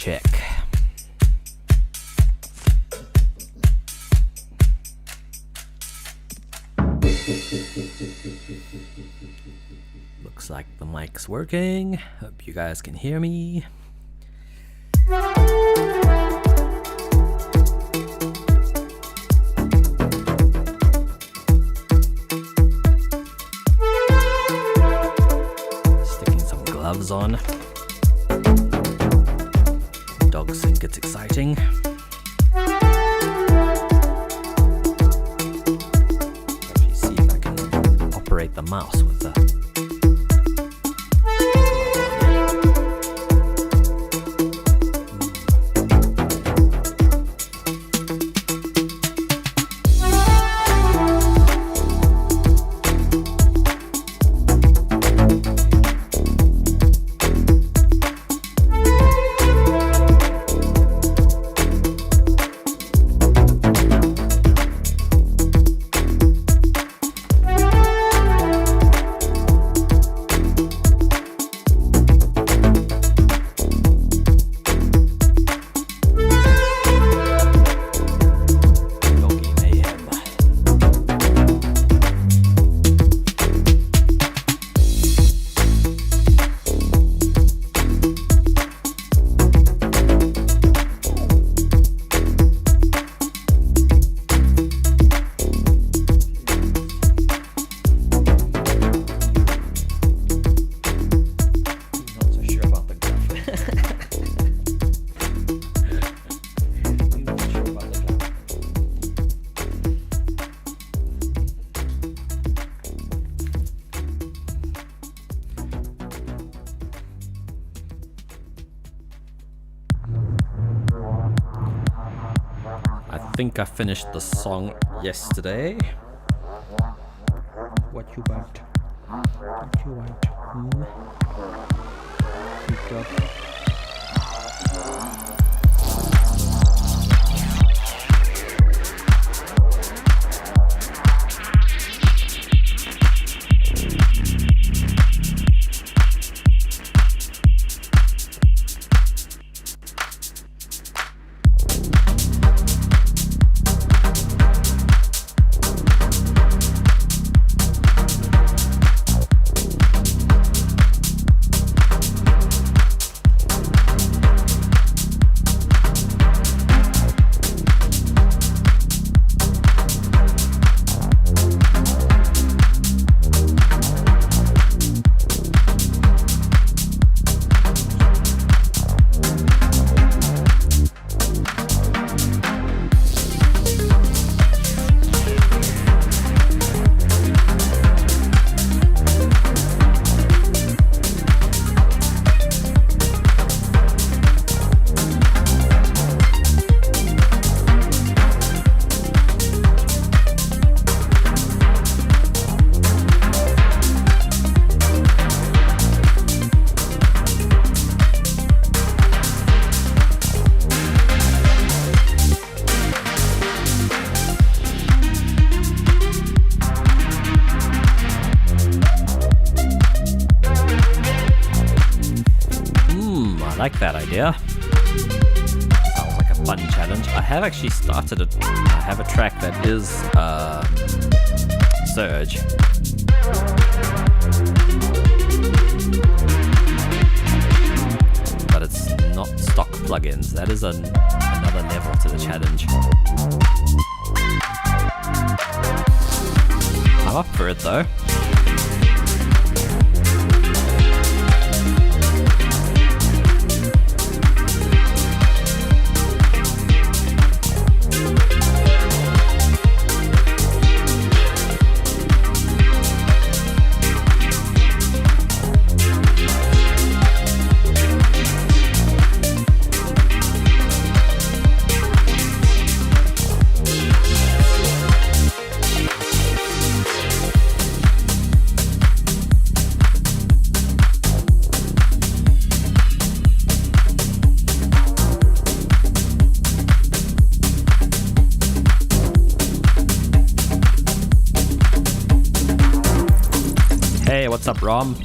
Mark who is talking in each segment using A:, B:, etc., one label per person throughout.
A: check. Looks like the mic's working. Hope you guys can hear me. Sticking some gloves on. Dogs think it's exciting. Actually see if I can operate the mouse with the I finished the song yesterday. What you want? What you want? Good job. I like that idea. Sounds like a fun challenge. I have actually started it. I have a track that is Surge. But it's not stock plugins. That is another level to the challenge. I'm up for it though. Hey, what's up, Rom?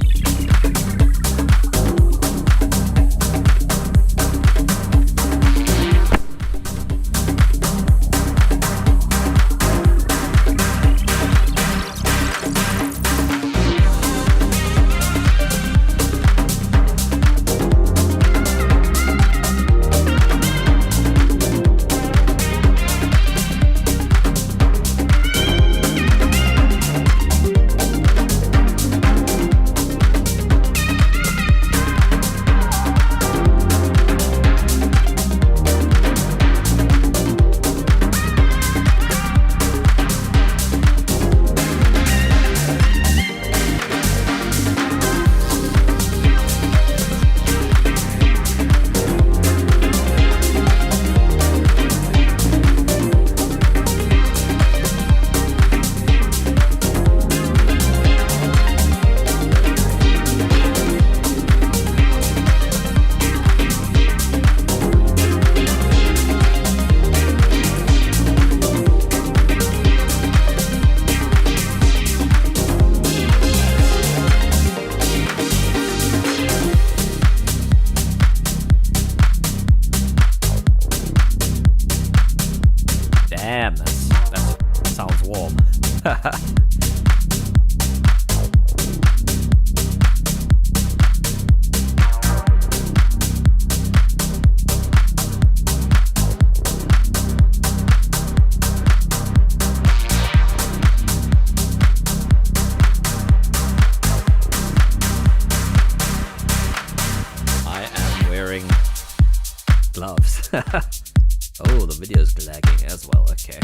A: Oh, the video's lagging as well. Okay.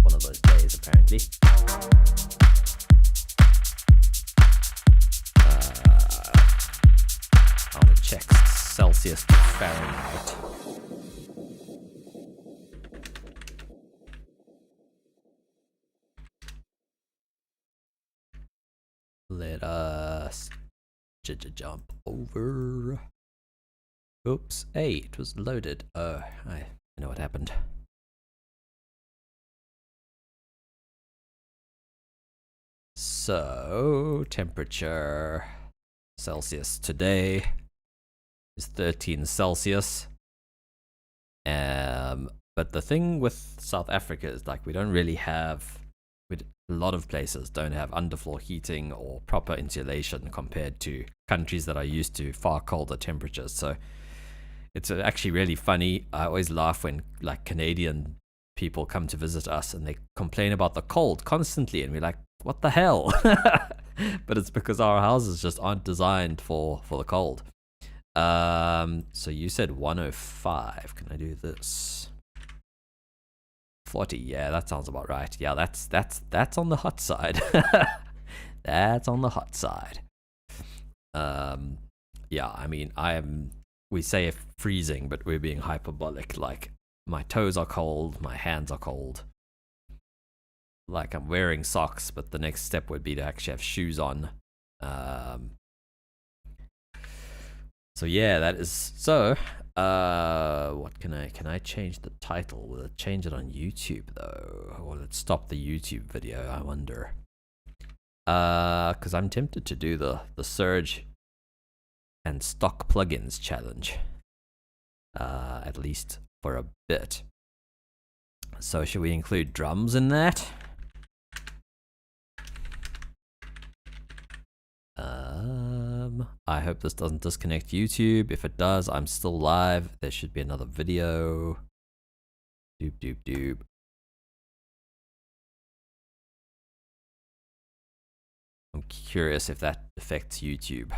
A: One of those days, apparently. I'll check Celsius to Fahrenheit. Let us jump over. Oops. Hey, it was loaded. I know what happened. So, temperature Celsius today is 13 Celsius. But the thing with South Africa is like we don't really have, a lot of places don't have underfloor heating or proper insulation compared to countries that are used to far colder temperatures. So it's actually really funny. I always laugh when like Canadian people come to visit us and they complain about the cold constantly, and we're like, what the hell? But it's because our houses just aren't designed for the cold. So you said 105. Can I do this? 40. Yeah, that sounds about right. Yeah, that's on the hot side. That's on the hot side. Yeah, I mean, we say freezing, but we're being hyperbolic. Like, my toes are cold, my hands are cold. Like, I'm wearing socks, but the next step would be to actually have shoes on. So yeah, that is so. What can I change the title? Will it change it on YouTube though? Or will it stop the YouTube video? I wonder. Because I'm tempted to do the Surge and stock plugins challenge. At least for a bit. So should we include drums in that? I hope this doesn't disconnect YouTube. If it does, I'm still live. There should be another video. Doop. I'm curious if that affects YouTube.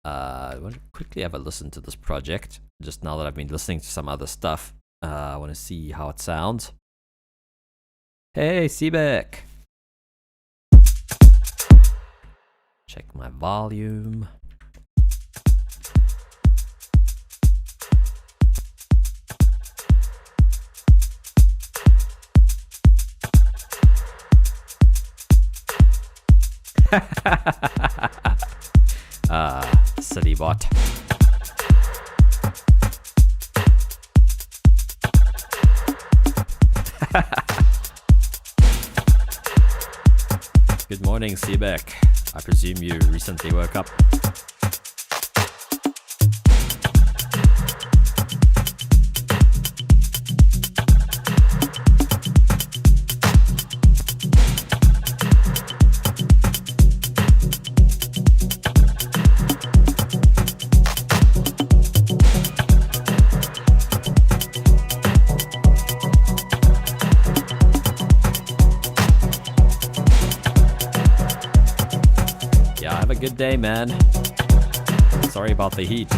A: I want to quickly have a listen to this project. Just now that I've been listening to some other stuff, I want to see how it sounds. Hey, Seebeck. Check my volume. Silly bot. Good morning, Seebeck. I presume you recently woke up. Good day, man. Sorry about the heat.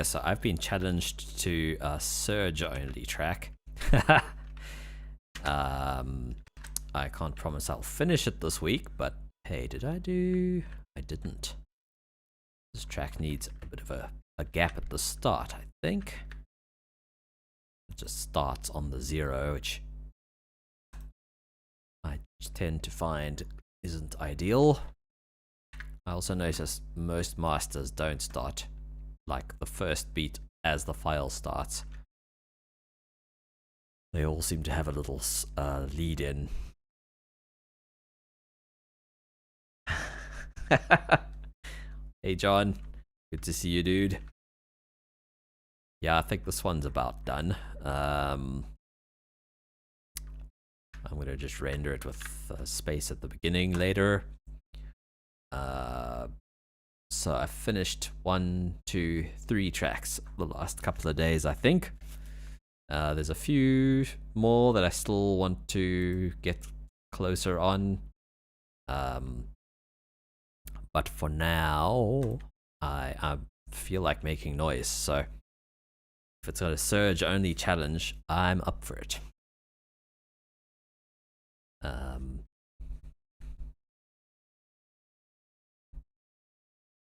A: Yeah, so I've been challenged to a surge only track. I can't promise I'll finish it this week, but hey, did I do? I didn't. This track needs a bit of a gap at the start, I think. It just starts on the 0, which I tend to find isn't ideal. I also notice most masters don't start like the first beat as the file starts. They all seem to have a little lead in. Hey John, good to see you, dude. Yeah, I think this one's about done. I'm gonna just render it with space at the beginning later. So I finished 1, 2, 3 tracks the last couple of days, I think. There's a few more that I still want to get closer on. But for now, I feel like making noise, so if it's got a surge only challenge, I'm up for it.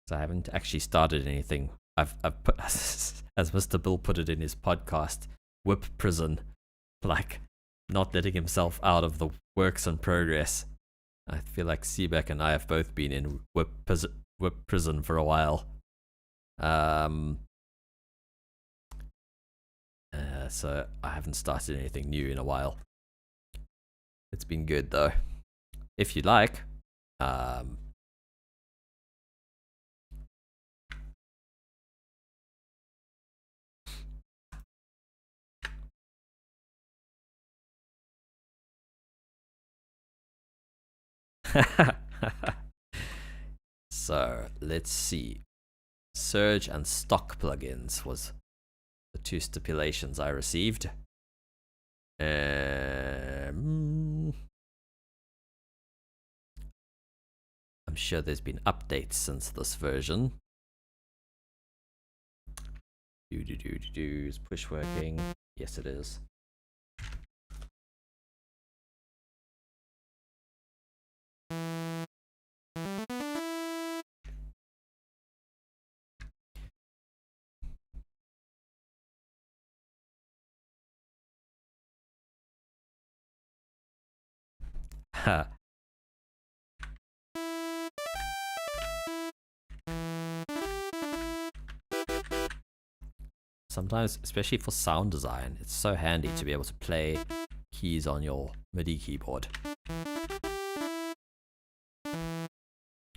A: So I haven't actually started anything. I've put, as Mr. Bill put it in his podcast, whip prison, like not letting himself out of the works in progress. I feel like Seebeck and I have both been in whip prison for a while. So I haven't started anything new in a while. It's been good though. If you like, so let's see. Surge and stock plugins was the 2 stipulations I received. I'm sure there's been updates since this version. Is push working? Yes, it is. Ha. Sometimes, especially for sound design, it's so handy to be able to play keys on your MIDI keyboard.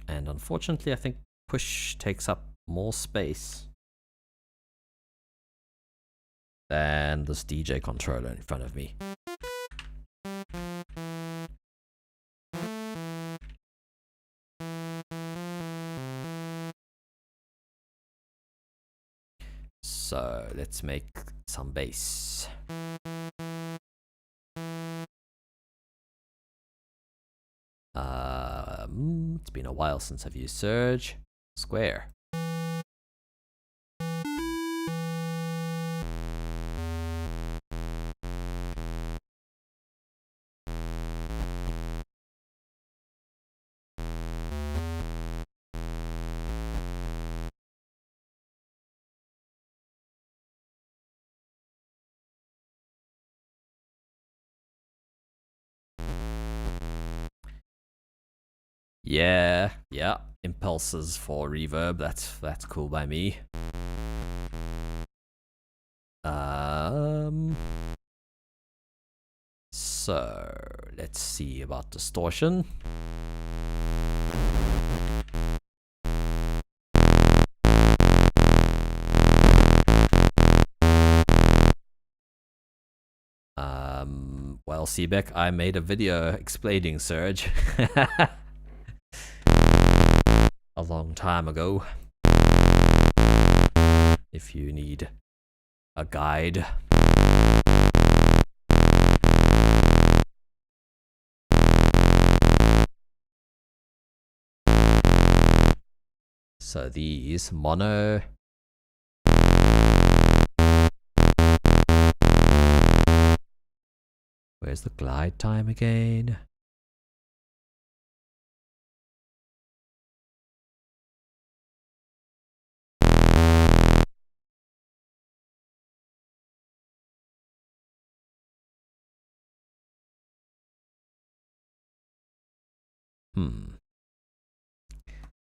A: And unfortunately, I think push takes up more space than this DJ controller in front of me. So let's make some bass. It's been a while since I've used Surge. Square. Yeah, impulses for reverb. That's cool by me. So let's see about distortion. Well, Seebeck, I made a video explaining Surge a long time ago. If you need a guide. So these mono Where's the glide time again?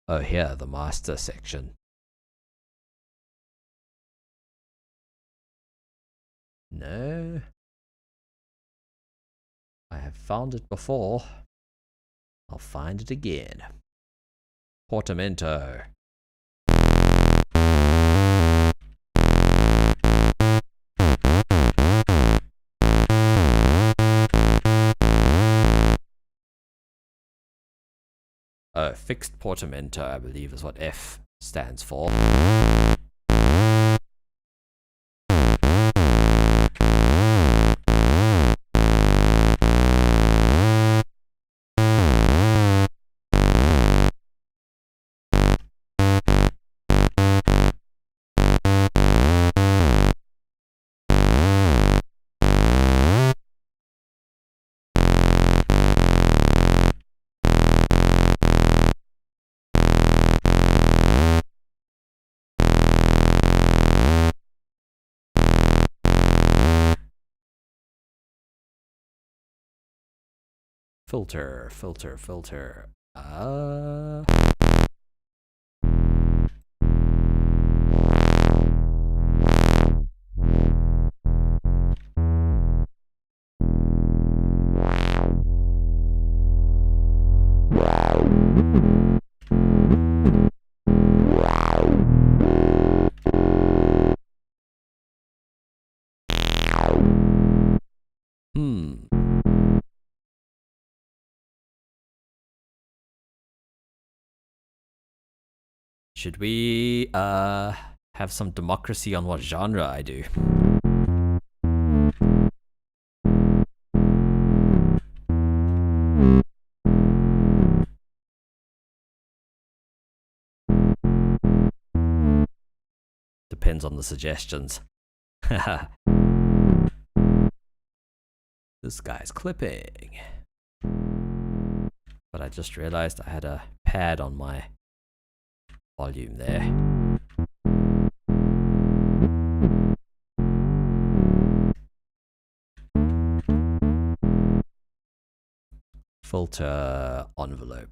A: Oh, here, the master section. No. I have found it before. I'll find it again. Portamento. Oh, fixed portamento, I believe, is what F stands for. Filter, filter, filter. Should we have some democracy on what genre I do? Depends on the suggestions. This guy's clipping. But I just realized I had a pad on my volume there. Filter envelope.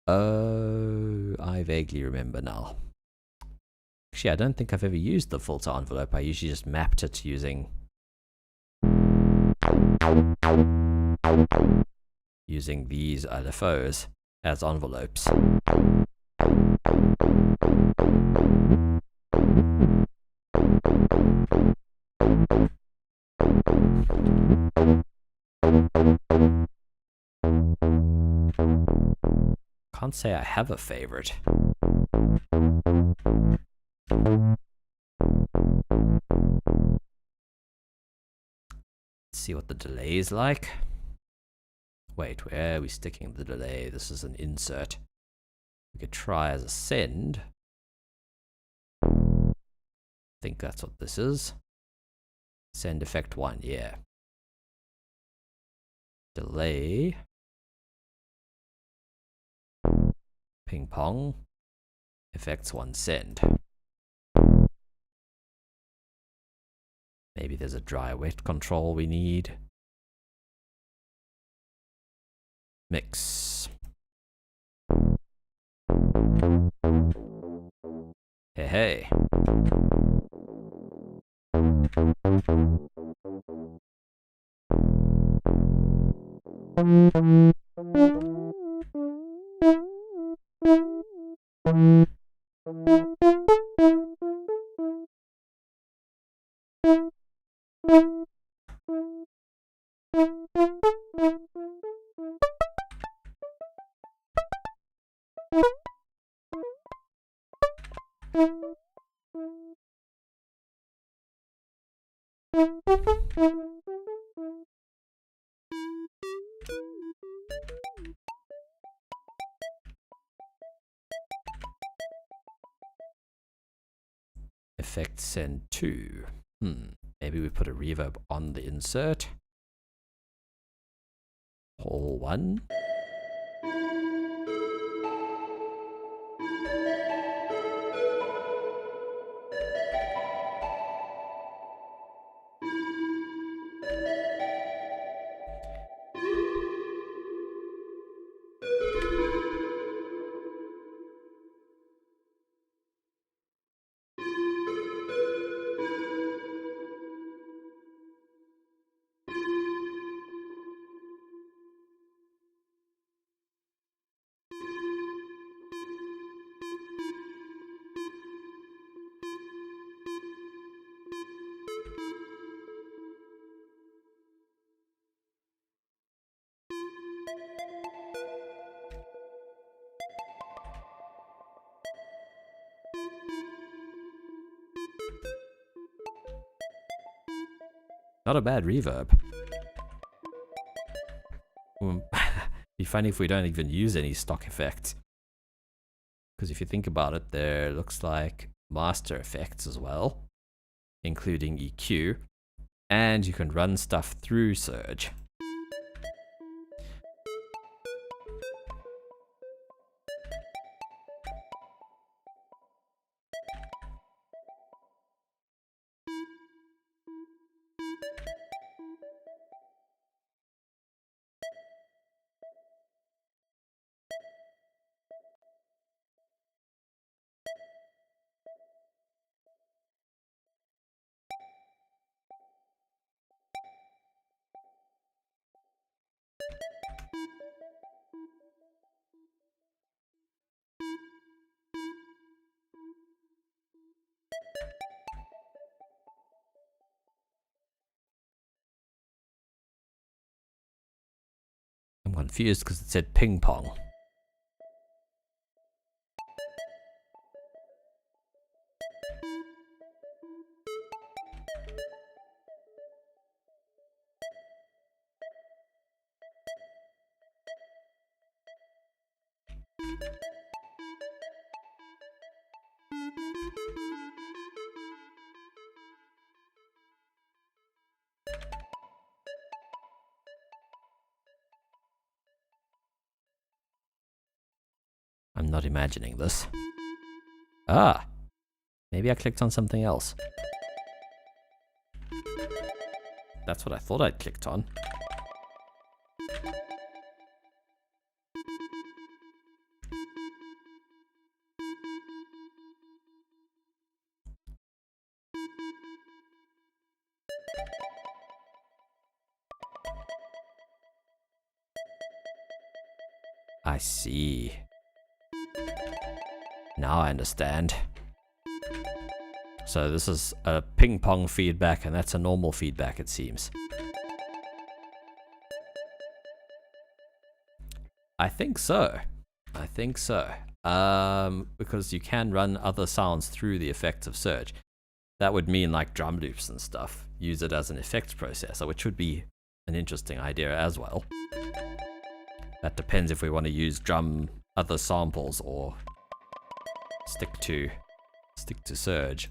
A: Oh, I vaguely remember now. Actually, I don't think I've ever used the filter envelope. I usually just mapped it using these LFOs as envelopes. Can't say I have a favorite. Let's see what the delay is like. Wait, where are we sticking the delay? This is an insert. We could try as a send. I think that's what this is. Send effect 1, yeah. Delay. Ping pong. Effects 1 send. Maybe there's a dry wet control we need. Mix. Hey, hey. Effect send 2. Maybe we put a reverb on the insert. Hall 1. Not a bad reverb. Be funny if we don't even use any stock effects. Because if you think about it, there looks like master effects as well, including EQ, and you can run stuff through Surge. I'm confused because it said ping pong. I'm not imagining this. Ah! Maybe I clicked on something else. That's what I thought I'd clicked on. I see. Now I understand. So this is a ping pong feedback, and that's a normal feedback, it seems. I think so. I think so. Because you can run other sounds through the effects of Surge. That would mean like drum loops and stuff. Use it as an effects processor, which would be an interesting idea as well. That depends if we want to use other samples or stick to Surge.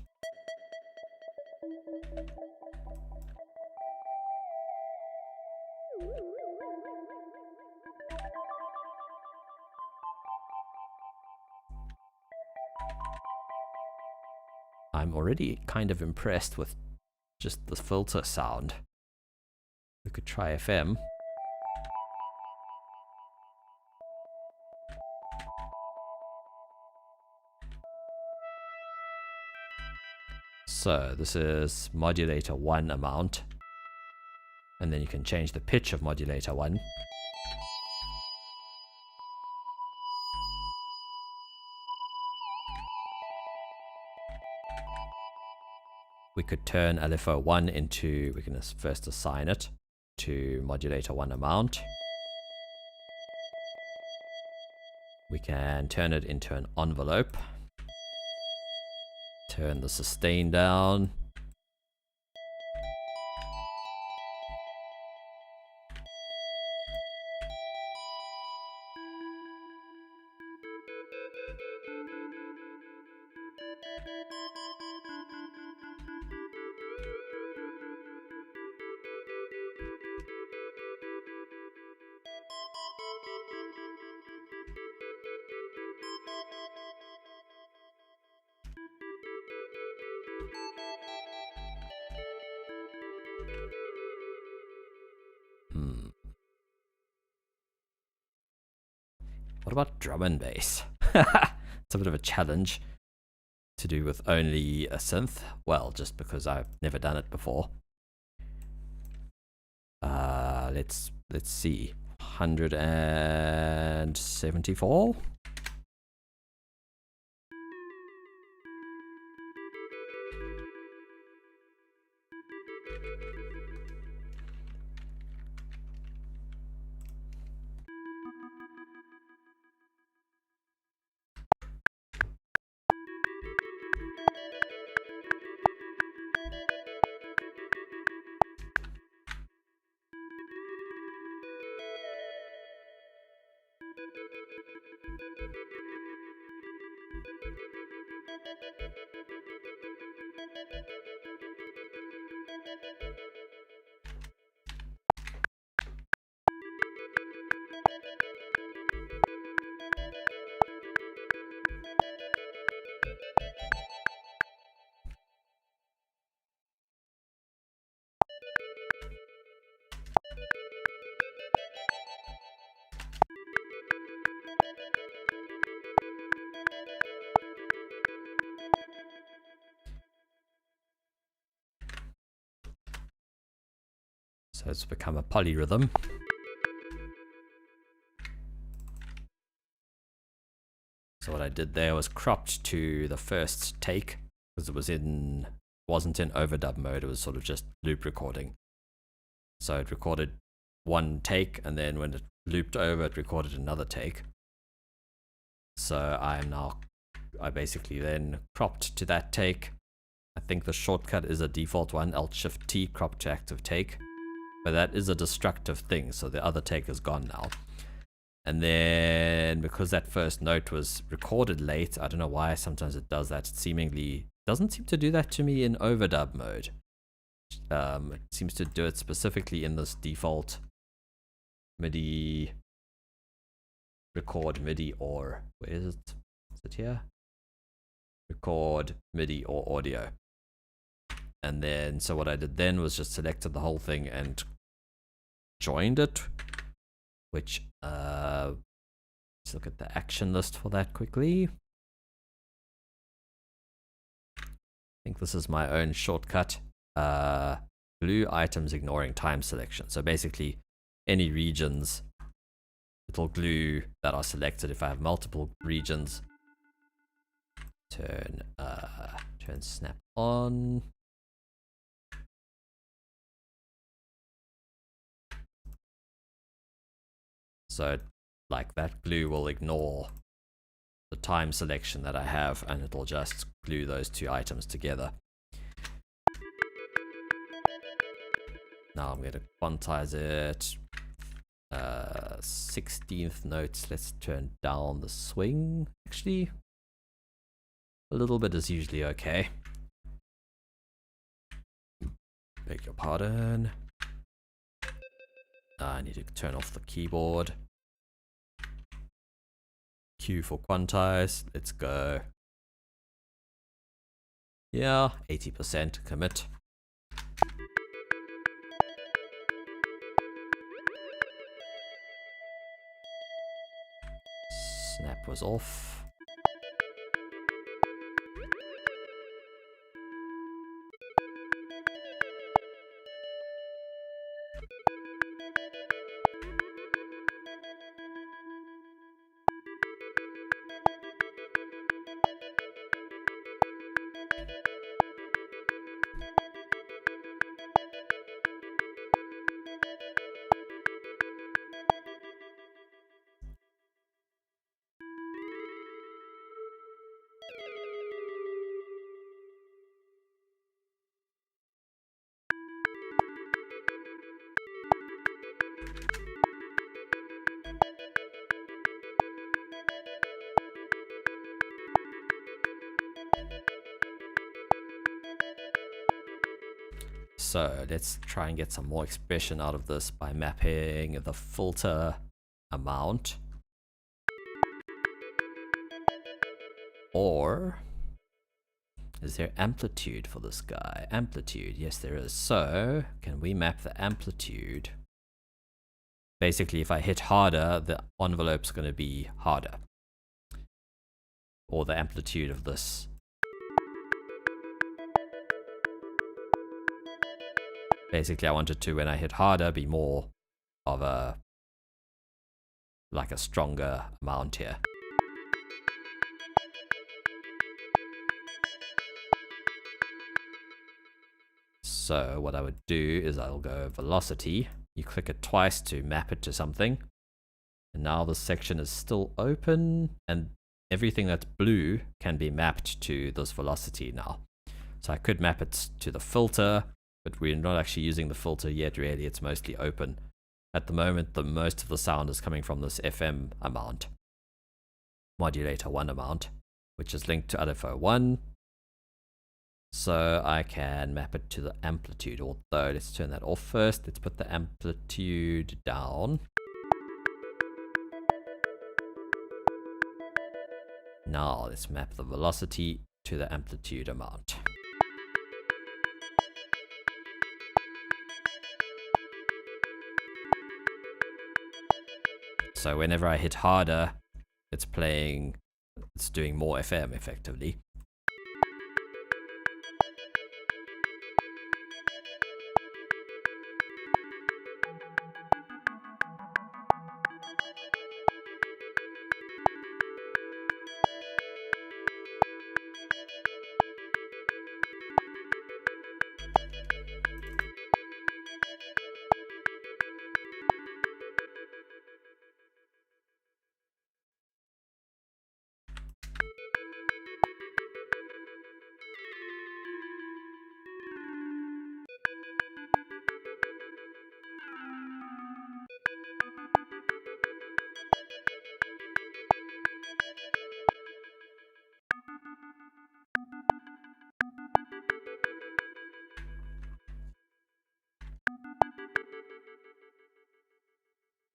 A: I'm already kind of impressed with just the filter sound. We could try FM. So this is modulator 1 amount, and then you can change the pitch of modulator 1. We could turn LFO 1 into, we can first assign it to modulator 1 amount. We can turn it into an envelope. Turn the sustain down. What about drum and bass? It's a bit of a challenge to do with only a synth. Well, just because I've never done it before. Let's see. 174. So it's become a polyrhythm. So what I did there was cropped to the first take because it wasn't in overdub mode. It was sort of just loop recording. So it recorded one take, and then when it looped over, it recorded another take. So I basically then cropped to that take. I think the shortcut is a default one, Alt-Shift-T, crop to active take. But that is a destructive thing, so the other take is gone now. And then because that first note was recorded late, I don't know why sometimes it does that. It seemingly doesn't seem to do that to me in overdub mode. It seems to do it specifically in this default MIDI record MIDI or where is it? Is it here? Record MIDI or audio. And then so what I did then was just selected the whole thing and joined it, which let's look at the action list for that quickly. I think this is my own shortcut. Glue items ignoring time selection. So basically any regions it'll glue that are selected. If I have multiple regions, turn snap on. So like that glue will ignore the time selection that I have, and it'll just glue those two items together. Now I'm going to quantize it. 16th notes. Let's turn down the swing. Actually, a little bit is usually okay. Beg your pardon. I need to turn off the keyboard. Q for quantize. Let's go. Yeah, 80% commit. Snap was off. So let's try and get some more expression out of this by mapping the filter amount. Or Is there amplitude for this guy? Amplitude, yes there is. So, can we map the amplitude? Basically, if I hit harder, the envelope's going to be harder. Or the amplitude of this. Basically, I want it to, when I hit harder, be more of a, like a stronger amount here. So what I would do is I'll go velocity. You click it twice to map it to something. And now this section is still open, and everything that's blue can be mapped to this velocity now. So I could map it to the filter, but we're not actually using the filter yet really, it's mostly open. At the moment, the most of the sound is coming from this FM amount, modulator 1 amount, which is linked to LFO 1. So I can map it to the amplitude, although let's turn that off first. Let's put the amplitude down. Now let's map the velocity to the amplitude amount. So whenever I hit harder, it's doing more FM effectively.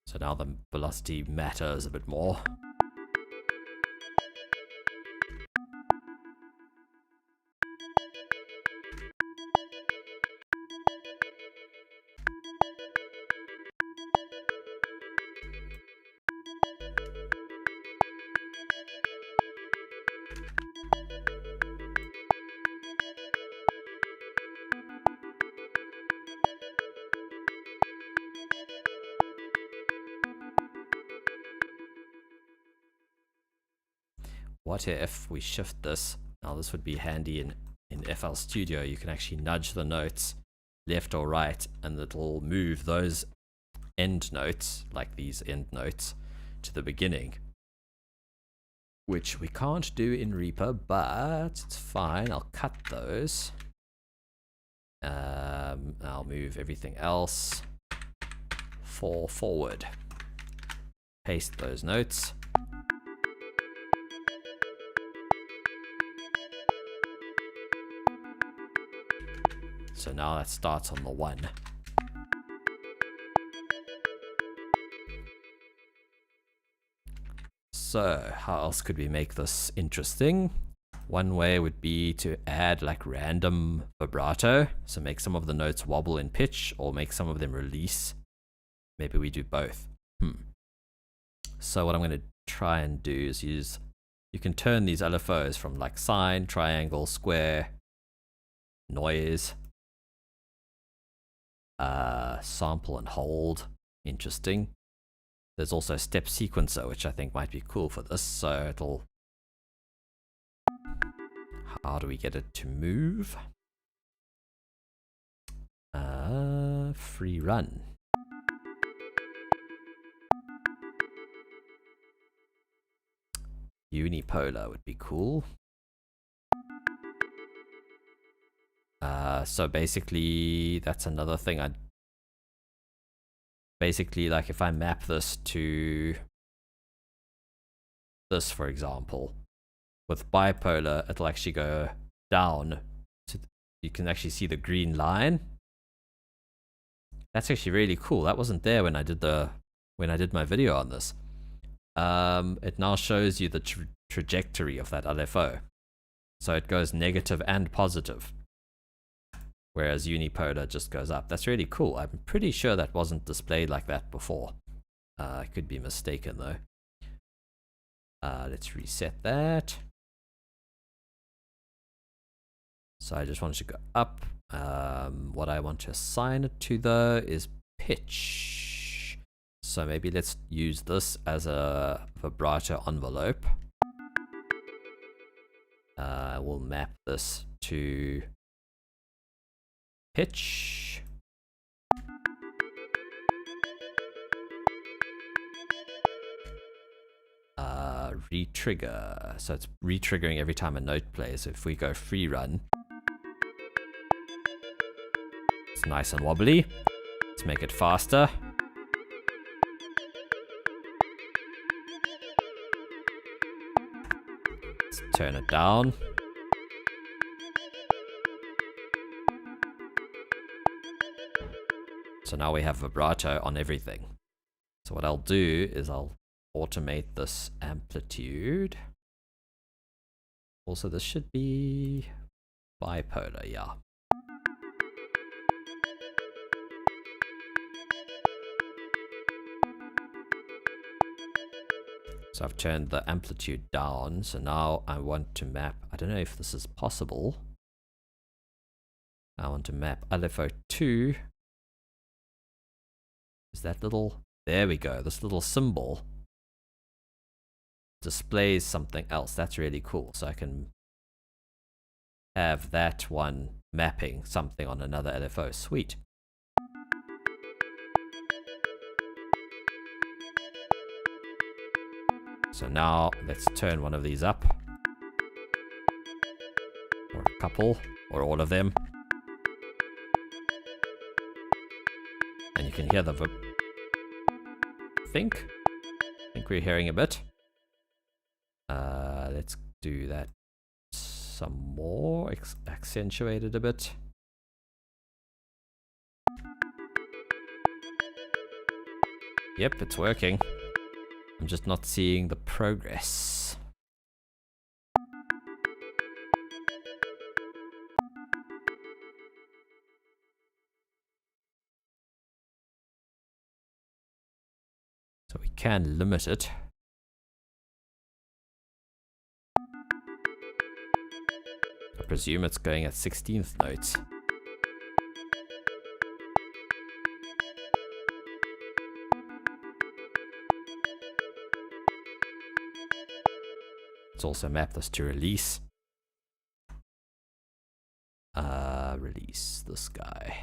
A: So now the velocity matters a bit more. What if we shift this? Now this would be handy in FL Studio. You can actually nudge the notes left or right, and it'll move those end notes, like these end notes, to the beginning. Which we can't do in Reaper, but it's fine. I'll cut those. I'll move everything else forward. Paste those notes. So now that starts on the 1. So how else could we make this interesting? One way would be to add like random vibrato. So make some of the notes wobble in pitch, or make some of them release. Maybe we do both. So what I'm going to try and do is you can turn these LFOs from like sine, triangle, square, noise, sample and hold. Interesting. There's also a step sequencer, which I think might be cool for this. So how do we get it to move? Free run. Unipolar would be cool. So basically, that's another thing. Basically, like if I map this to this, for example, with bipolar, it'll actually go down. You can actually see the green line. That's actually really cool. That wasn't there when I did my video on this. It now shows you the trajectory of that LFO. So it goes negative and positive, whereas unipolar just goes up. That's really cool. I'm pretty sure that wasn't displayed like that before. I could be mistaken though. Let's reset that. So I just want it to go up. What I want to assign it to though is pitch. So maybe let's use this as a vibrato envelope. We'll map this to pitch. Re-trigger. So it's re-triggering every time a note plays. So if we go free run, it's nice and wobbly. Let's make it faster. Let's turn it down. So now we have vibrato on everything. So what I'll do is I'll automate this amplitude. Also, this should be bipolar, yeah. So I've turned the amplitude down. So now I want to map, I don't know if this is possible. I want to map LFO2. Is that little, there we go, this little symbol displays something else. That's really cool. So I can have that one mapping something on another LFO. Sweet. So now let's turn one of these up, or a couple, or all of them, and you can hear the I think we're hearing a bit. Let's do that some more, accentuate it a bit. Yep, it's working. I'm just not seeing the progress. So we can limit it. I presume it's going at 16th notes. Let's also map this to release. Release this guy.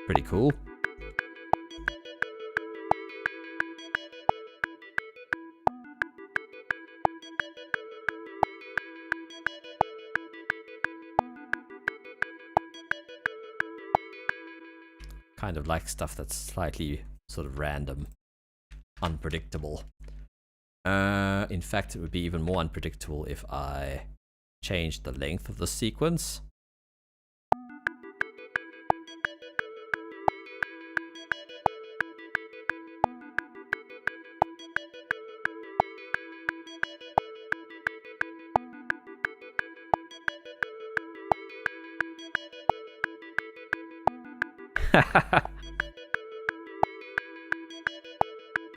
A: Pretty cool. Kind of like stuff that's slightly sort of random, unpredictable. In fact, it would be even more unpredictable if I changed the length of the sequence.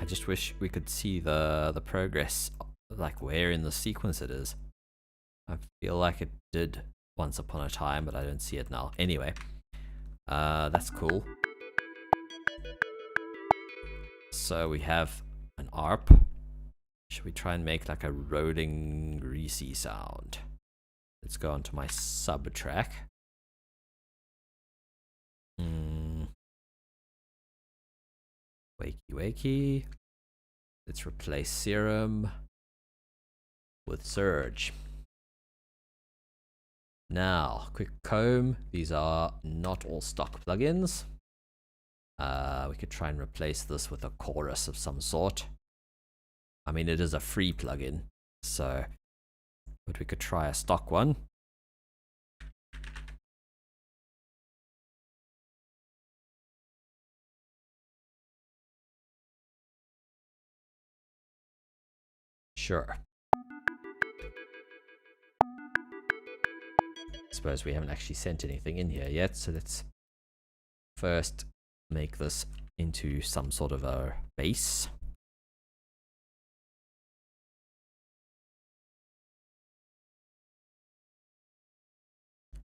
A: I just wish we could see the progress, like where in the sequence it is. I feel like it did once upon a time, but I don't see it now. Anyway, that's cool. So we have an ARP. Should we try and make like a rolling greasy sound? Let's go onto my sub track. Wakey wakey. Let's replace Serum with Surge. Now, quick comb. These are not all stock plugins. We could try and replace this with a chorus of some sort. I mean, it is a free plugin, so but we could try a stock one. Sure. Suppose we haven't actually sent anything in here yet, so let's first make this into some sort of a base.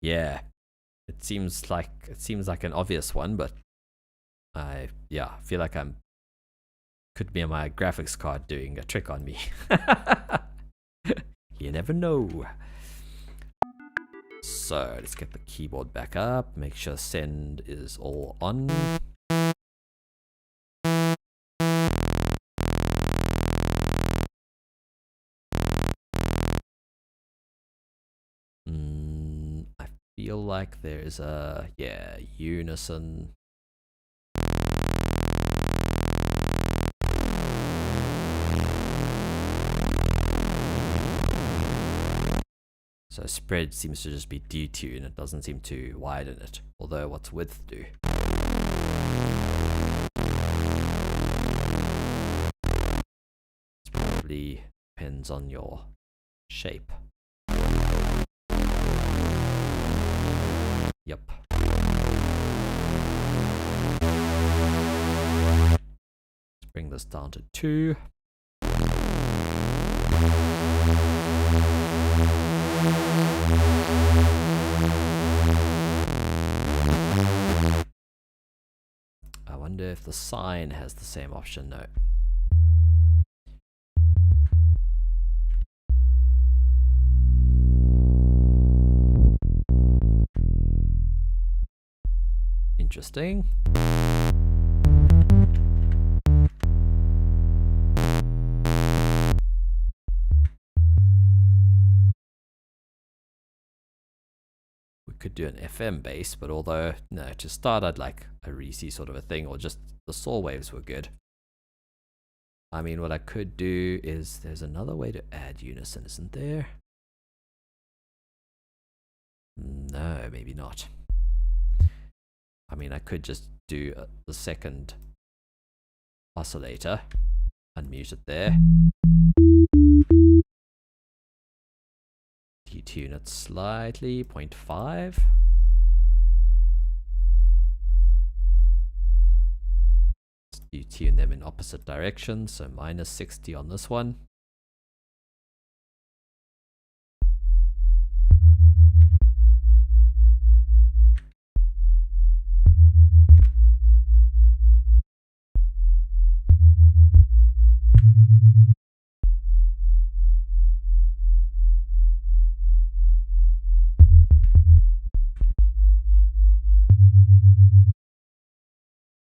A: Yeah, it seems like an obvious one, but I feel like could be my graphics card doing a trick on me. You never know. So let's get the keyboard back up, make sure send is all on. I feel like there's a, unison. So spread seems to just be detune, it doesn't seem to widen it, although what's width do? It probably depends on your shape. Yep. Let's bring this down to 2. I wonder if the sign has the same option. No. Interesting. We could do an FM bass, but although, no, to start I'd like a Reese sort of a thing, or just the saw waves were good. I mean, what I could do is, there's another way to add unison, isn't there? No, maybe not. I mean, I could just do the second oscillator, unmute it there. Detune it slightly, 0.5. Let's detune them in opposite directions, so minus 60 on this one.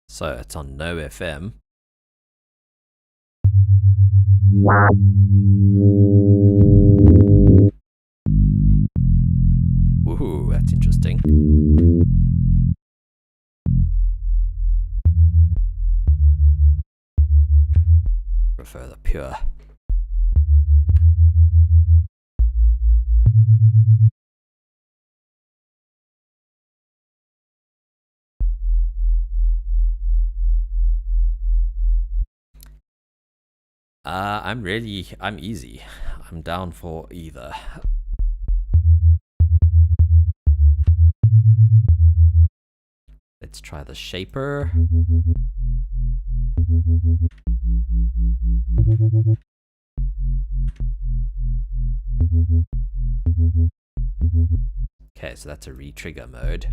A: So it's on no FM. Woohoo, that's interesting. Prefer the pure. I'm easy. I'm down for either. Let's try the shaper. Okay, so that's a re-trigger mode.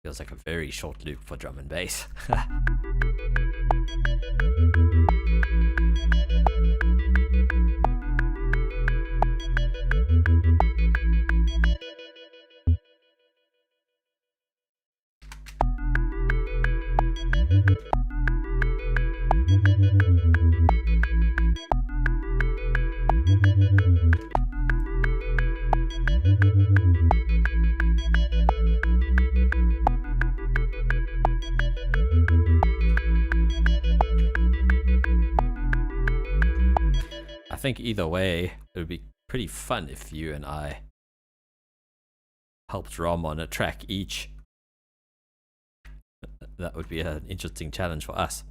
A: Feels like a very short loop for drum and bass. I think either way, it would be pretty fun if you and I helped Rom on a track each. That would be an interesting challenge for us.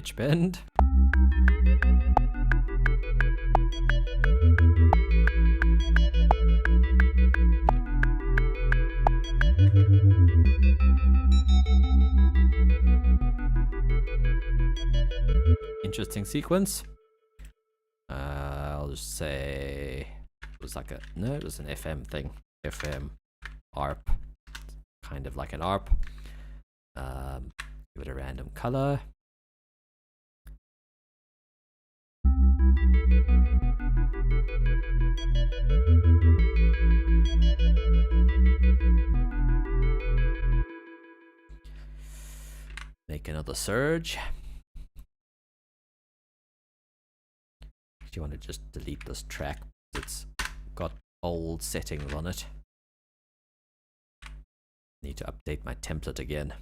A: pitch bend. Interesting sequence. I'll just say it was like it was an FM thing. FM ARP, kind of like an ARP. Give it a random color. Make another surge. Do you want to just delete this track? It's got old settings on it. Need to update my template again.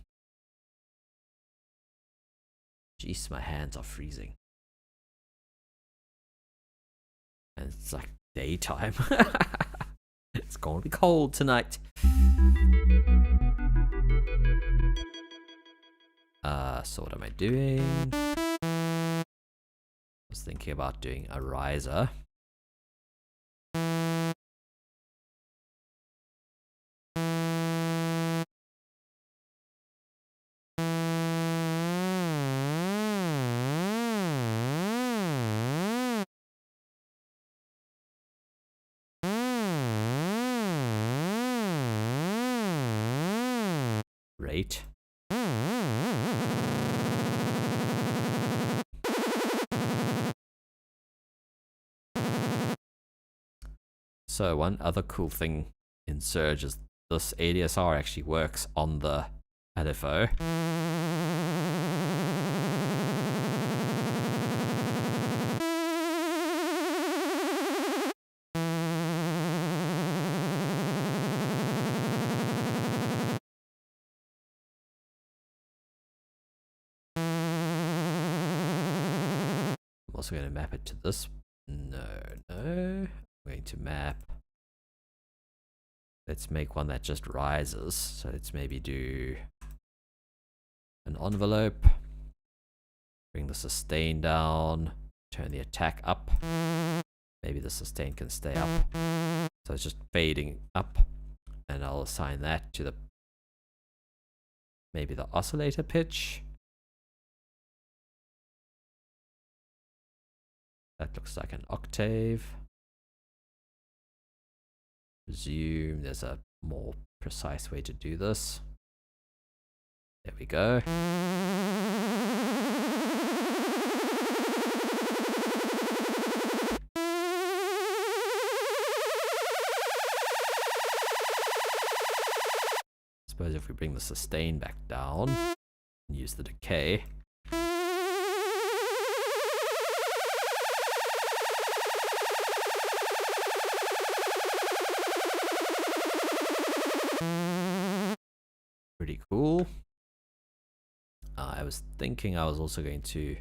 A: Jeez, my hands are freezing. And it's like daytime. It's gonna be cold tonight. So what am I doing? I was thinking about doing a riser. Rate. So one other cool thing in Surge is this ADSR actually works on the LFO. I'm also going to map it to this. No. I'm going to map. Let's make one that just rises. So let's maybe do an envelope. Bring the sustain down. Turn the attack up. Maybe the sustain can stay up. So it's just fading up. And I'll assign that to the maybe the oscillator pitch. That looks like an octave. Resume. There's a more precise way to do this. There we go. Suppose if we bring the sustain back down and use the decay. Pretty cool. I was thinking I was also going to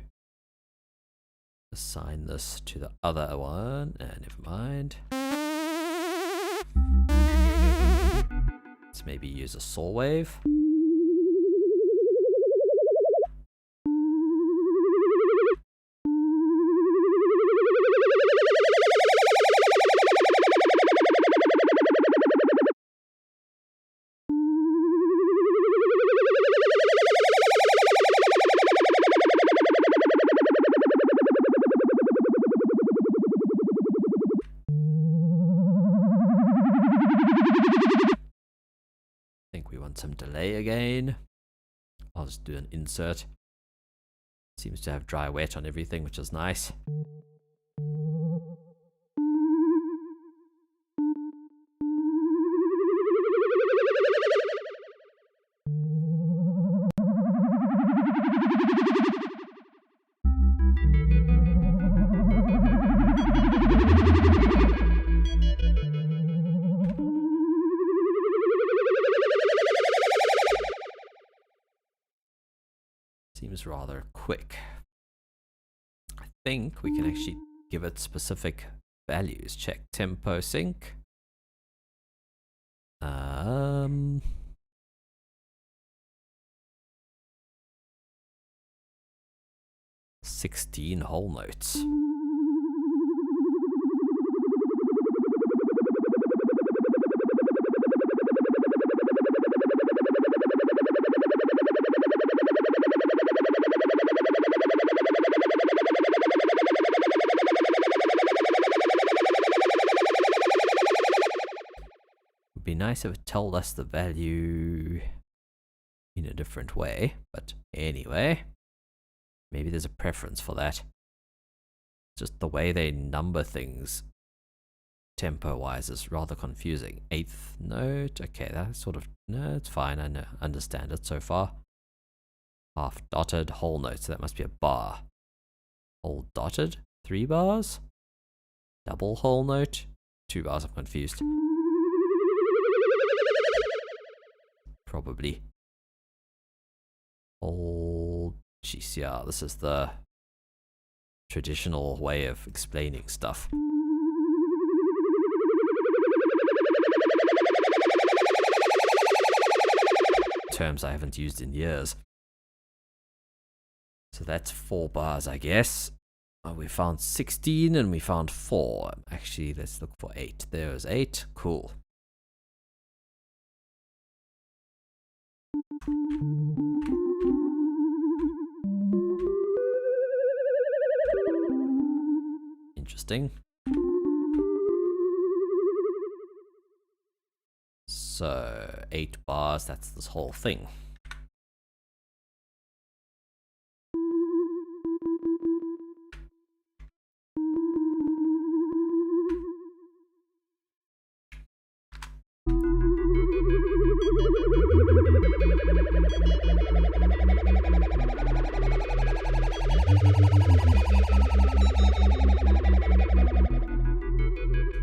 A: assign this to the other one, and never mind. Let's maybe use a saw wave. Some delay again. I'll just do an insert. Seems to have dry wet on everything, which is nice. Seems rather quick. I think we can actually give it specific values. Check tempo sync. 16 whole notes. Would be nice if it told us the value in a different way, but anyway, maybe there's a preference for that. Just the way they number things tempo-wise is rather confusing. 8th note, okay, that's sort of, no, it's fine, I know, understand it so far. Half dotted, whole note, so that must be a bar. Whole dotted, 3 bars. Double whole note, 2 bars, I'm confused. Probably. Oh, jeez, yeah, this is the traditional way of explaining stuff. Terms I haven't used in years. So that's 4 bars, I guess. We found 16 and we found 4. Actually, let's look for 8. There's 8. Cool. Interesting. So 8 bars, that's this whole thing.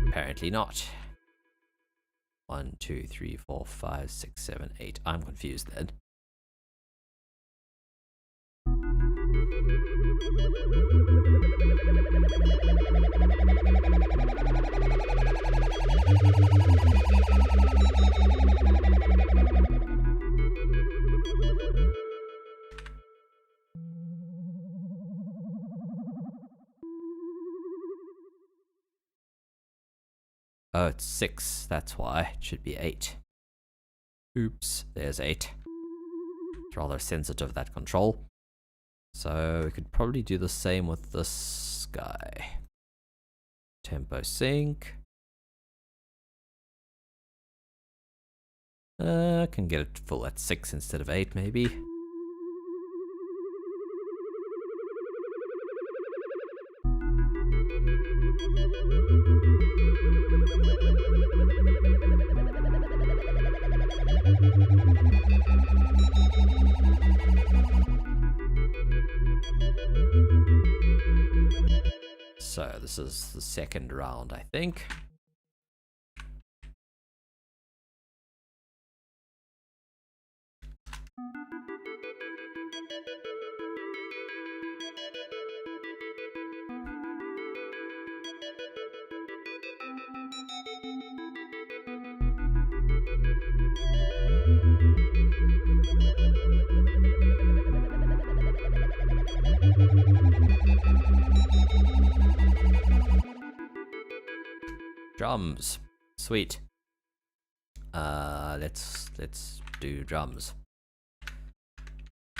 A: Apparently not. 1, 2, 3, 4, 5, 6, 7, 8. I'm confused then. Oh, it's 6, that's why. It should be 8. Oops, there's 8. It's rather sensitive, that control. So we could probably do the same with this guy. Tempo sync. Can get it full at 6 instead of 8 maybe. So this is the second round, I think. Drums. Sweet. Let's do drums.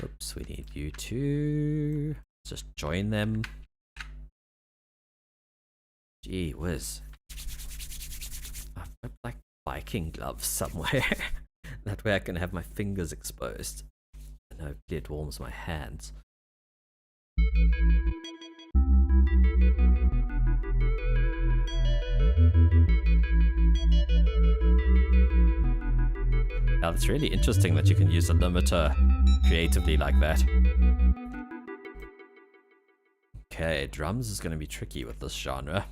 A: Oops, we need you to just join them. Gee whiz. I've got like biking gloves somewhere. That way I can have my fingers exposed. And hopefully it warms my hands. Now it's really interesting that you can use a limiter creatively like that. Okay, drums is going to be tricky with this genre.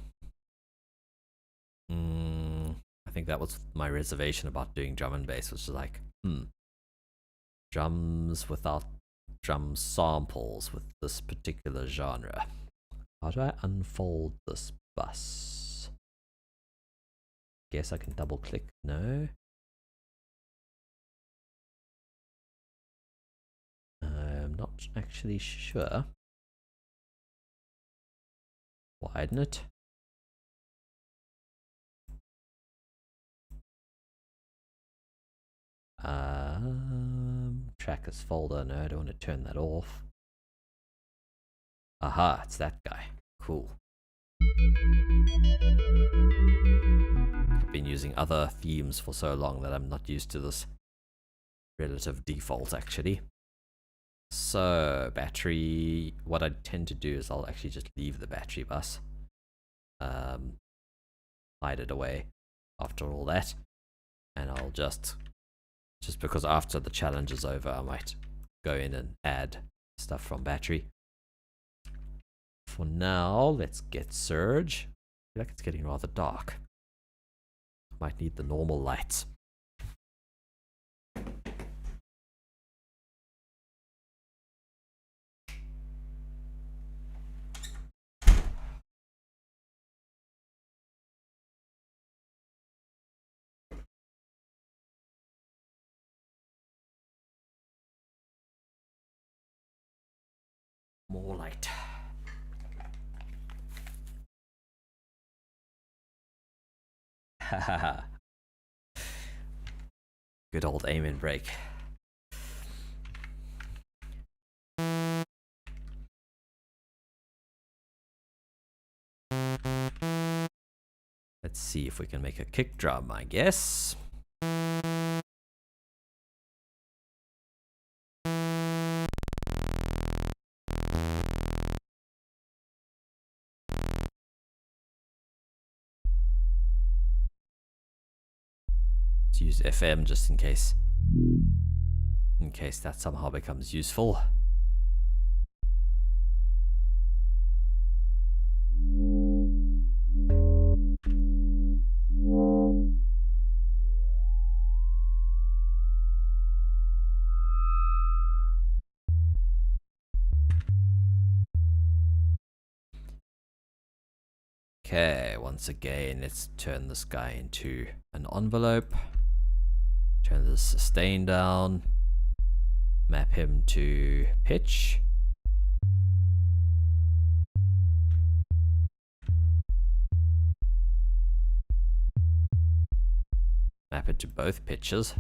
A: I think that was my reservation about doing drum and bass, which is like, drums without drum samples with this particular genre. How do I unfold this bus? Guess I can double click. No. I'm not actually sure. Widen it. Trackers folder. No, I don't want to turn that off. Aha, it's that guy. Cool. I've been using other themes for so long that I'm not used to this relative default actually. So battery, what I tend to do is I'll actually just leave the battery bus, hide it away after all that, and I'll just because after the challenge is over I might go in and add stuff from battery. For now, let's get Surge. I feel like it's getting rather dark. Might need the normal lights. More light. Hahaha. Good old aim and brake. Let's see if we can make a kick drum, I guess. Let's use FM just in case that somehow becomes useful. Okay, once again, let's turn this guy into an envelope. Turn the sustain down. Map him to pitch. Map it to both pitches.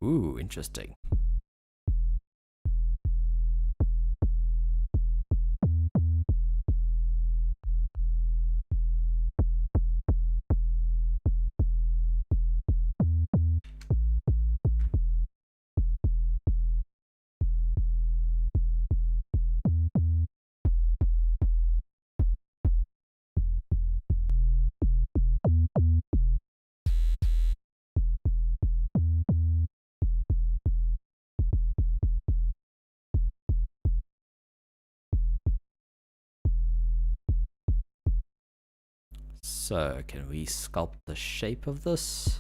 A: Ooh, interesting. So, can we sculpt the shape of this?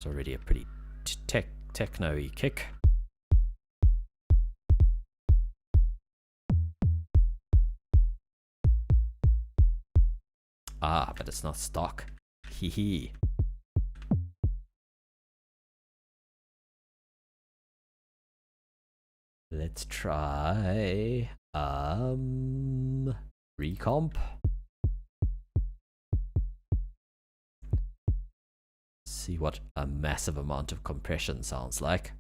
A: It's already a pretty techno-y kick. Ah, but it's not stock. Hee hee. Let's try recomp. See what a massive amount of compression sounds like.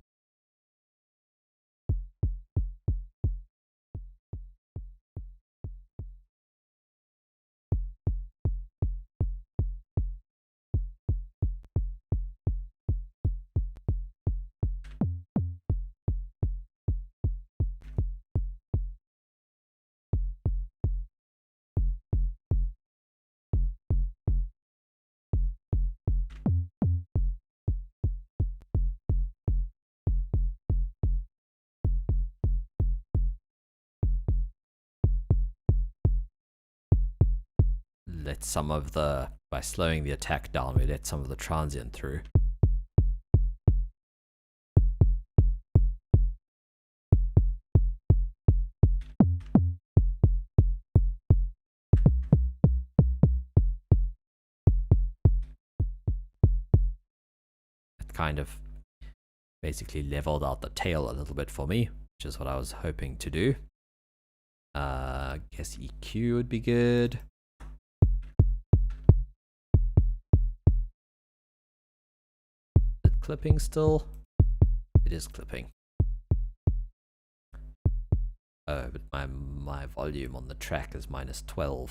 A: Let some of the, by slowing the attack down, we let some of the transient through. It kind of basically leveled out the tail a little bit for me, which is what I was hoping to do. Guess EQ would be good. Is it clipping still? It is clipping. Oh, but my volume on the track is -12.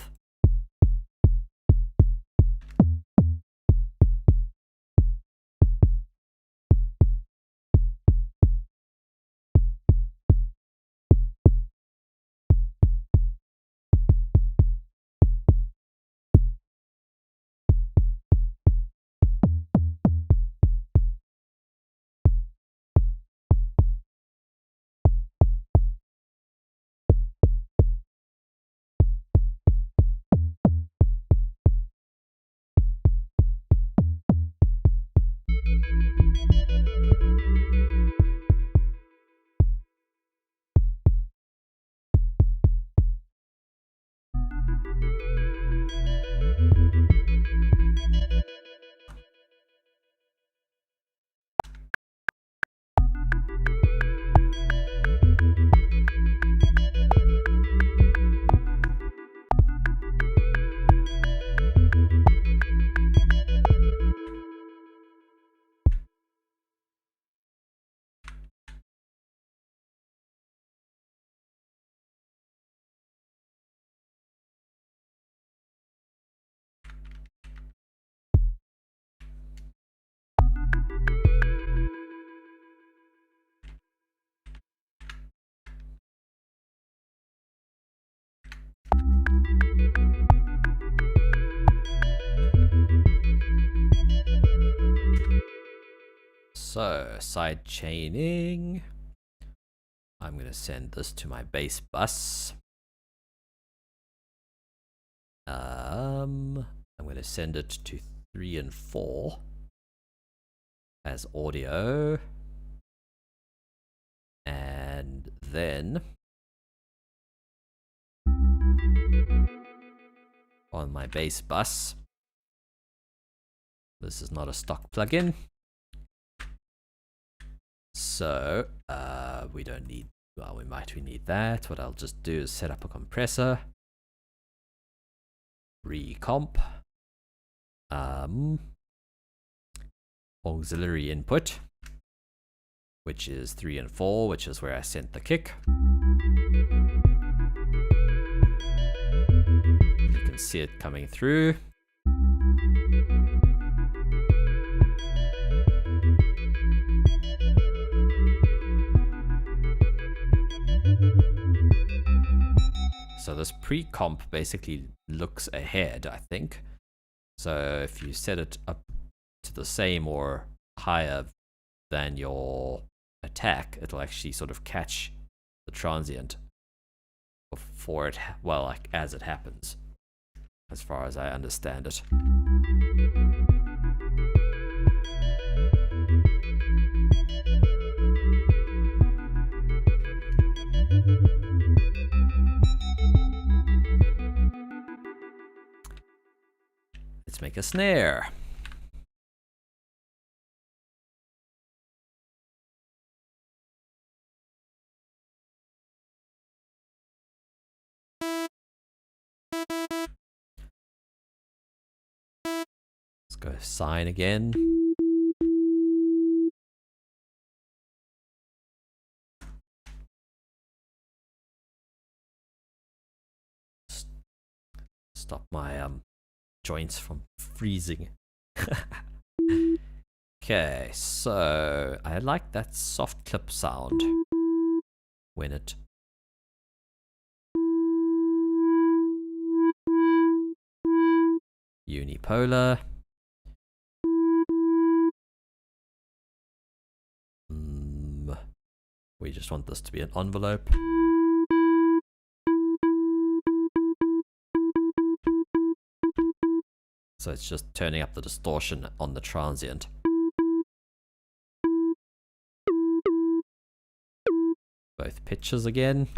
A: So, side chaining. I'm going to send this to my base bus. I'm going to send it to 3 and 4 as audio. And then on my base bus, this is not a stock plugin. So we don't need, well, we need that. What I'll just do is set up a compressor, recomp, auxiliary input, which is 3 and 4, which is where I sent the kick. You can see it coming through. So this pre-comp basically looks ahead, I think. So if you set it up to the same or higher than your attack, it'll actually sort of catch the transient before it, well, like as it happens, as far as I understand it. Let's make a snare. Go sign again. Stop my joints from freezing. Okay, so I like that soft clip sound when it unipolar. We just want this to be an envelope. So it's just turning up the distortion on the transient. Both pitches again.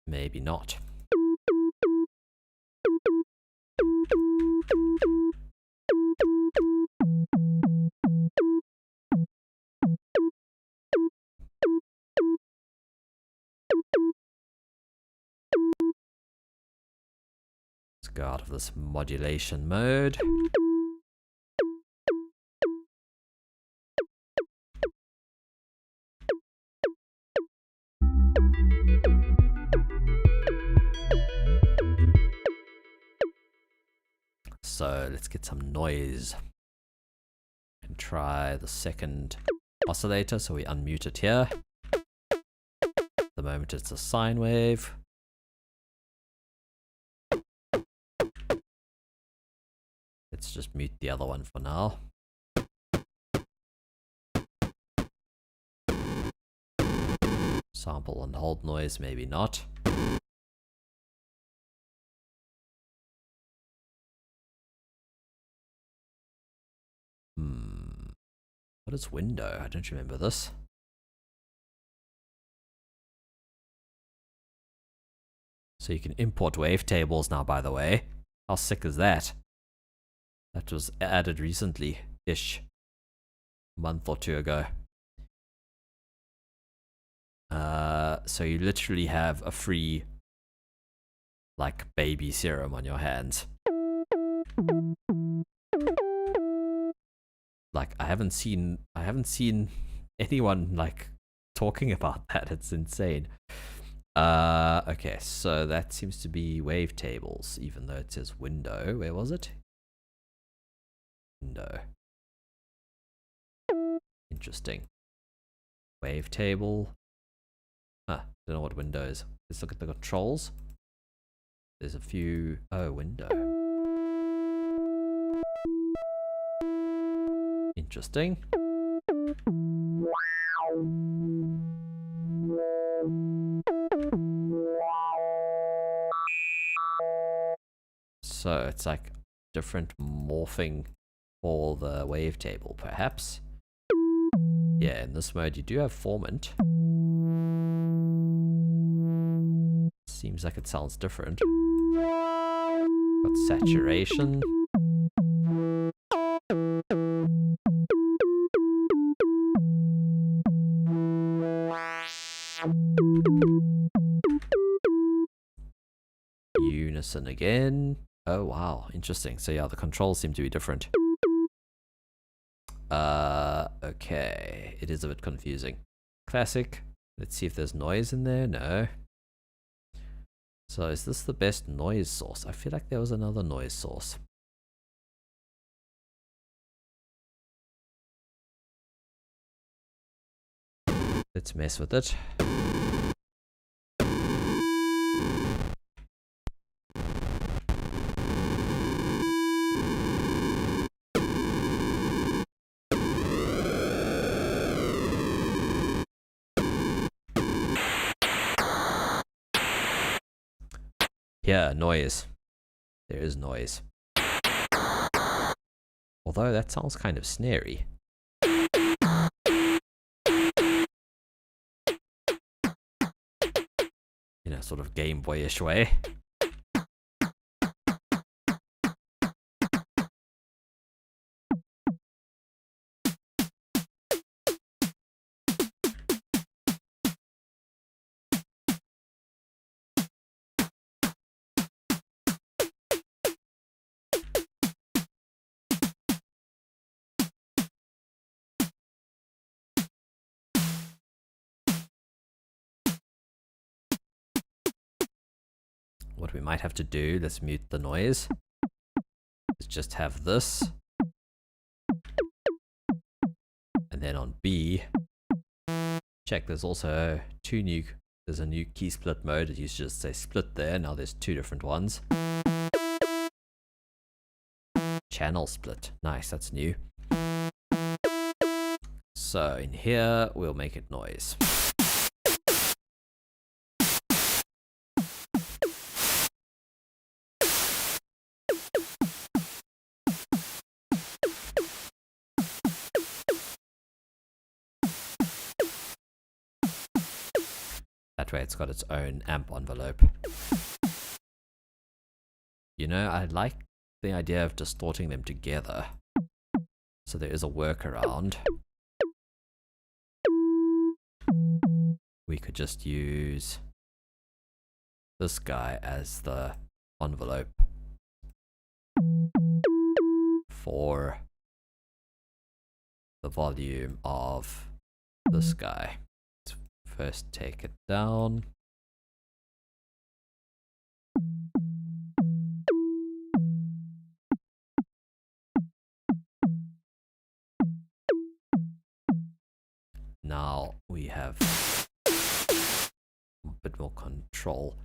A: Maybe not. Let's go out of this modulation mode. So let's get some noise and try the second oscillator. So we unmute it here. At the moment it's a sine wave. Let's just mute the other one for now. Sample and hold noise, maybe not. What is window? I don't remember this. So you can import wavetables now, by the way. How sick is that? That was added recently-ish. A month or two ago. So you literally have a free, like, baby serum on your hands. Like, I haven't seen anyone, like, talking about that. It's insane. Okay, so that seems to be wavetables, even though it says window. Where was it? Window. Interesting. Wavetable. Huh, don't know what window is. Let's look at the controls. There's a few. Oh, window. Interesting. So it's like different morphing for the wavetable, perhaps. Yeah, in this mode you do have formant. Seems like it sounds different. Got saturation. Unison again. Oh wow, interesting. So yeah, the controls seem to be different. Okay, it is a bit confusing. Classic. Let's see if there's noise in there. No. So is this the best noise source? I feel like there was another noise source. Let's mess with it. Yeah, noise. There is noise. Although that sounds kind of snary. In a sort of Game Boyish way. what we might have to do, let's mute the noise, is just have this, and then on B, check there's also there's a new key split mode. It used to just say split there, now there's two different ones. Channel split, nice, that's new. So in here, we'll make it noise. That way it's got its own amp envelope. You know, I like the idea of distorting them together. So there is a workaround. We could just use this guy as the envelope for the volume of this guy. Let's first take it down. Now we have a bit more control.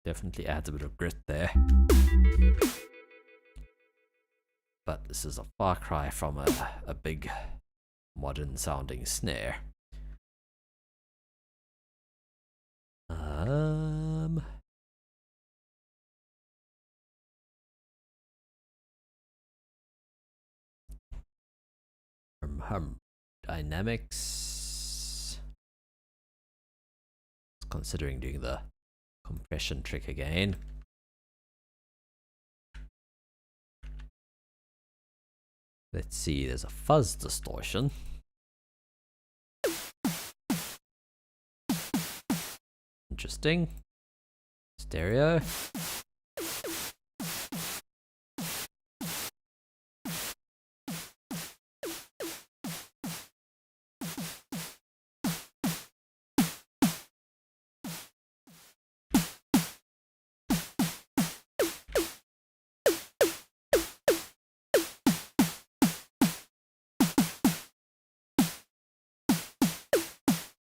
A: Definitely adds a bit of grit there. But this is a far cry from a big modern sounding snare. Dynamics. Considering doing the compression trick again. Let's see, there's a fuzz distortion. Interesting. Stereo.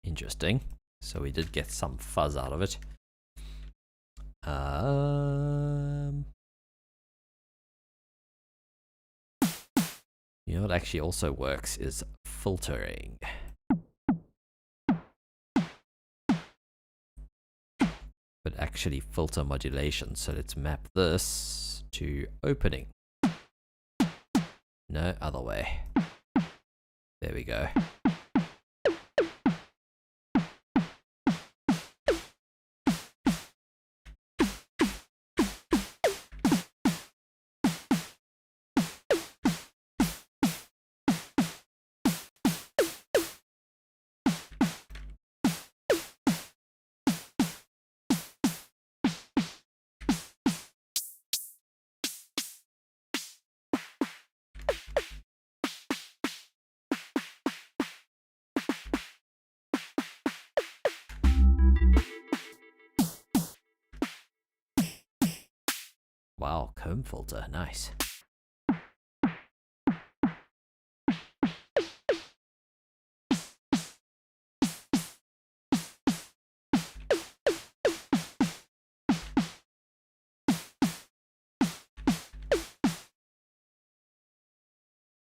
A: Interesting. So we did get some fuzz out of it. You know what actually also works is filtering. But actually filter modulation. So let's map this to opening. No, other way. There we go. Wow, comb filter, nice.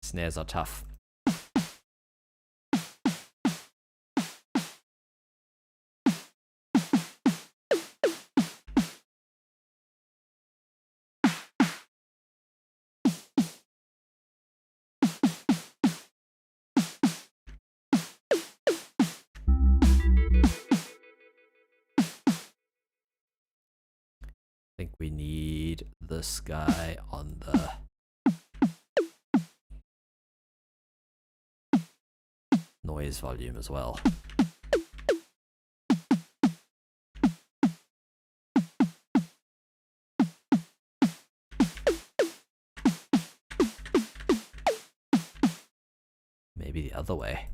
A: Snares are tough. this guy on the noise volume as well. Maybe the other way.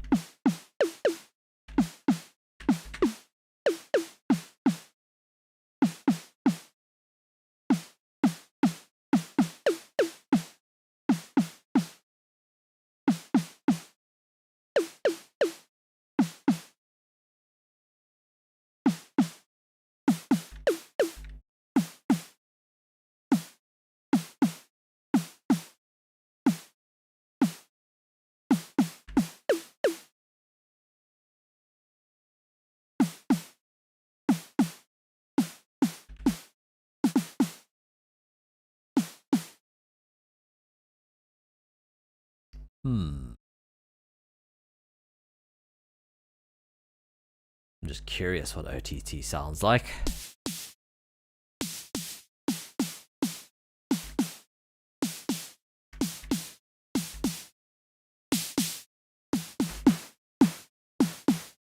A: I'm just curious what OTT sounds like.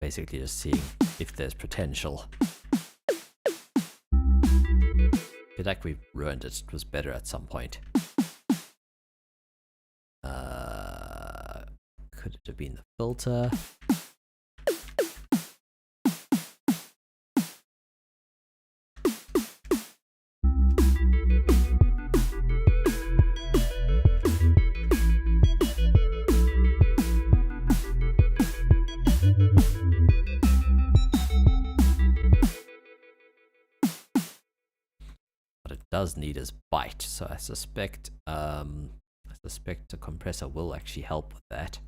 A: Basically just seeing if there's potential. I feel like we ruined it. It was better at some point. Could it have been the filter? What it does need is bite, so I suspect the compressor will actually help with that.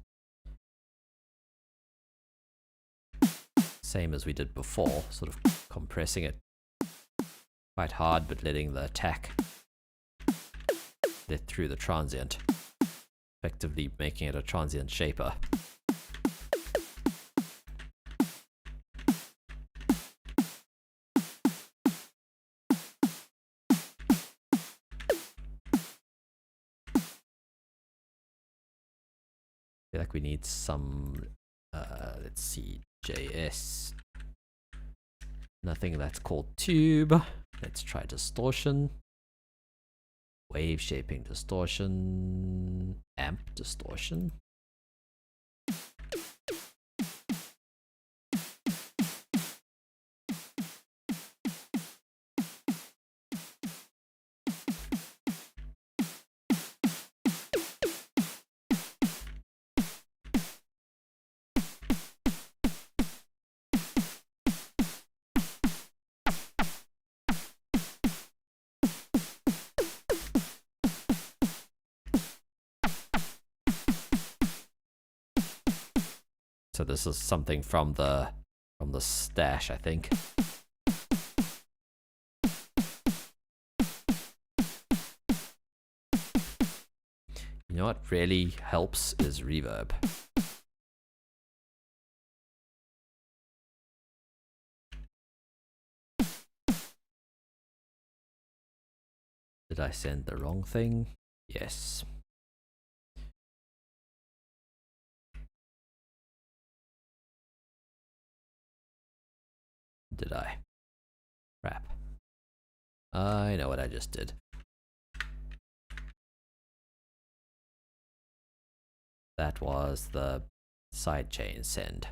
A: Same as we did before, sort of compressing it quite hard, but letting the attack let through the transient, effectively making it a transient shaper. I feel like we need some, let's see, JS, nothing that's called tube. Let's try distortion, wave shaping distortion, amp distortion. So this is something from the stash, I think. You know what really helps is reverb. Did I send the wrong thing? Yes. Did I? Crap. I know what I just did. That was the sidechain send.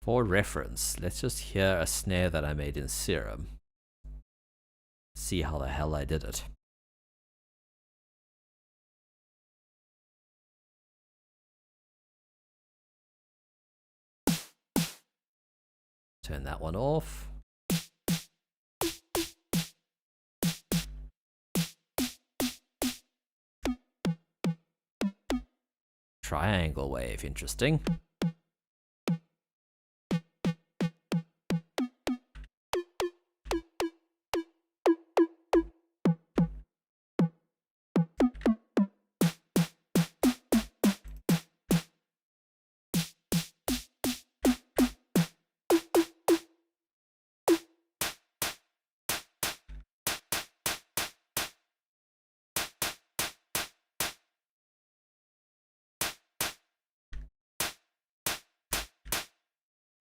A: For reference, let's just hear a snare that I made in Serum. See how the hell I did it. Turn that one off. Triangle wave, interesting.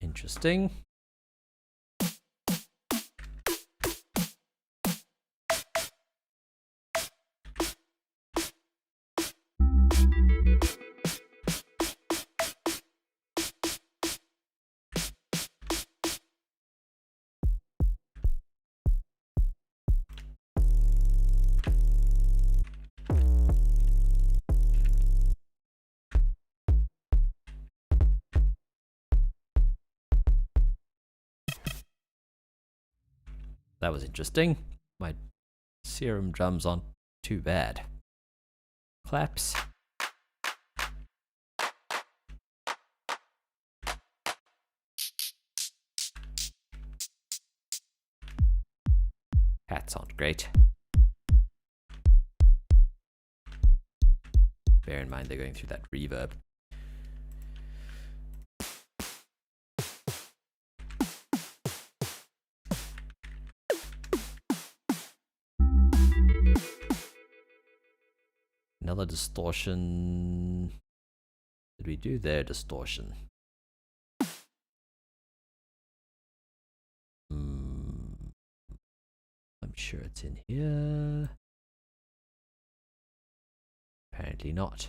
A: Interesting. That was interesting. My Serum drums aren't too bad. Claps. Hats aren't great. Bear in mind they're going through that reverb. Another distortion. Did we do their distortion? I'm sure it's in here. Apparently not.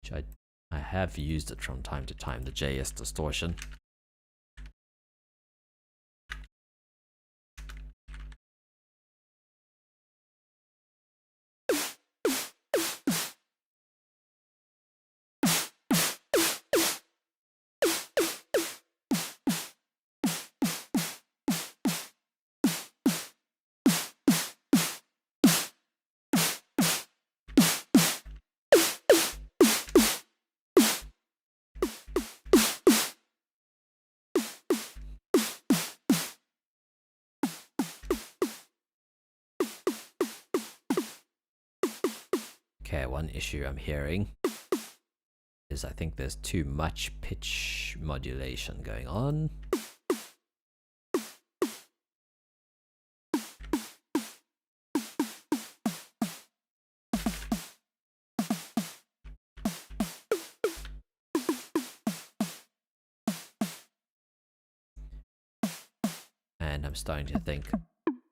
A: Which I have used it from time to time, the JS distortion. Okay, one issue I'm hearing is I think there's too much pitch modulation going on. And I'm starting to think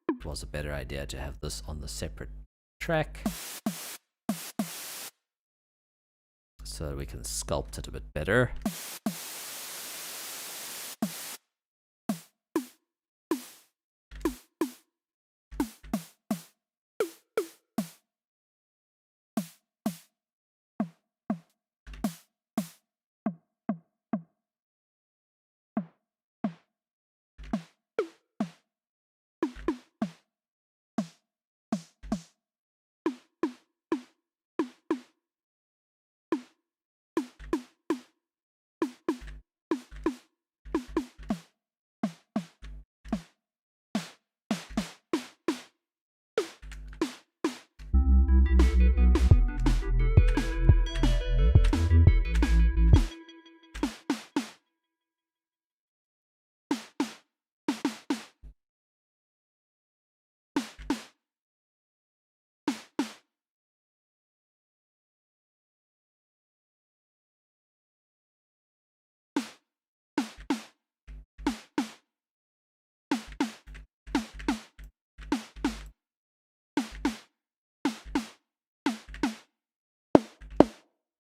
A: it was a better idea to have this on the separate track, so that we can sculpt it a bit better.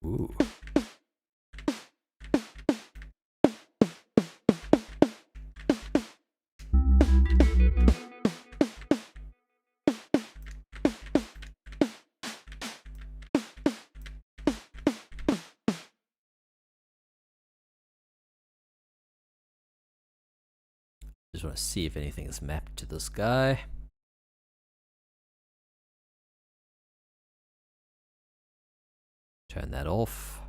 A: Ooh. Just want to see if anything is mapped to this guy. Turn that off.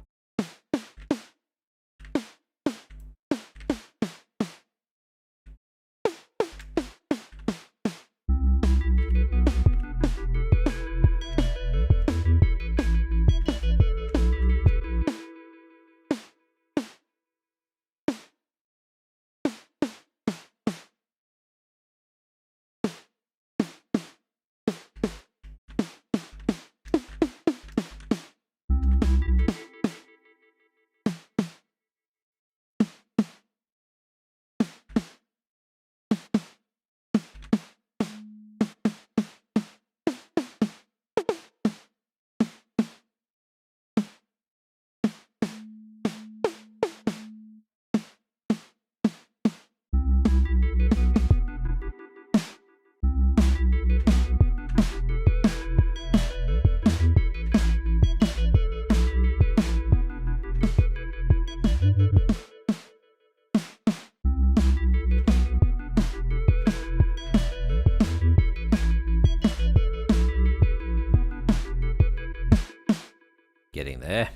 A: Getting there.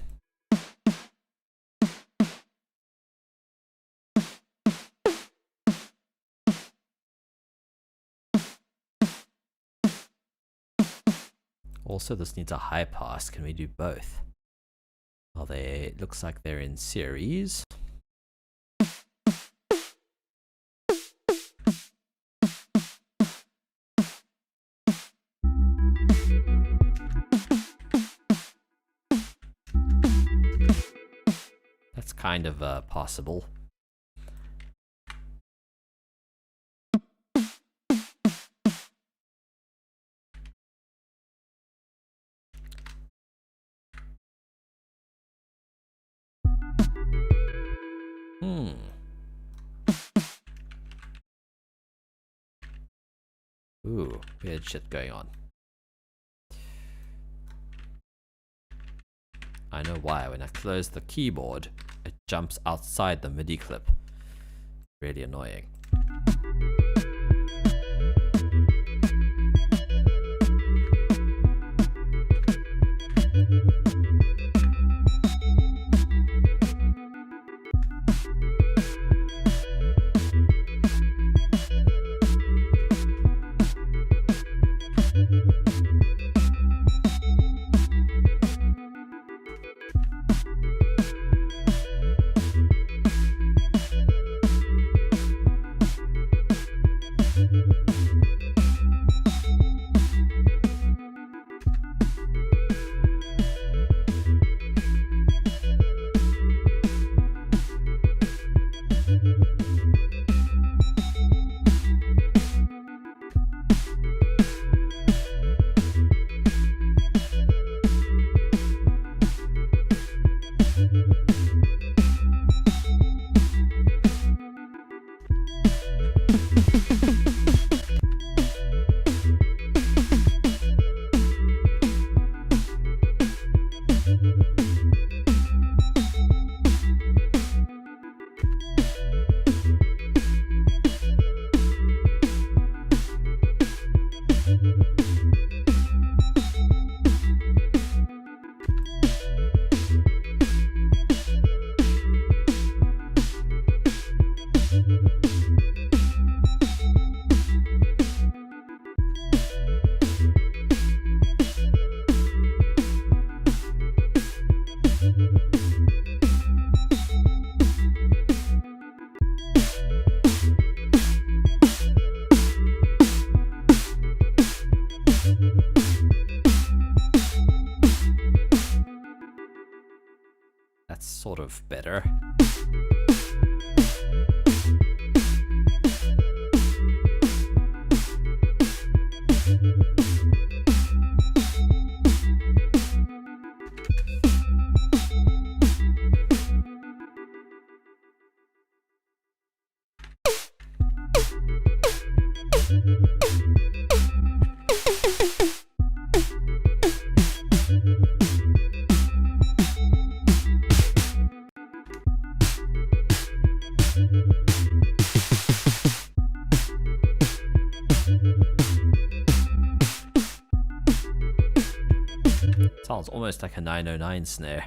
A: Also, this needs a high pass. Can we do both? Well, it looks like they're in series. That's kind of possible. Ooh, weird shit going on. I know why. When I close the keyboard, it jumps outside the MIDI clip. Really annoying. That's sort of better. Sounds almost like a 909 snare.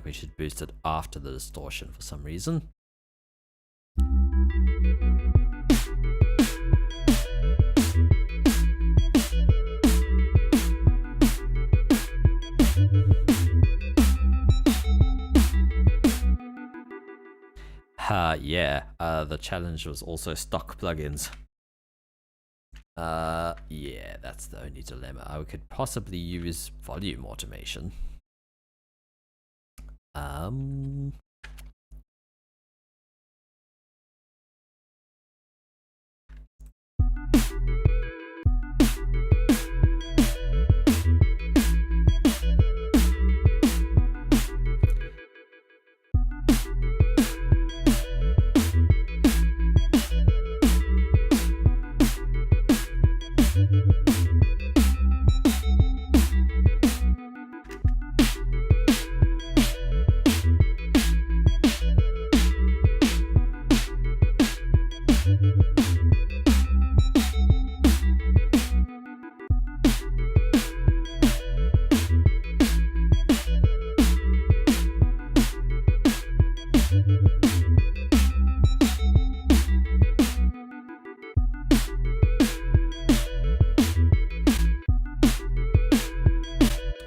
A: We should boost it after the distortion for some reason. Yeah, the challenge was also stock plugins. Yeah, that's the only dilemma. I could possibly use volume automation.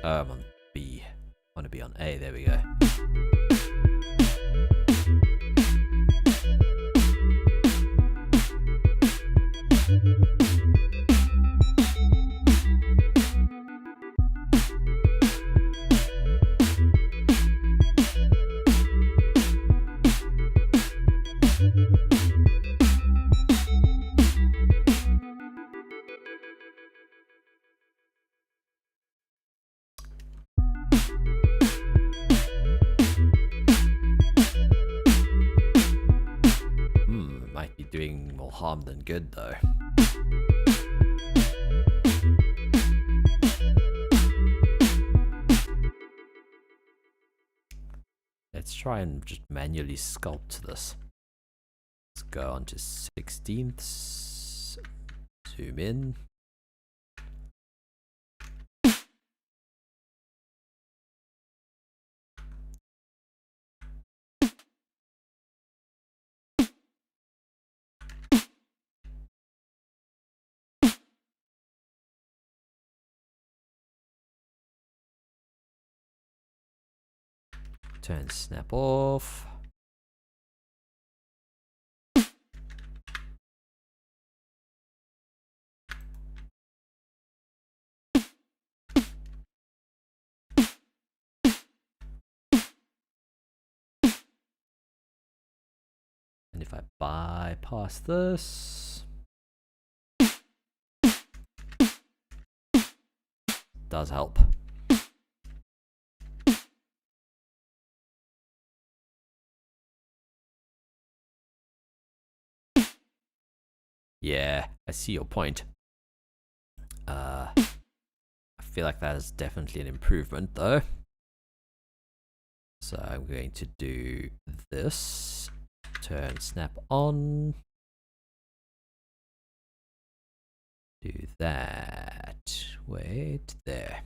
A: I'm on B. I want to be on A. There we go. Might be doing more harm than good though. Let's try and just manually sculpt this. Let's go on to 16ths, zoom in. Turn snap off. And if I bypass this, does help. Yeah, I see your point. I feel like that is definitely an improvement though. So I'm going to do this. Turn snap on. Do that. Wait there.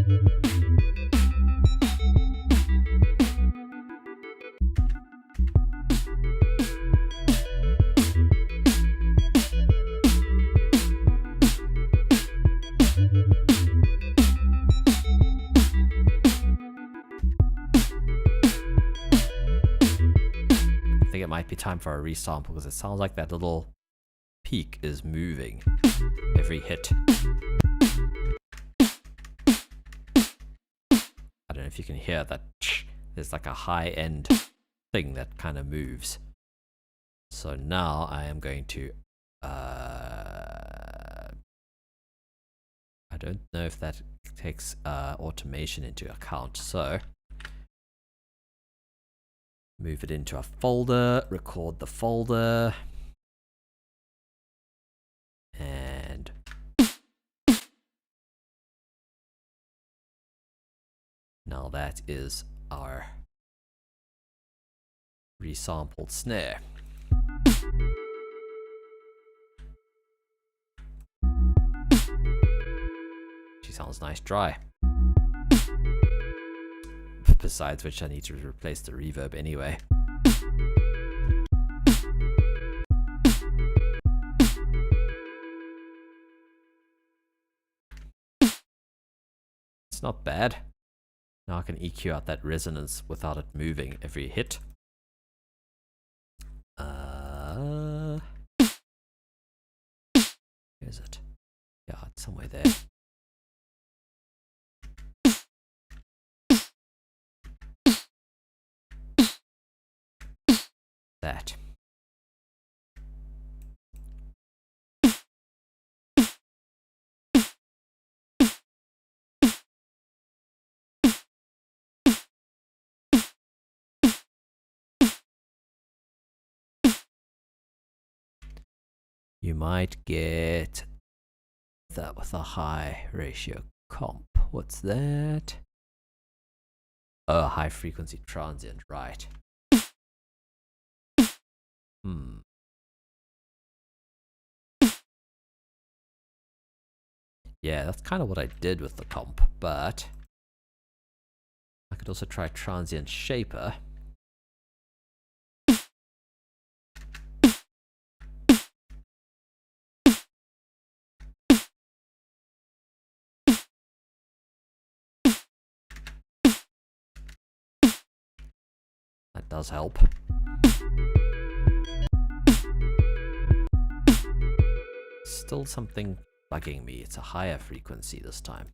A: I think it might be time for a resample because it sounds like that little peak is moving every hit. I don't know if you can hear that. There's like a high end thing that kind of moves. So now I am going to I don't know if that takes automation into account, so move it into a folder, record the folder, and now that is our resampled snare. She sounds nice dry. Besides which I need to replace the reverb anyway. It's not bad. Now I can EQ out that resonance without it moving every hit. Where is it? Yeah, it's somewhere there. That. You might get that with a high ratio comp. What's that? Oh, high frequency transient, right. Yeah, that's kind of what I did with the comp, but I could also try transient shaper. That does help. Still something bugging me. It's a higher frequency this time.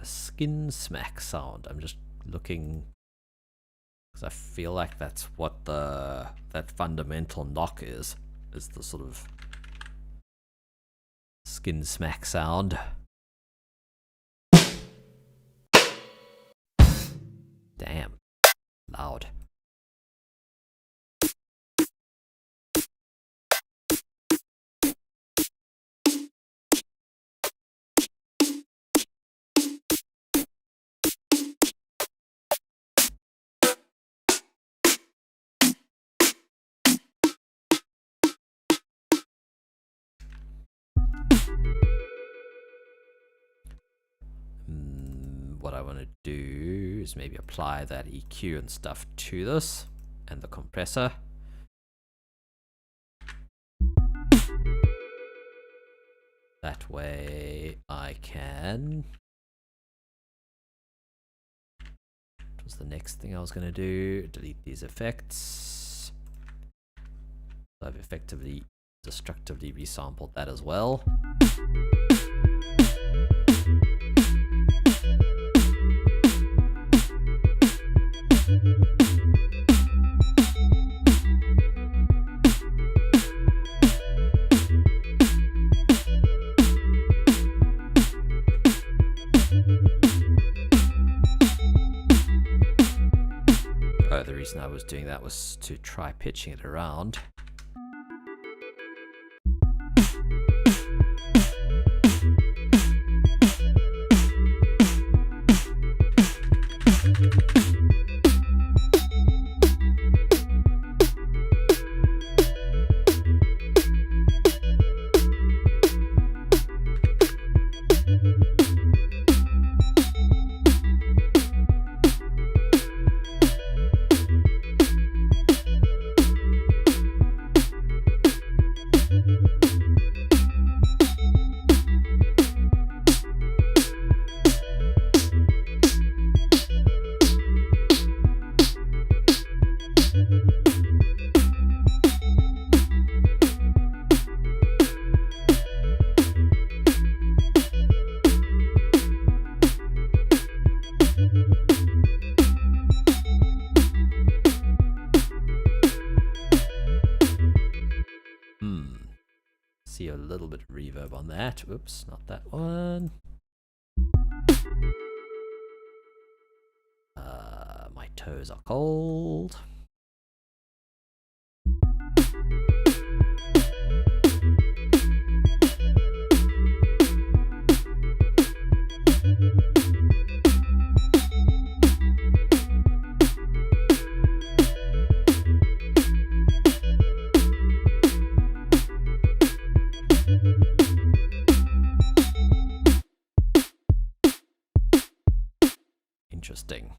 A: Skin smack sound. I'm just looking because I feel like that's what that fundamental knock is the sort of skin smack sound. Damn, loud. What I want to do is maybe apply that EQ and stuff to this and the compressor. That way I can... What was the next thing I was going to do? Delete these effects. So I've effectively destructively resampled that as well. The reason I was doing that was to try pitching it around. See a little bit of reverb on that. Oops, not that one. My toes are cold. Interesting.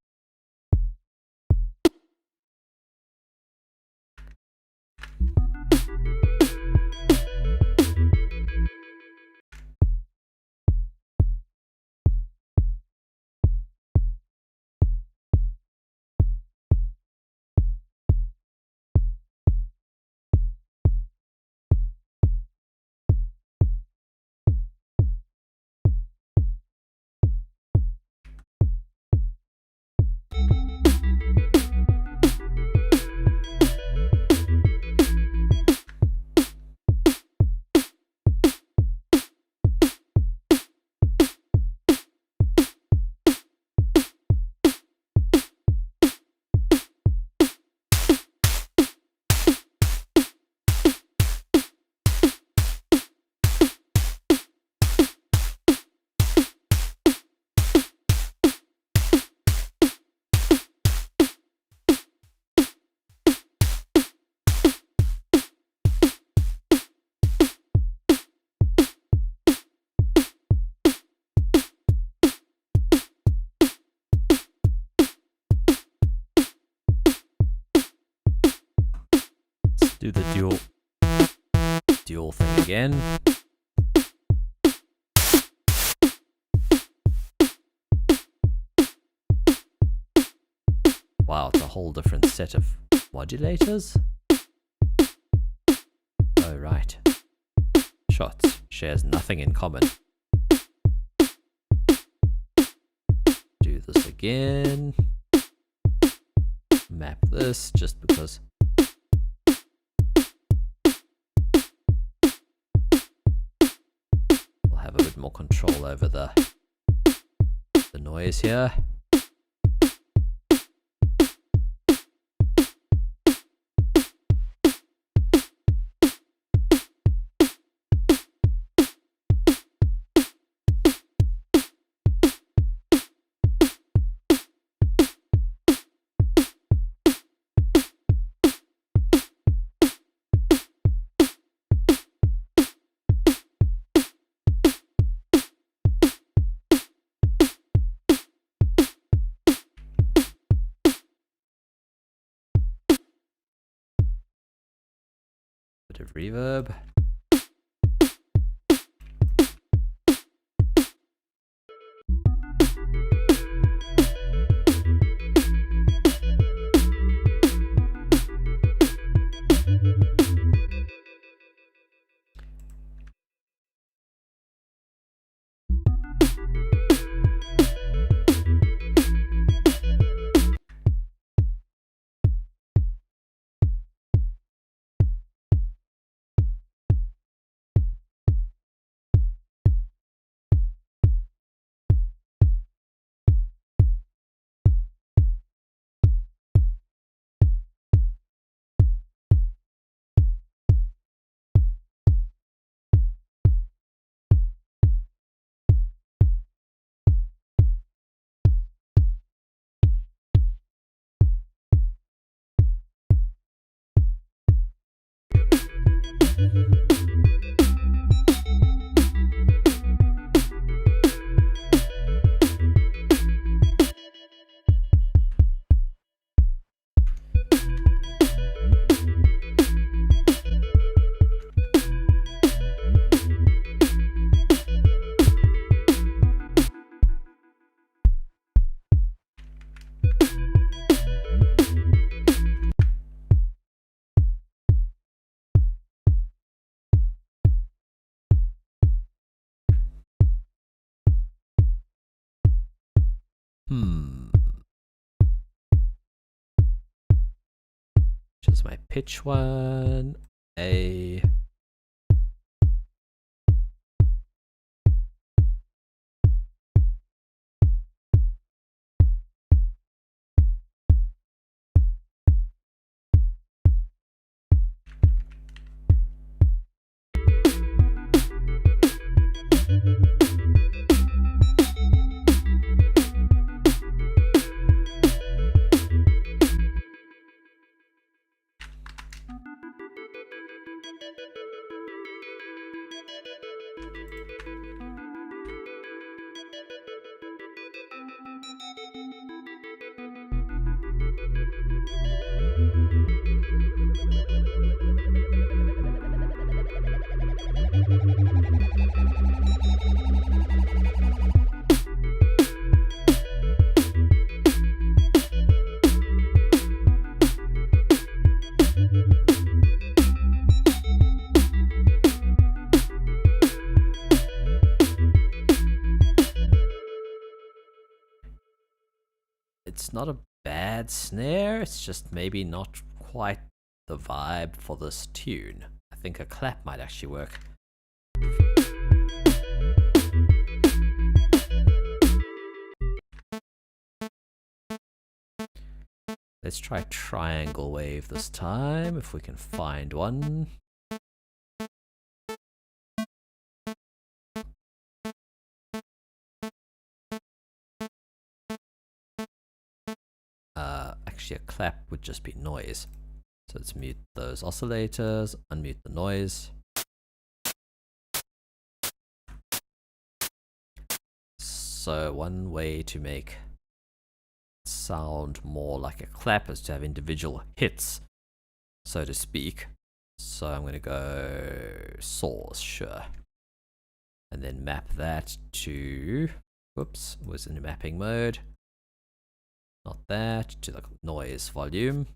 A: Do the dual thing again. Wow, it's a whole different set of modulators. Oh, right. Shots shares nothing in common. Do this again. Map this just because. bit more control over the noise here. Bit of reverb. Which is my pitch one. A. It's not a bad snare, it's just maybe not quite the vibe for this tune. I think a clap might actually work. Let's try triangle wave this time, if we can find one. Actually, a clap would just be noise. So let's mute those oscillators, unmute the noise. So one way to make it sound more like a clap is to have individual hits, so to speak. So I'm going to go source, sure. And then map that to, whoops, was in mapping mode. Not that, to the noise volume.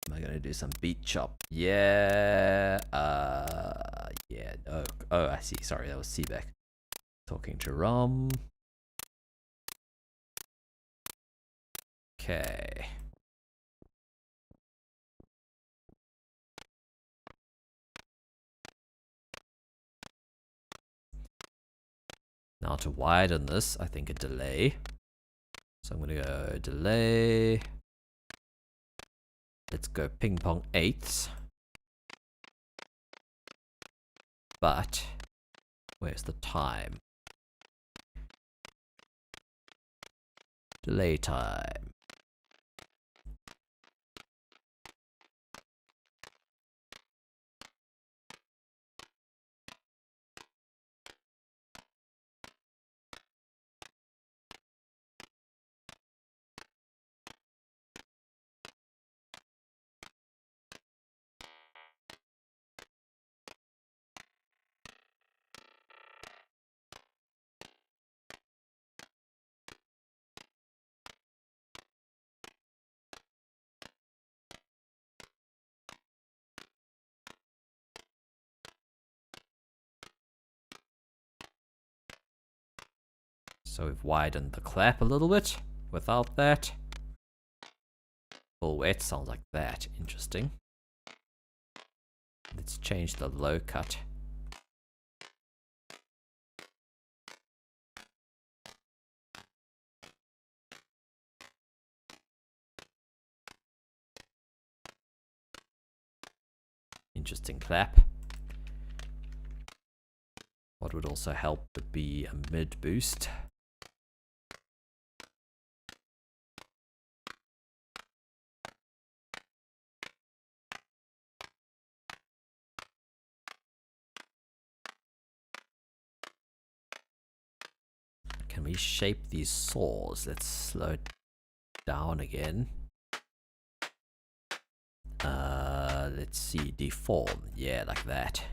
A: Am I going to do some beat chop? Yeah. I see. Sorry, that was Seebeck. Talking to Rom. Okay. Now to widen this, I think a delay. So I'm going to go delay. Let's go ping pong 8s. But where's the time? Delay time. So we've widened the clap a little bit without that. Full wet sounds like that. Interesting. Let's change the low cut. Interesting clap. What would also help would be a mid boost. Can we shape these saws? Let's slow it down again. Let's see, deform. Yeah, like that.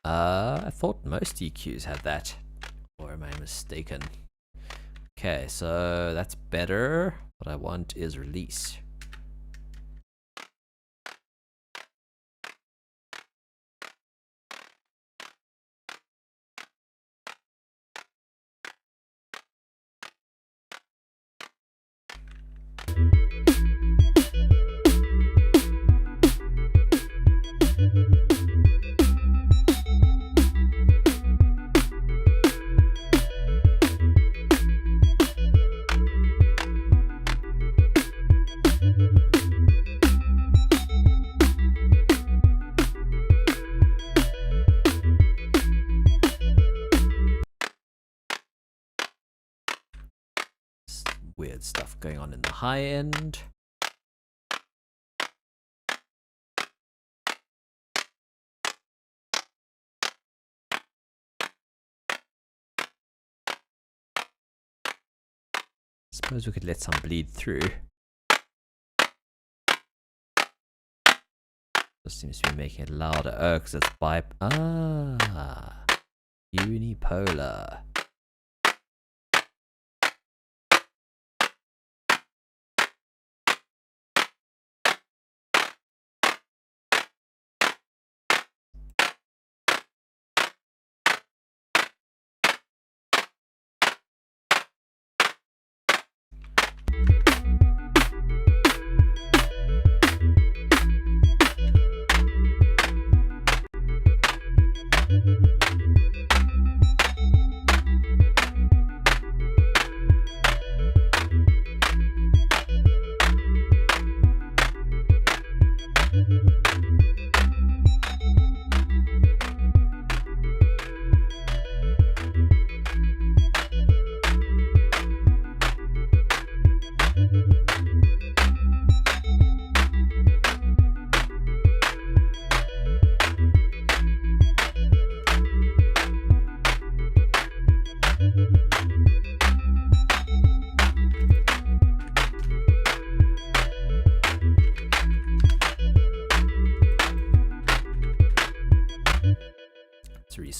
A: I thought most EQs had that, or am I mistaken? Okay, so that's better. What I want is release. Weird stuff going on in the high end. Suppose we could let some bleed through. This seems to be making it louder. Oh, because it's unipolar.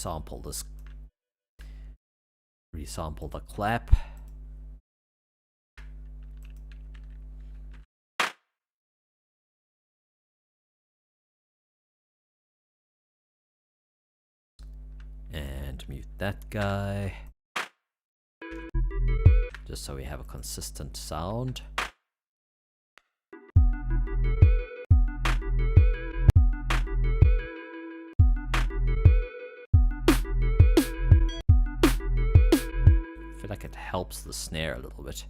A: resample this. Resample the clap. And mute that guy. Just so we have a consistent sound. I feel like it helps the snare a little bit.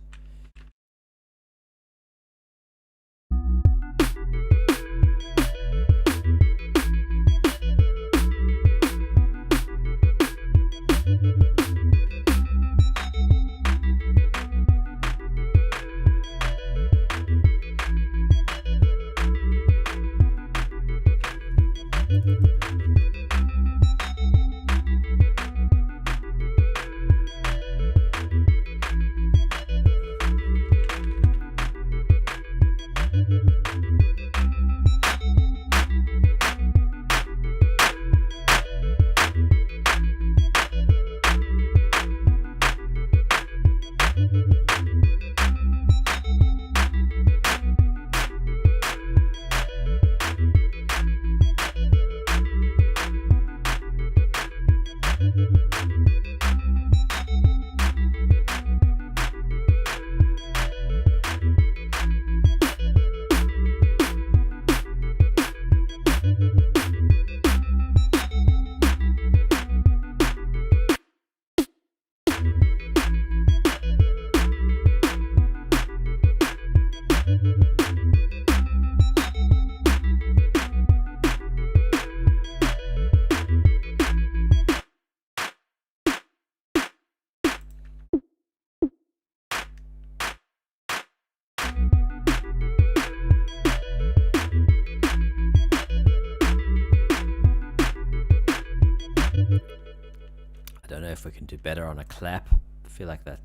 A: I don't know if we can do better on a clap. I feel like that.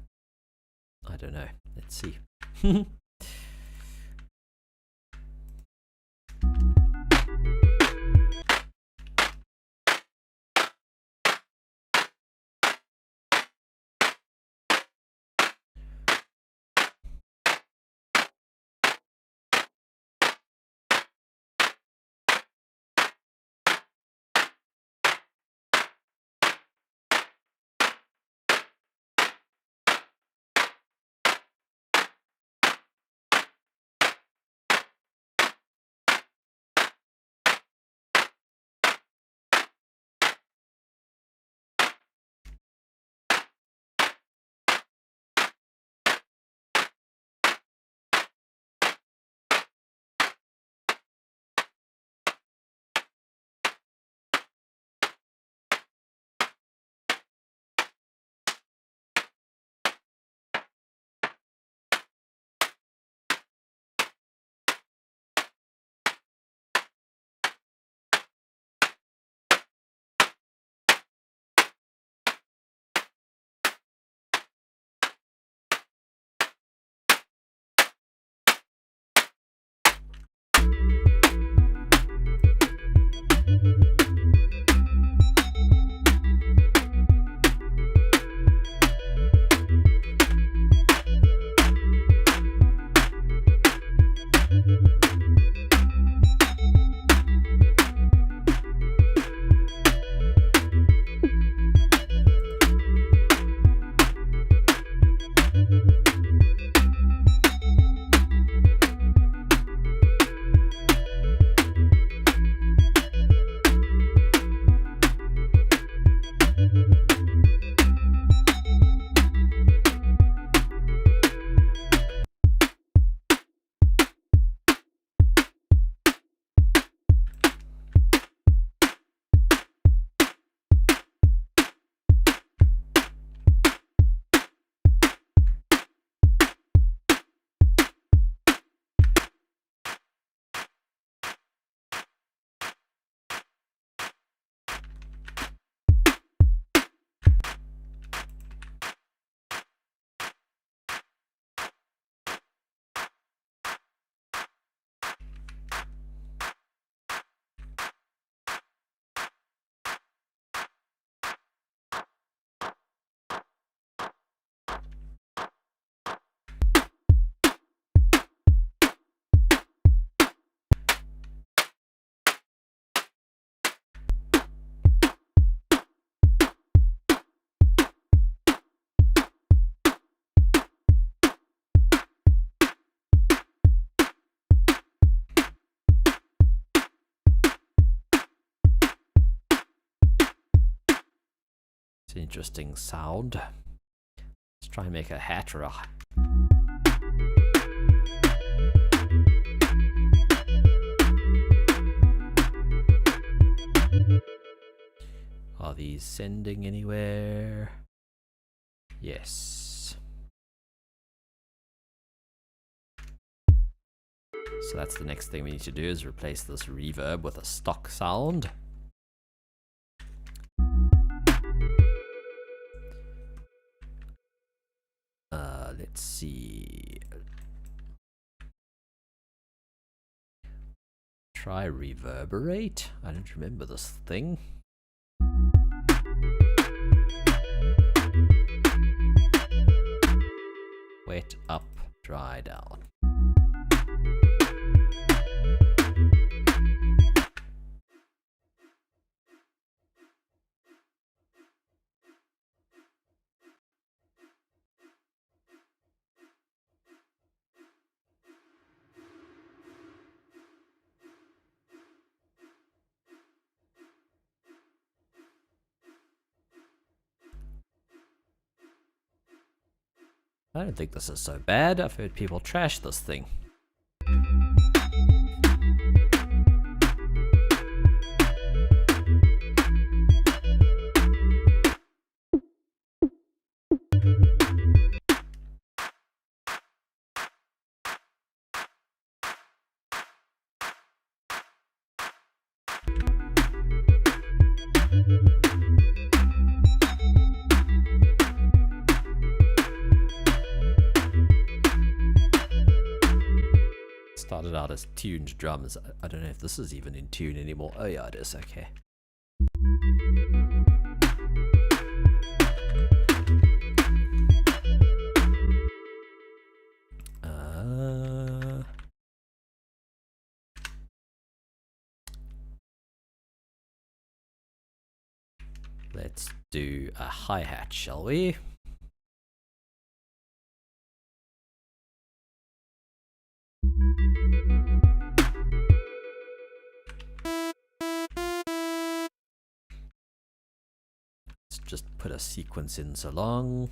A: I don't know. Let's see. an interesting sound. Let's try and make a hat or a... Are these sending anywhere? Yes. So that's the next thing we need to do, is replace this reverb with a stock sound. Let's see. Try reverberate. I don't remember this thing. Wet up, dry down. I don't think this is so bad. I've heard people trash this thing. Started out as tuned drums. I don't know if this is even in tune anymore. Oh yeah, it is. Okay. Let's do a hi-hat, shall we? Let's just put a sequence in so long.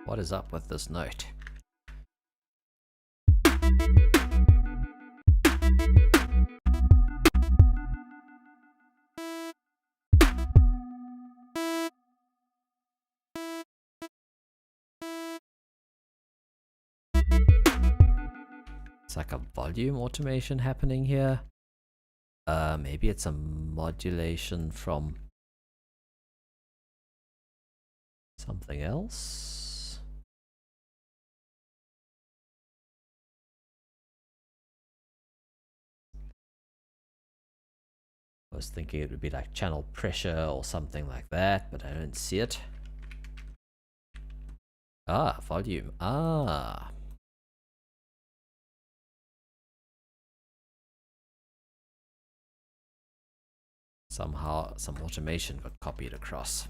A: What is up with this note? It's like a volume automation happening here. Maybe it's a modulation from something else. I was thinking it would be like channel pressure or something like that, but I don't see it. Ah, volume. Ah. Somehow some automation got copied across.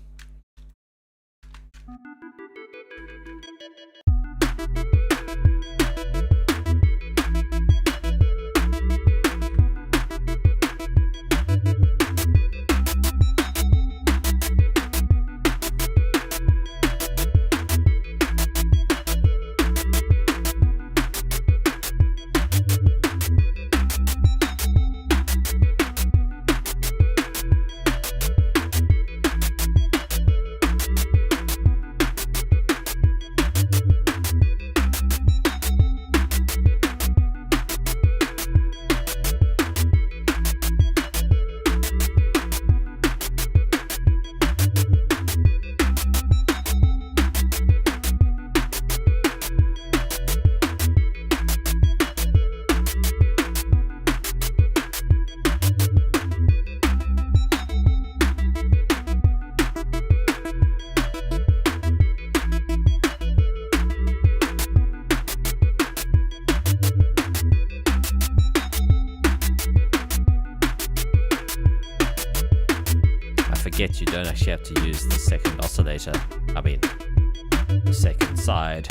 A: forget you don't actually have to use the second oscillator, the second side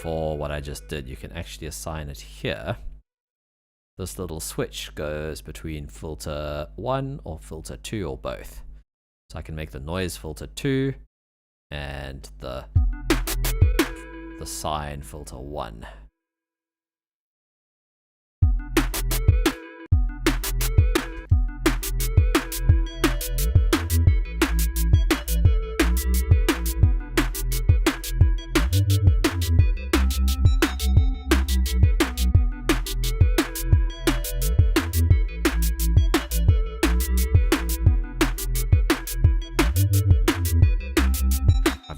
A: for what I just did. You can actually assign it here. This little switch goes between filter 1 or filter 2 or both. So I can make the noise filter 2 and the sine filter 1.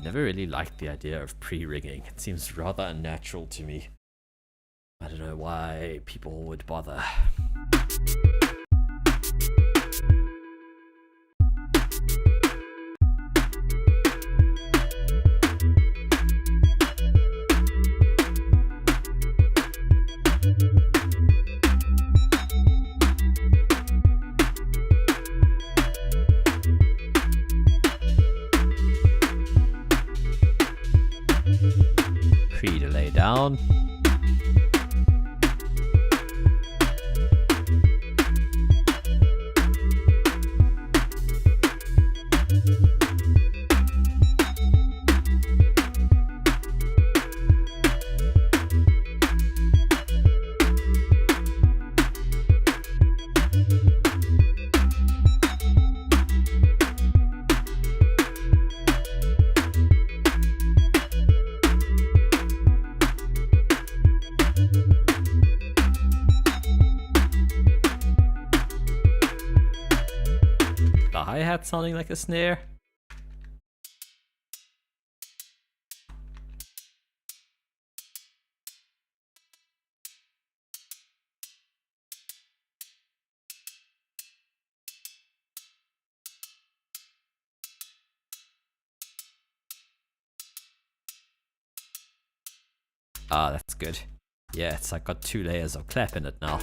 A: Never really liked the idea of pre-rigging. It seems rather unnatural to me. I don't know why people would bother. Pre-delay down. Hi-hat sounding like a snare. Ah, that's good. Yeah, it's like got 2 layers of clap in it now.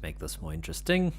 A: make this more interesting.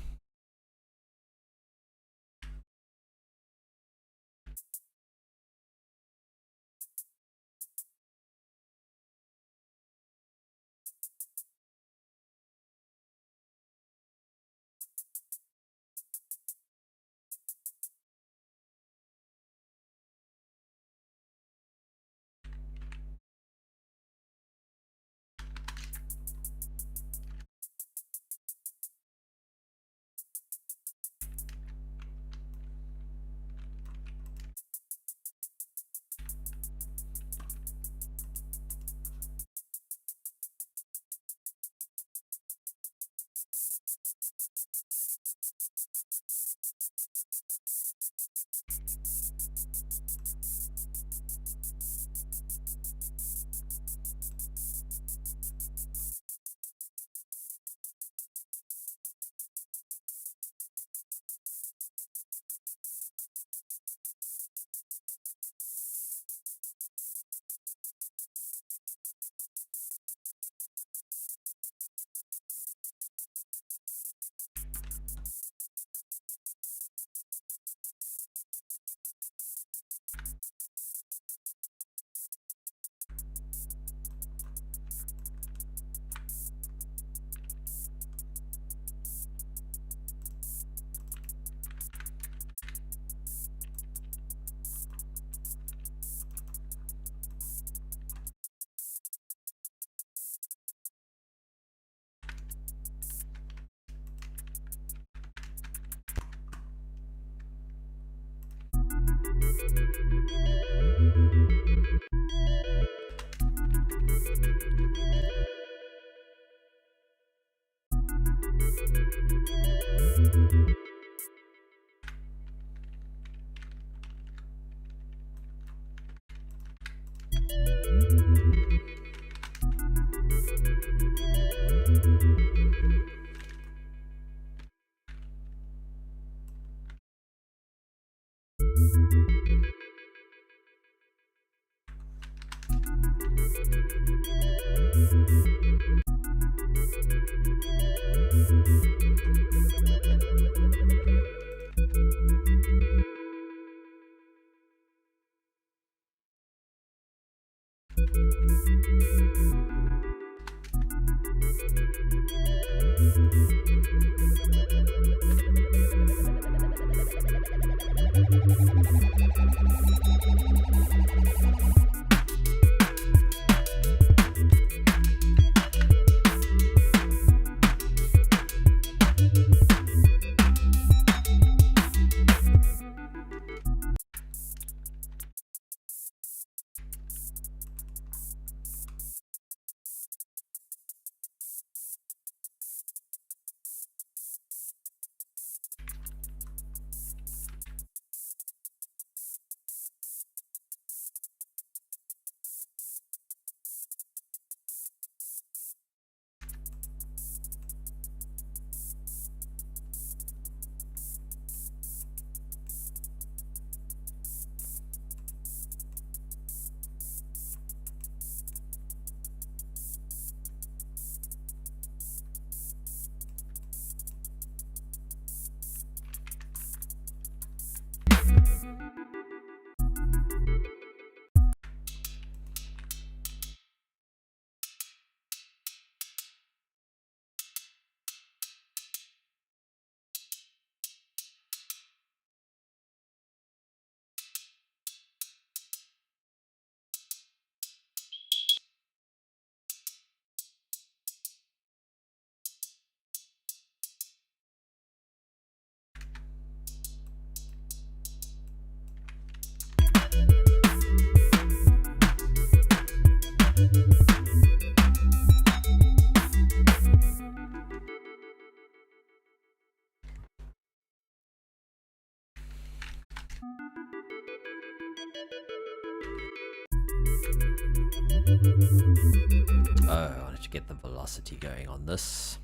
A: Oh, I wanted to get the velocity going on this.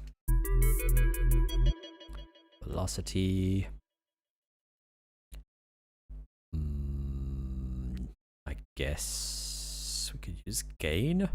A: Velocity. I guess we could use gain.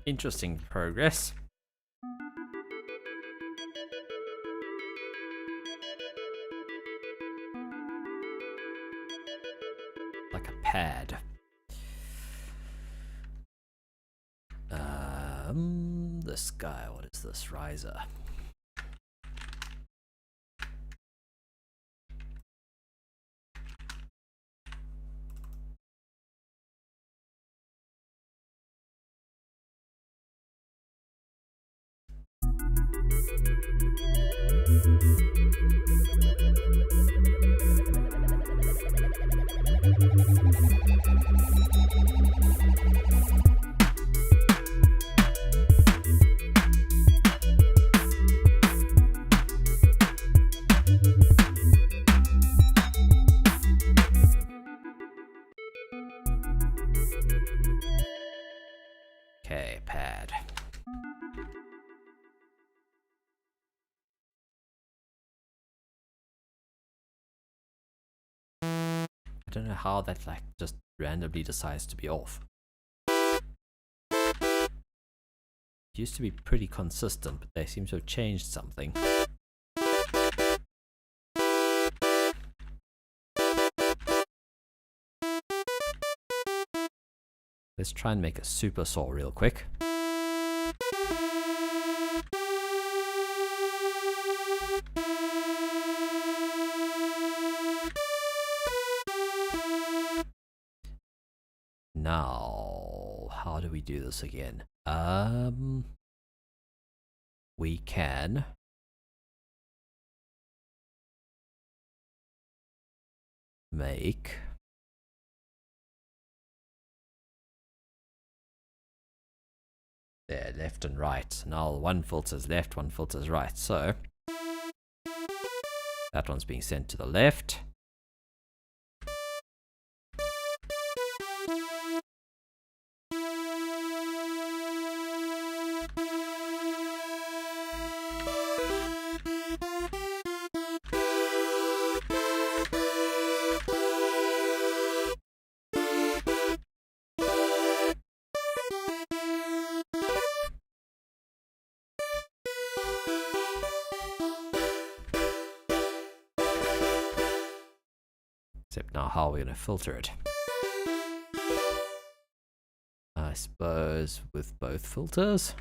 A: Interesting progress. Like a pad. This guy, what is this? Riser. Okay, pad. I don't know how that like just randomly decides to be off. It used to be pretty consistent, but they seem to have changed something. Let's try and make a super saw real quick. Now, how do we do this again? We can make there left and right. Now one filter's left, one filter's right. So that one's being sent to the left. Except now how are we going to filter it? I suppose with both filters.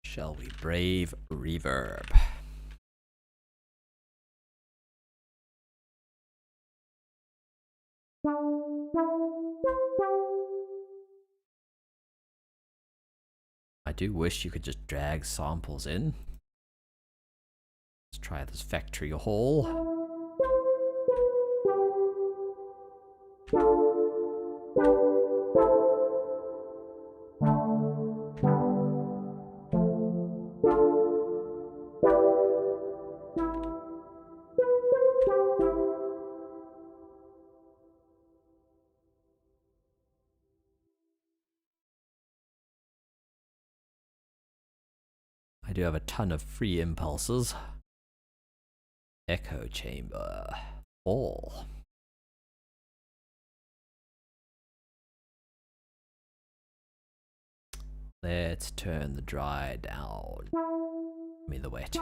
A: Shall we brave reverb? I do wish you could just drag samples in. Let's try this factory hall. I do have a ton of free impulses. Echo chamber. All. Let's turn the dry down. I mean the wet.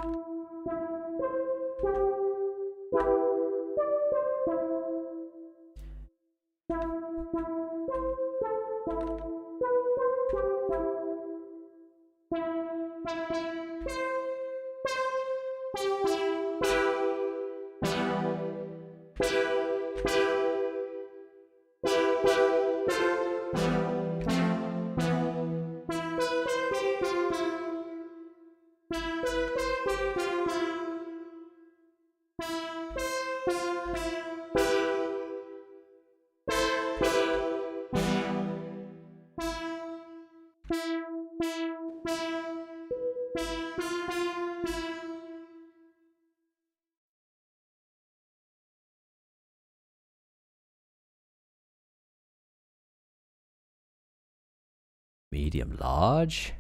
A: Medium large.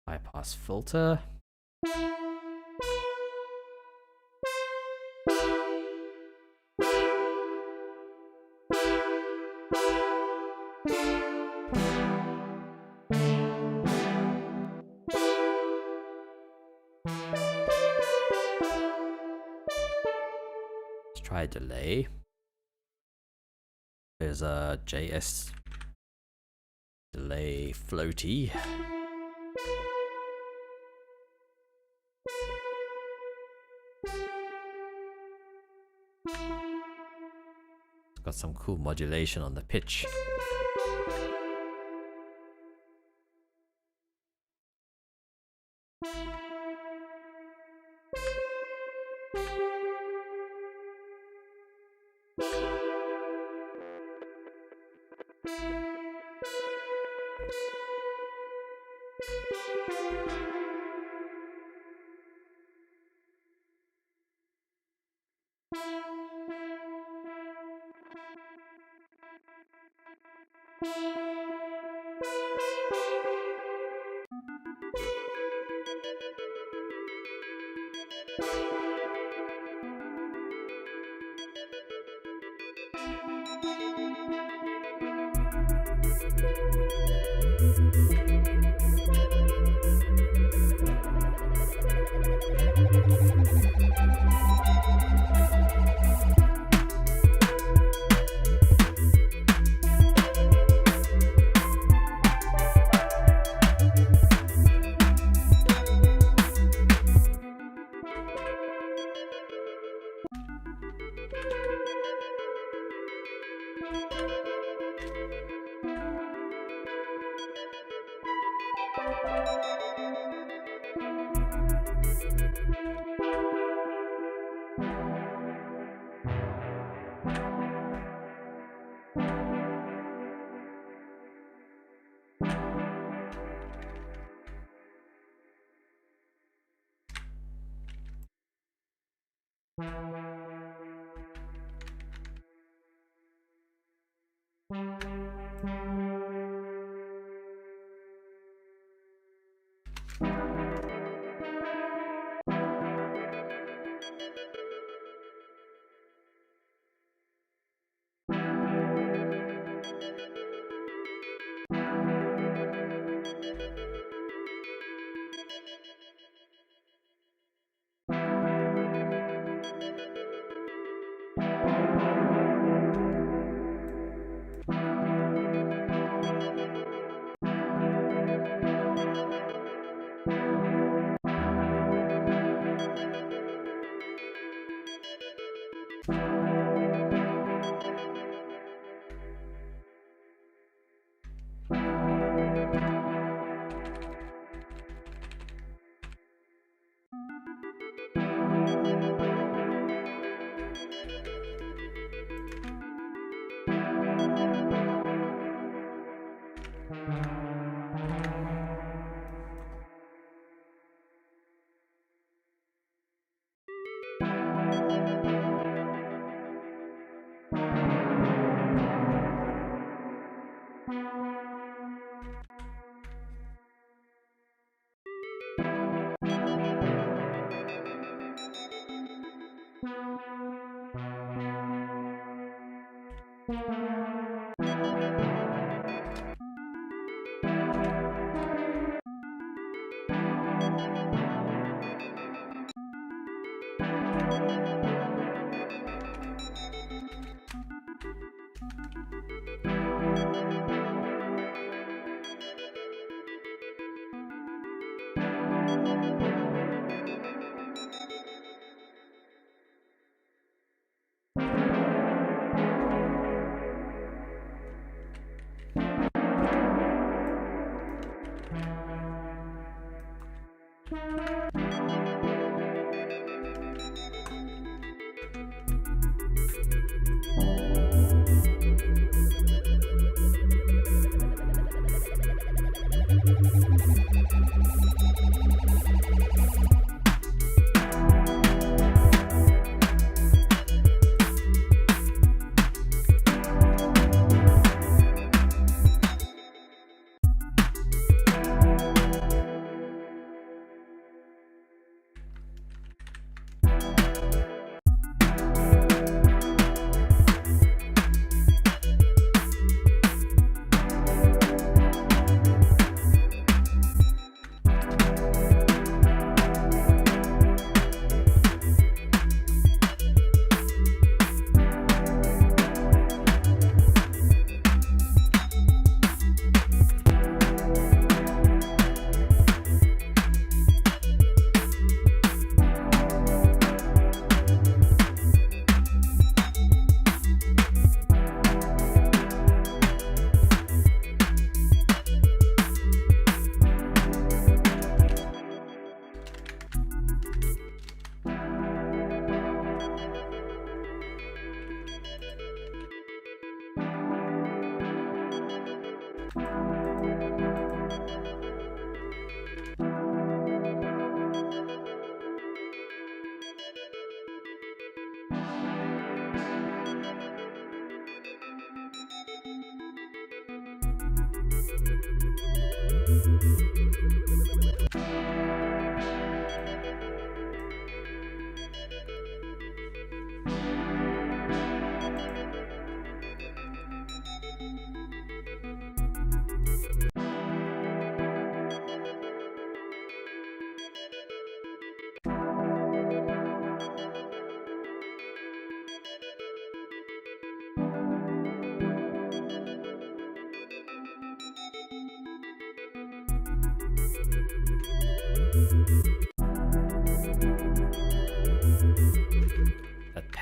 A: Bypass filter. try delay. There's a JS delay floaty. It's got some cool modulation on the pitch.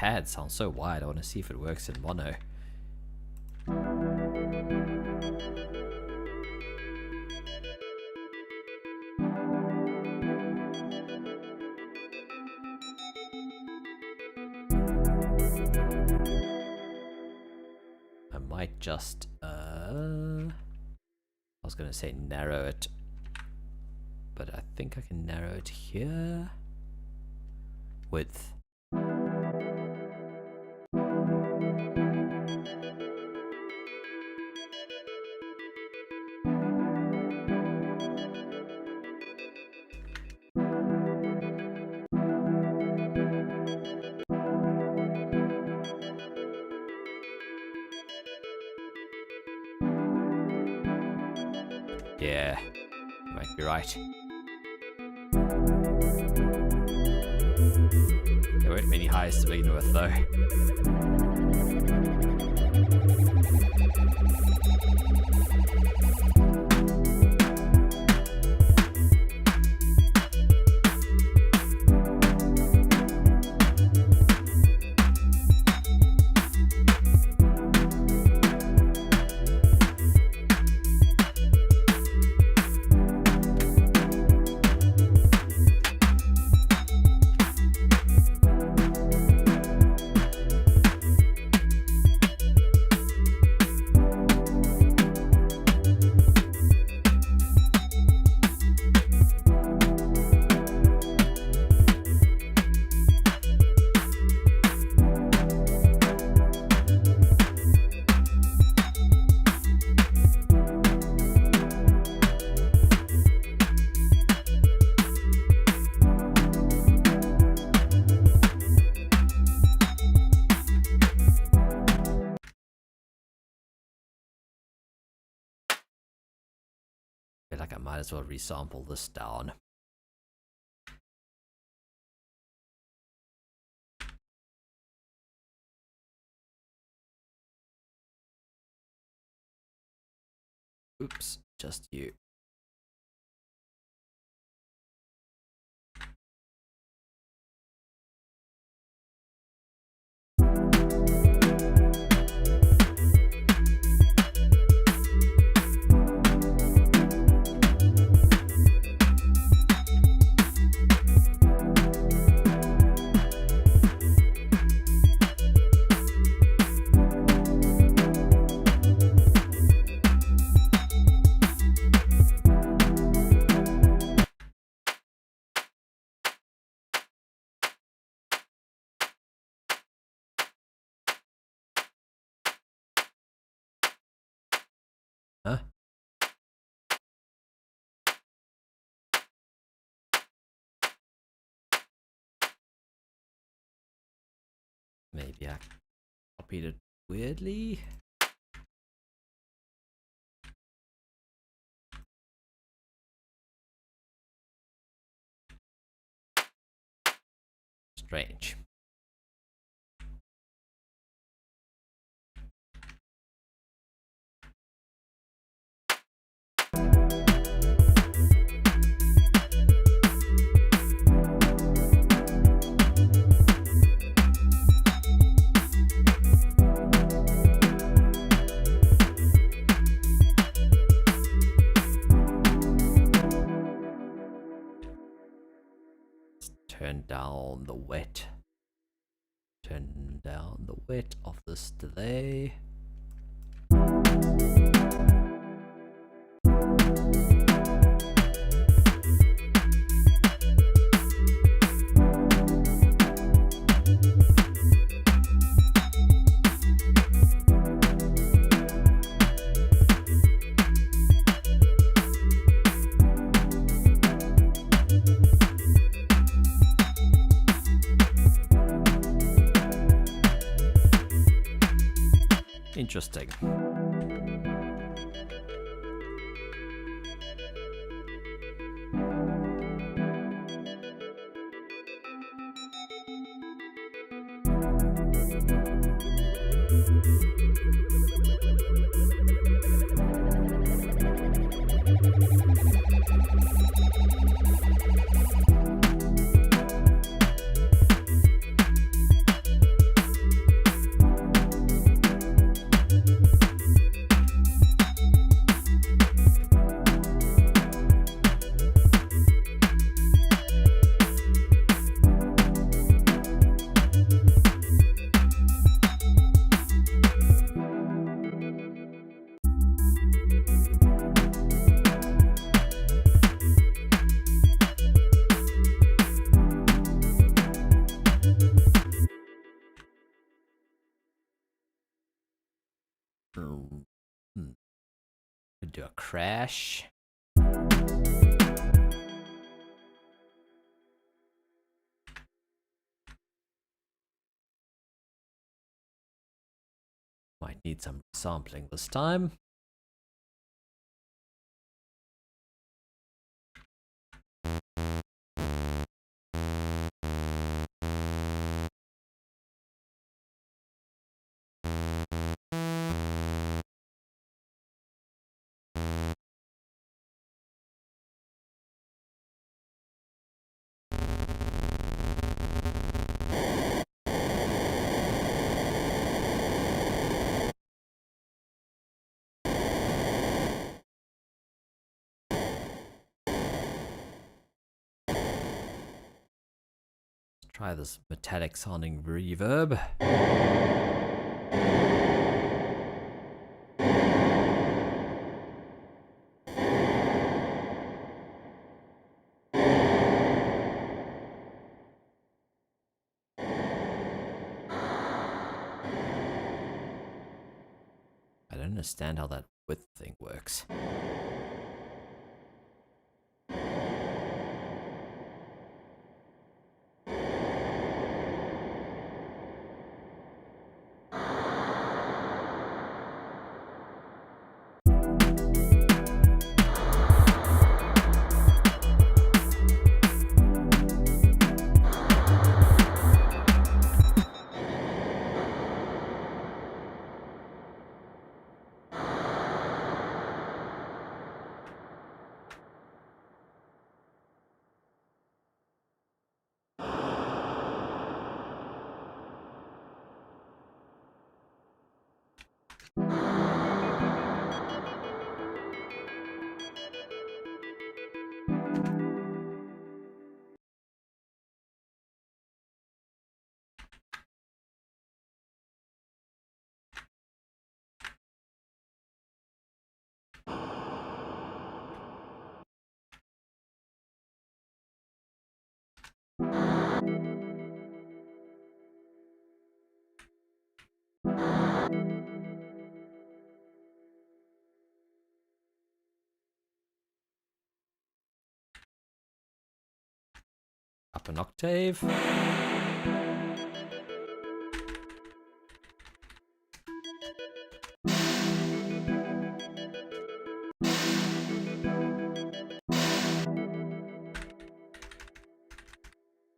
A: pad sounds so wide. I want to see if it works in mono. I might just I was gonna say narrow it, but I think I can narrow it here. Width. Yeah, you might be right. There weren't many highs to begin with, though. I feel like I might as well resample this down. Oops, just you. Huh? Maybe I copied it weirdly. Strange. Turn down the wet. Turn down the wet of this delay. Interesting. trash. Might need some sampling this time. Try this metallic sounding reverb. I don't understand how that width thing works. Up an octave.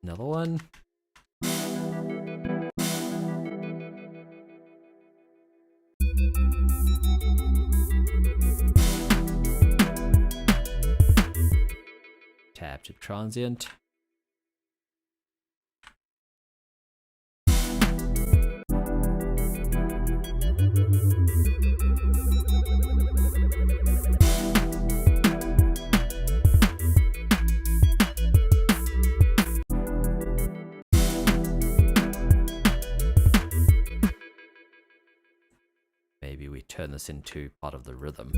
A: Another one. Tab to transient. Maybe we turn this into part of the rhythm.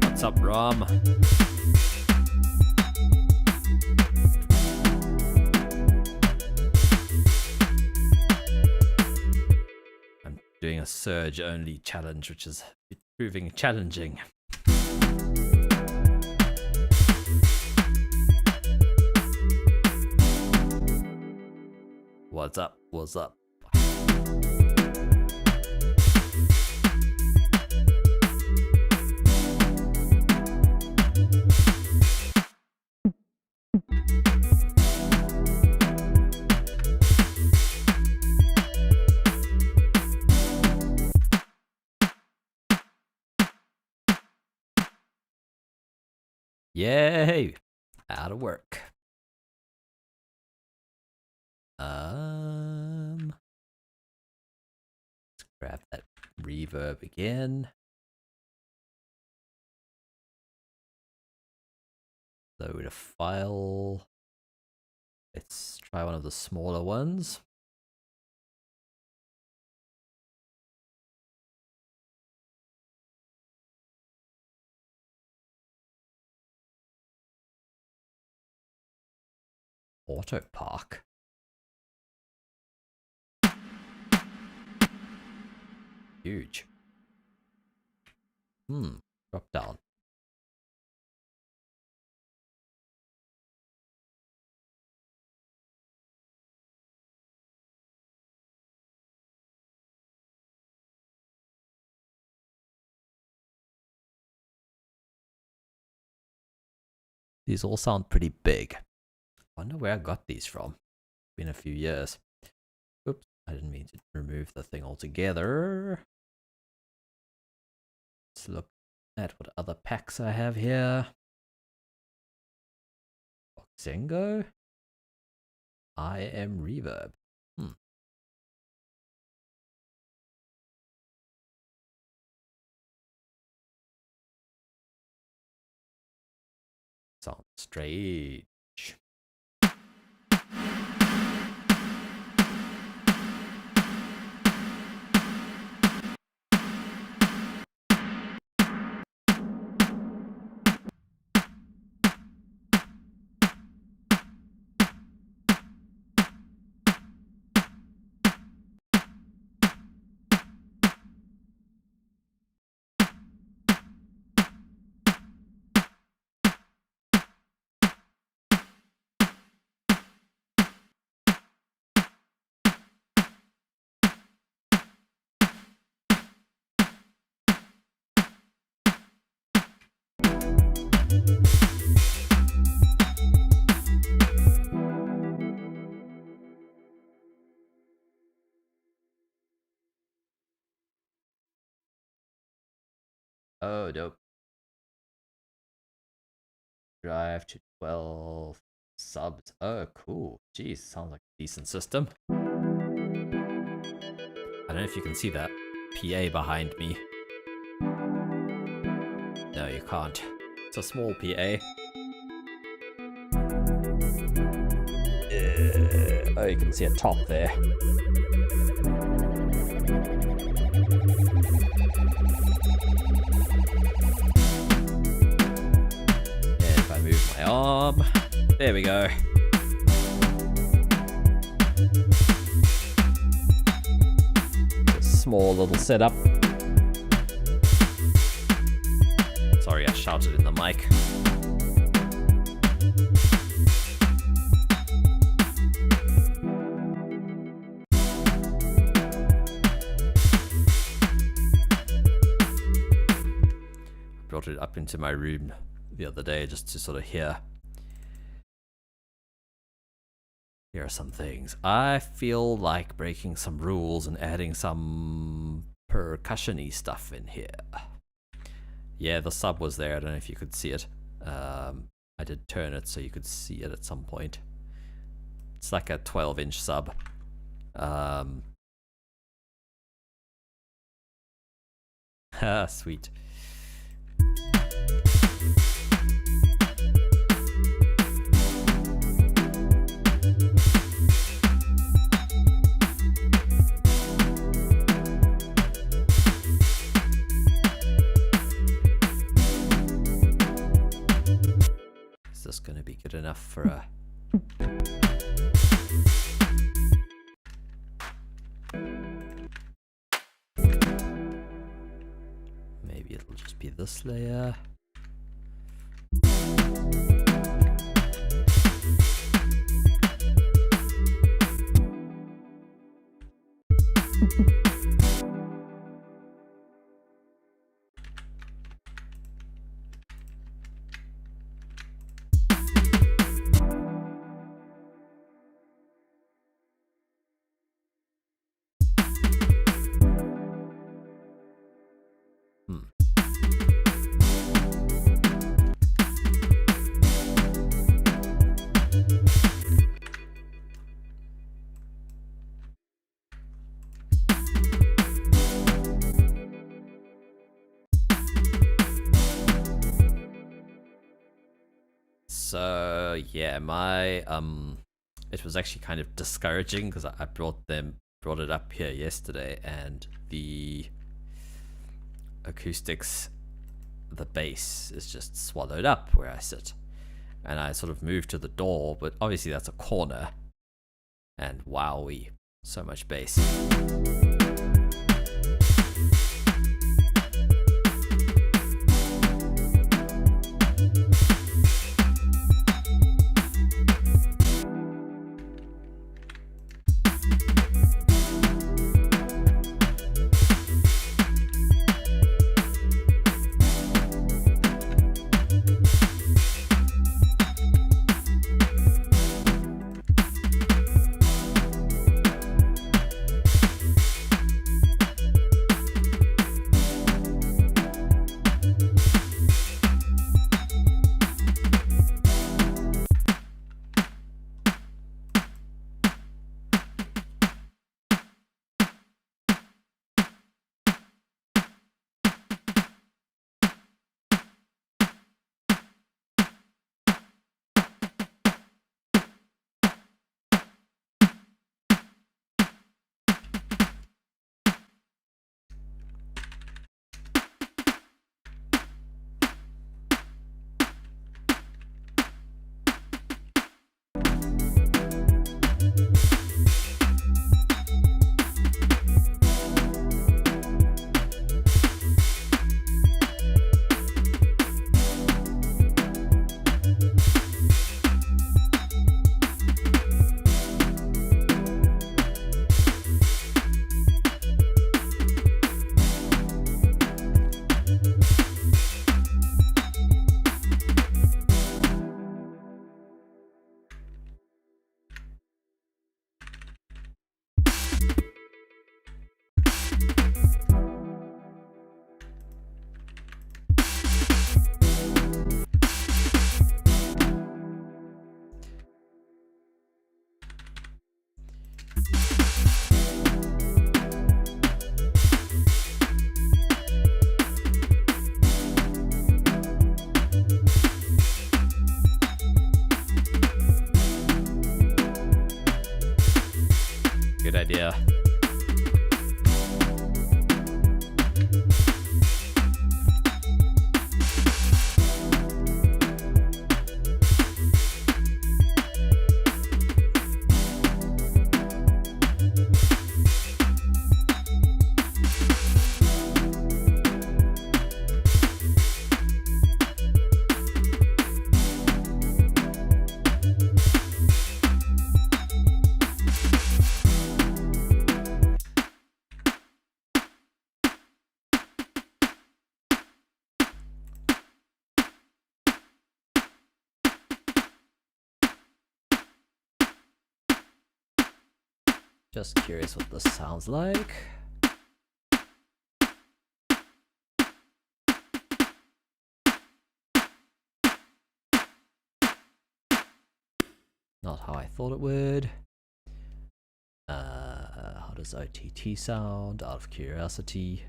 A: What's up, Rom? I'm doing a surge only challenge, which is proving challenging. What's up? What's up? Yay! Out of work. Let's grab that reverb again. Load a file. Let's try one of the smaller ones. Auto park. Huge. Drop down. These all sound pretty big. Wonder where I got these from. Been a few years. Oops, I didn't mean to remove the thing altogether. Let's look at what other packs I have here. Boxengo. I am reverb. Sounds strange. Oh, dope. Drive to 12 subs. Oh, cool. Jeez, sounds like a decent system. I don't know if you can see that PA behind me. No, you can't. It's a small PA. Oh, you can see a top there. And if I move my arm, there we go. A small little setup. Sorry, I shouted in the mic. Brought it up into my room the other day just to sort of hear. Here are some things. I feel like breaking some rules and adding some percussion-y stuff in here. Yeah, the sub was there. I don't know if you could see it. I did turn it so you could see it at some point. It's like a 12-inch sub. Sweet. Is this going to be good enough for a... Maybe it'll just be this layer. So yeah, my it was actually kind of discouraging because I brought it up here yesterday, and the acoustics, the bass is just swallowed up where I sit, and I sort of moved to the door, but obviously that's a corner, and wowee, so much bass. Good idea. Just curious what this sounds like. Not how I thought it would. How does OTT sound? Out of curiosity.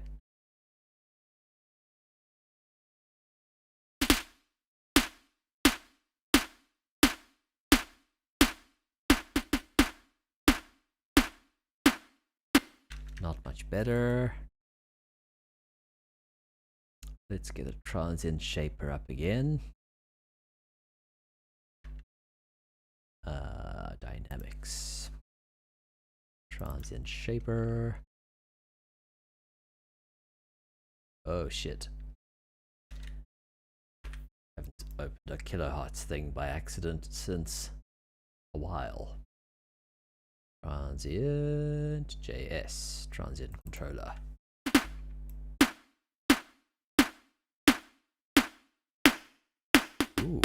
A: Not much better. Let's get a transient shaper up again. Dynamics. Transient shaper. Oh shit. I haven't opened a kilohertz thing by accident since a while. Transient JS, transient controller. Ooh.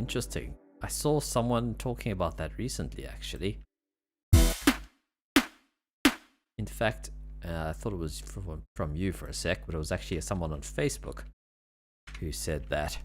A: Interesting. I saw someone talking about that recently, actually. In fact, I thought it was from you for a sec, but it was actually someone on Facebook who said that.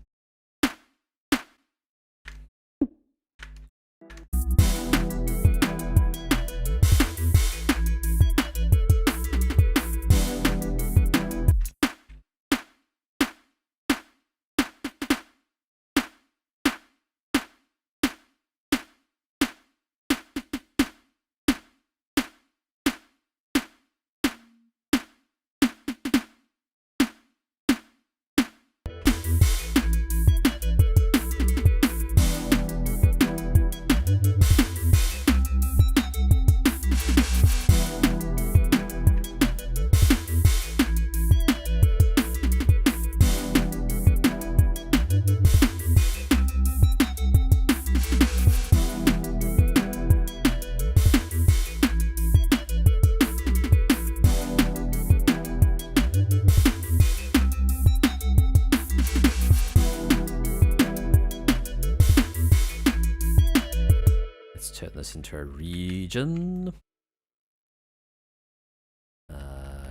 A: Turn this into a region.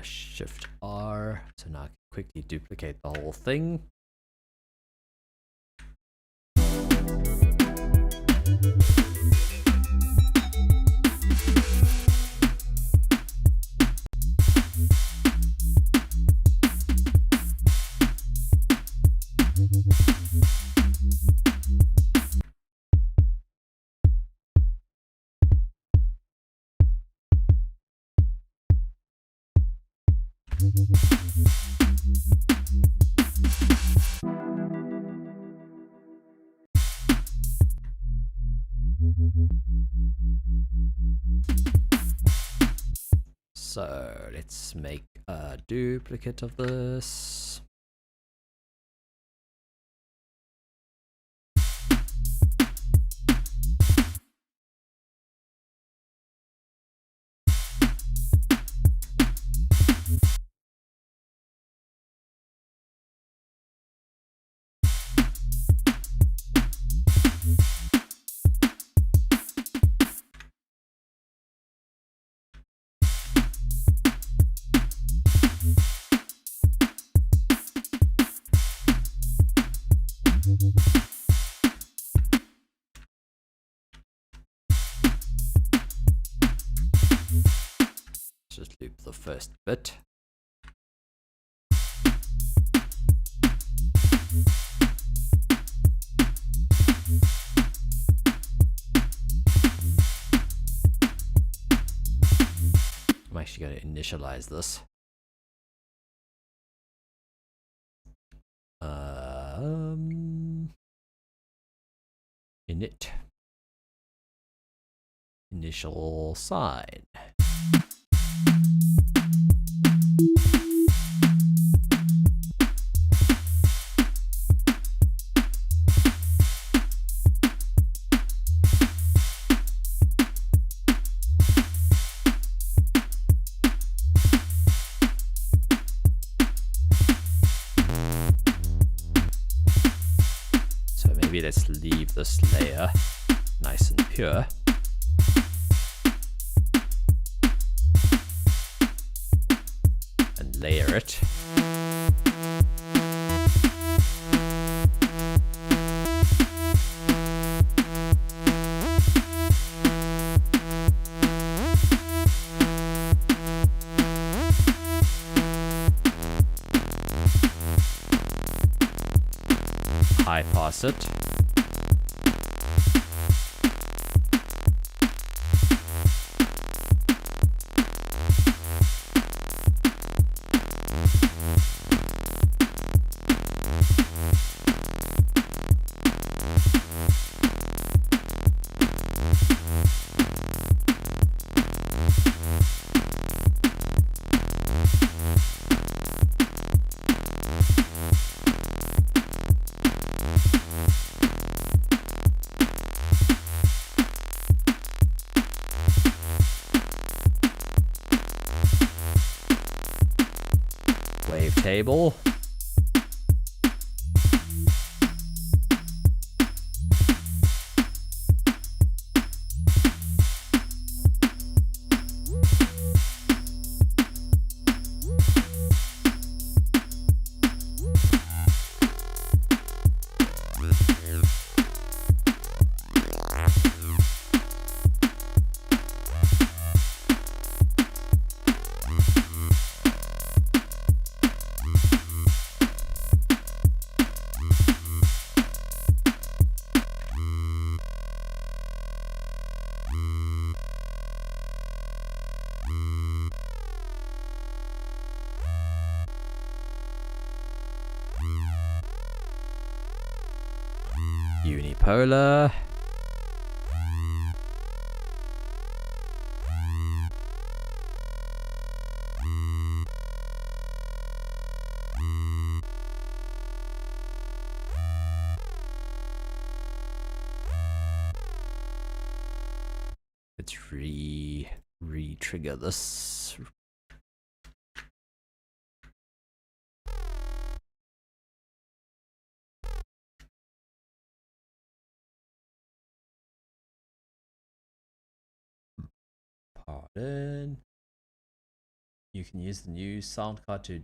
A: Shift R. So now I can quickly duplicate the whole thing. So let's make a duplicate of this. Just loop the first bit. I'm actually going to initialize this. Init. Initial sign. Maybe let's leave this layer nice and pure. And layer it. High pass it. Table. bipolar. Let's re-trigger this. Pardon. You can use the new sound card to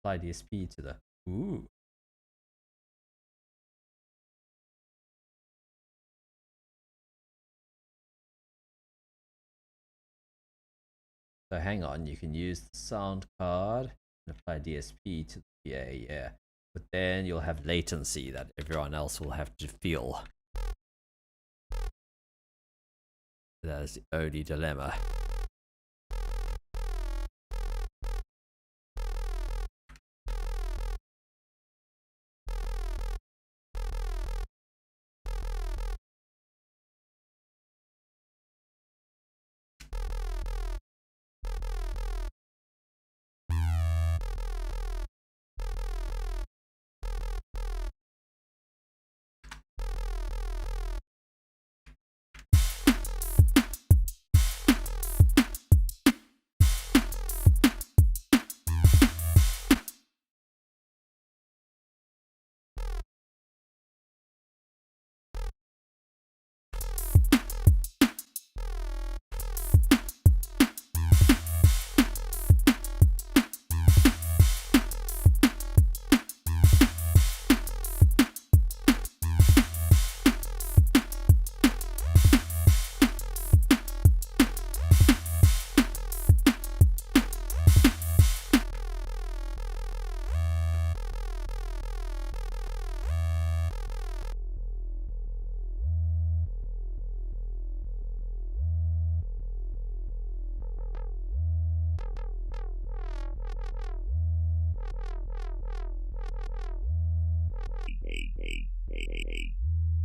A: apply DSP to the. Ooh. So hang on, you can use the sound card and apply DSP to the PA, yeah. But then you'll have latency that everyone else will have to feel. That is the only dilemma.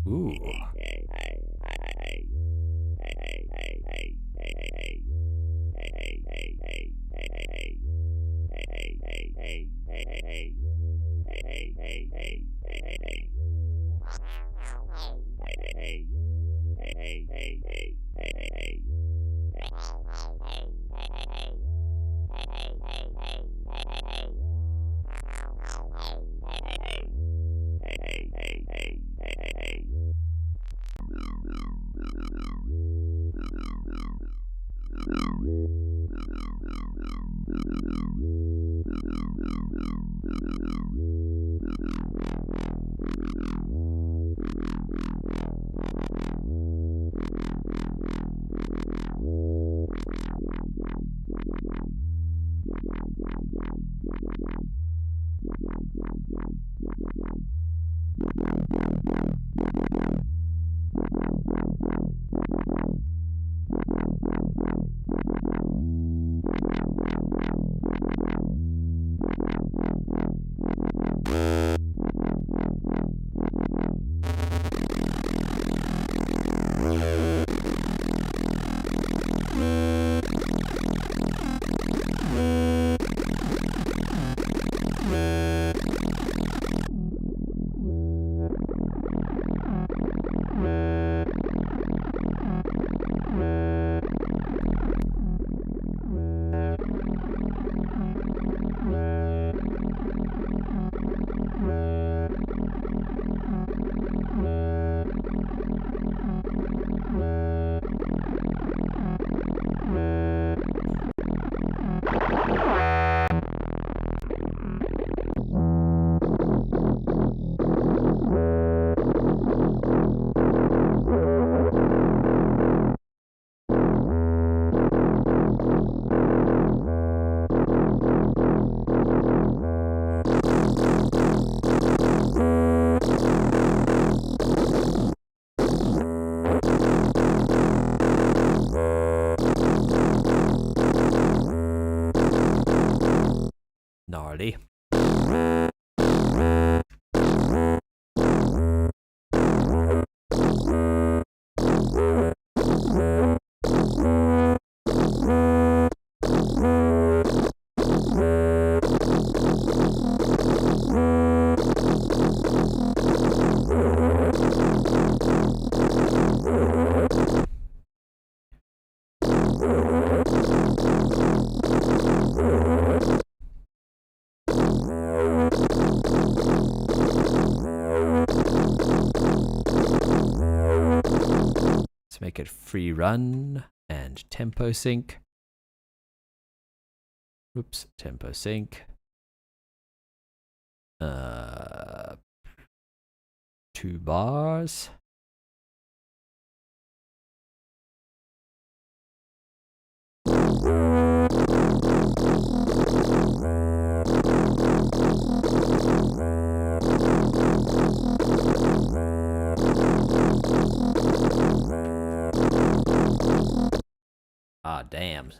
A: Ooh. Gnarly. Let's make it free run and tempo sync. Oops, tempo sync. 2 bars. Ah, damn.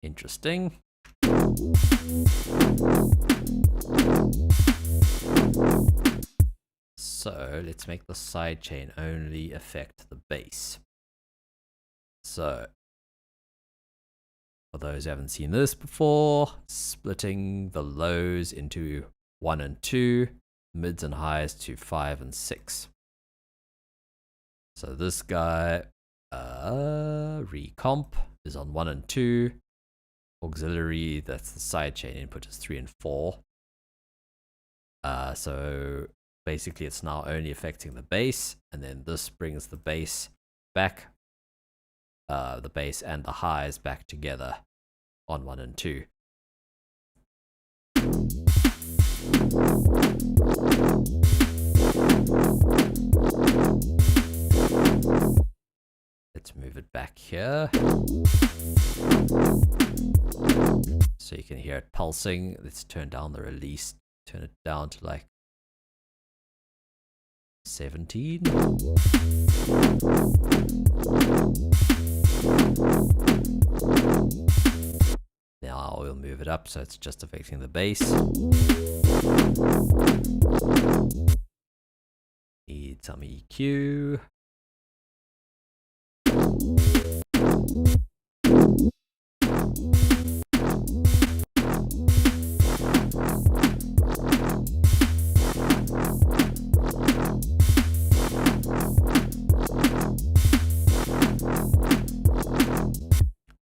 A: Interesting. So let's make the sidechain only affect the bass. So for those who haven't seen this before, splitting the lows into 1 and 2, mids and highs to 5 and 6. So this guy, recomp, is on 1 and 2. Auxiliary, that's the sidechain input, is 3 and 4. So basically it's now only affecting the bass, and then this brings the bass back, the bass and the highs back together on 1 and 2. Let's move it back here. So you can hear it pulsing. Let's turn down the release, turn it down to like 17. Now we'll move it up so it's just affecting the bass. Need some EQ.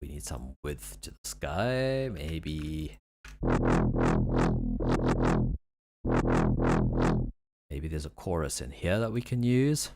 A: We need some width to the sky, maybe. Maybe there's a chorus in here that we can use.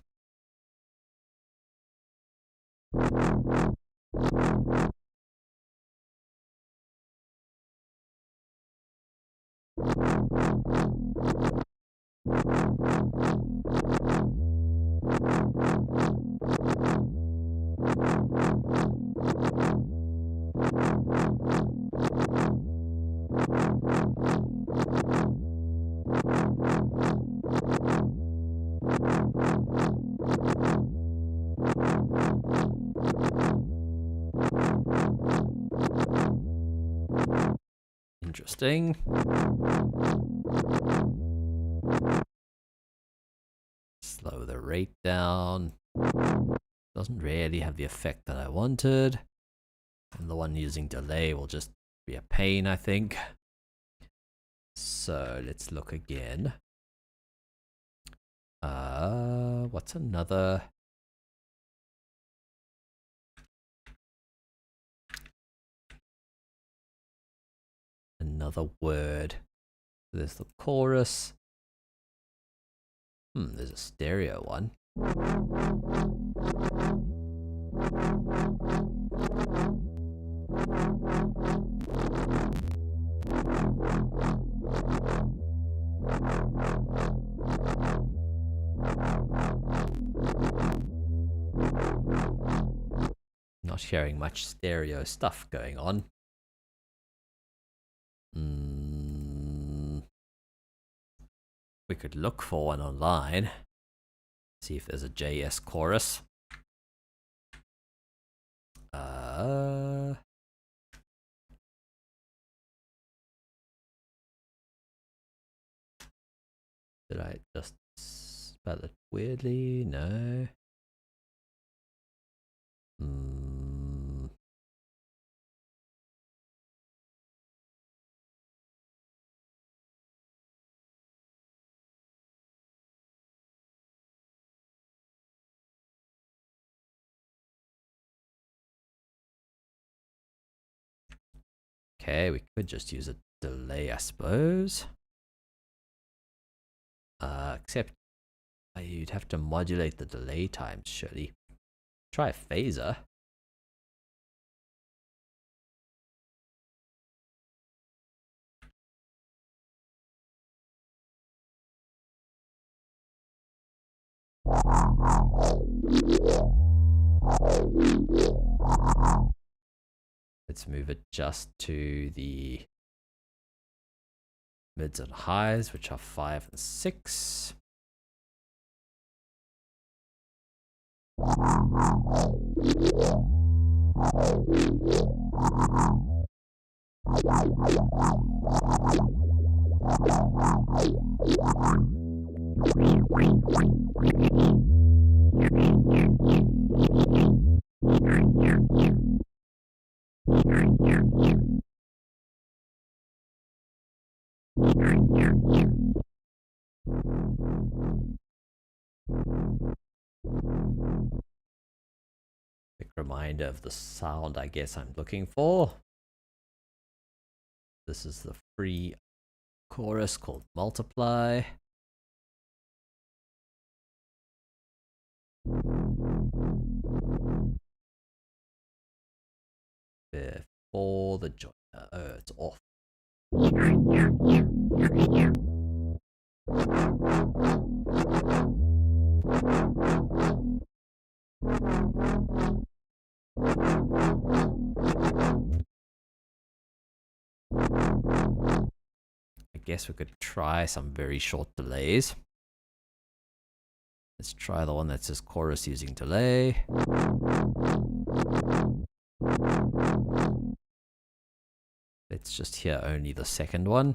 A: Interesting. Slow the rate down. Doesn't really have the effect that I wanted. And the one using delay will just be a pain, I think. So let's look again. What's another? Another word. There's the chorus. There's a stereo one. Not hearing much stereo stuff going on. We could look for one online. See if there's a JS chorus. Did I just spell it weirdly? No. Okay, we could just use a delay, I suppose. Except you'd have to modulate the delay times, surely. Try a phaser. Let's move it just to the mids and highs, which are 5 and 6. Quick reminder of the sound I guess I'm looking for. This is the free chorus called Multiply. Before the joiner. Oh, it's off. I guess we could try some very short delays. Let's try the one that says chorus using delay. Let's just hear only the second one.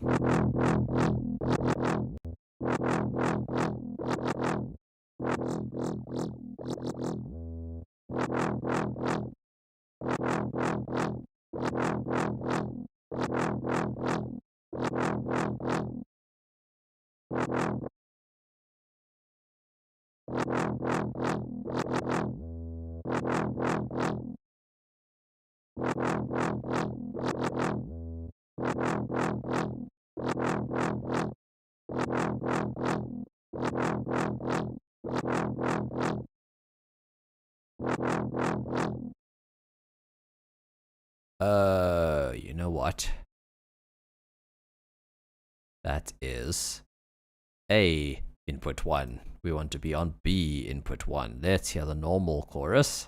A: You know what? That is A input 1. We want to be on B input 1. Let's hear the normal chorus.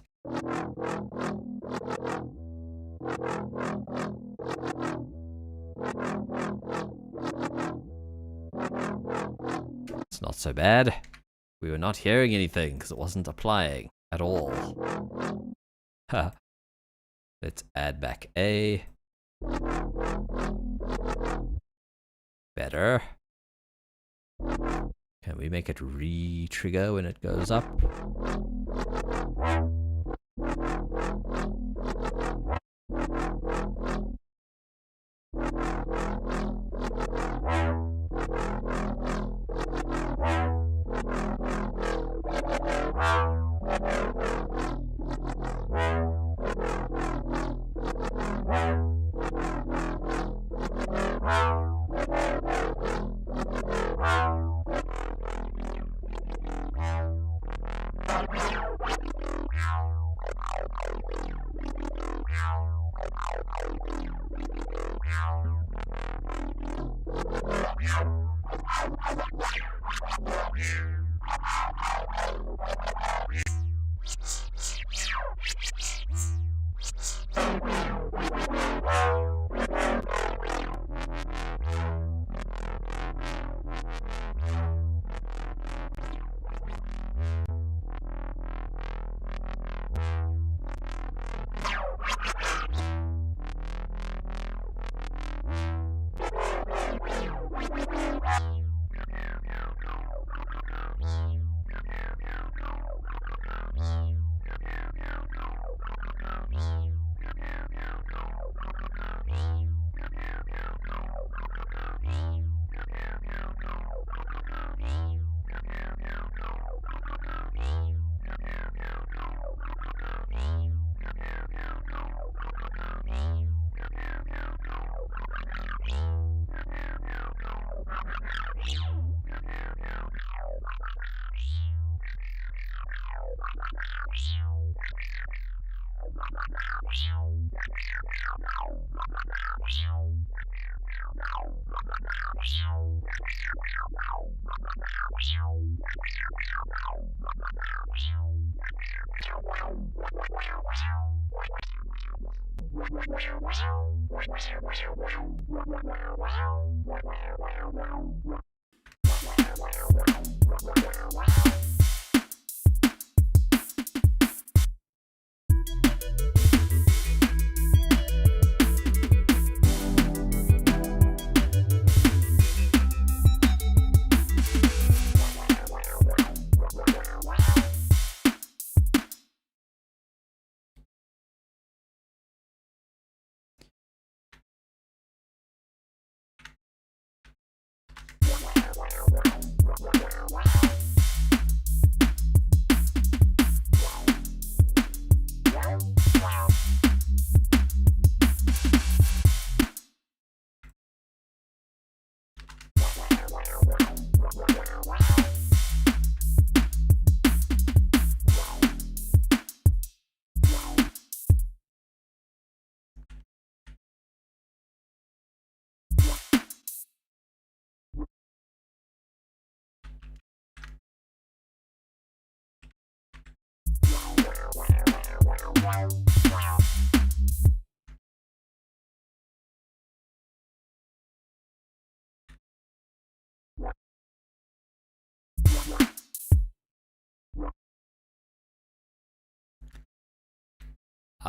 A: It's not so bad. We were not hearing anything because it wasn't applying at all. Let's add back A. Better. Can we make it re-trigger when it goes up?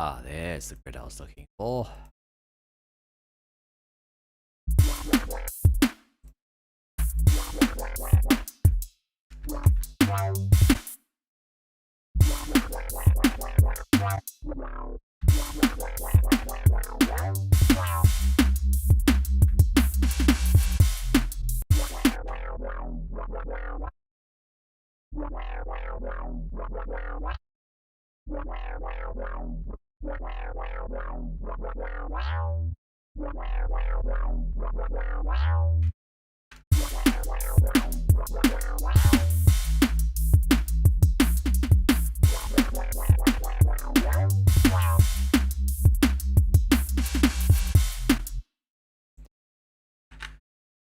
A: Ah, there's the grid I was looking for.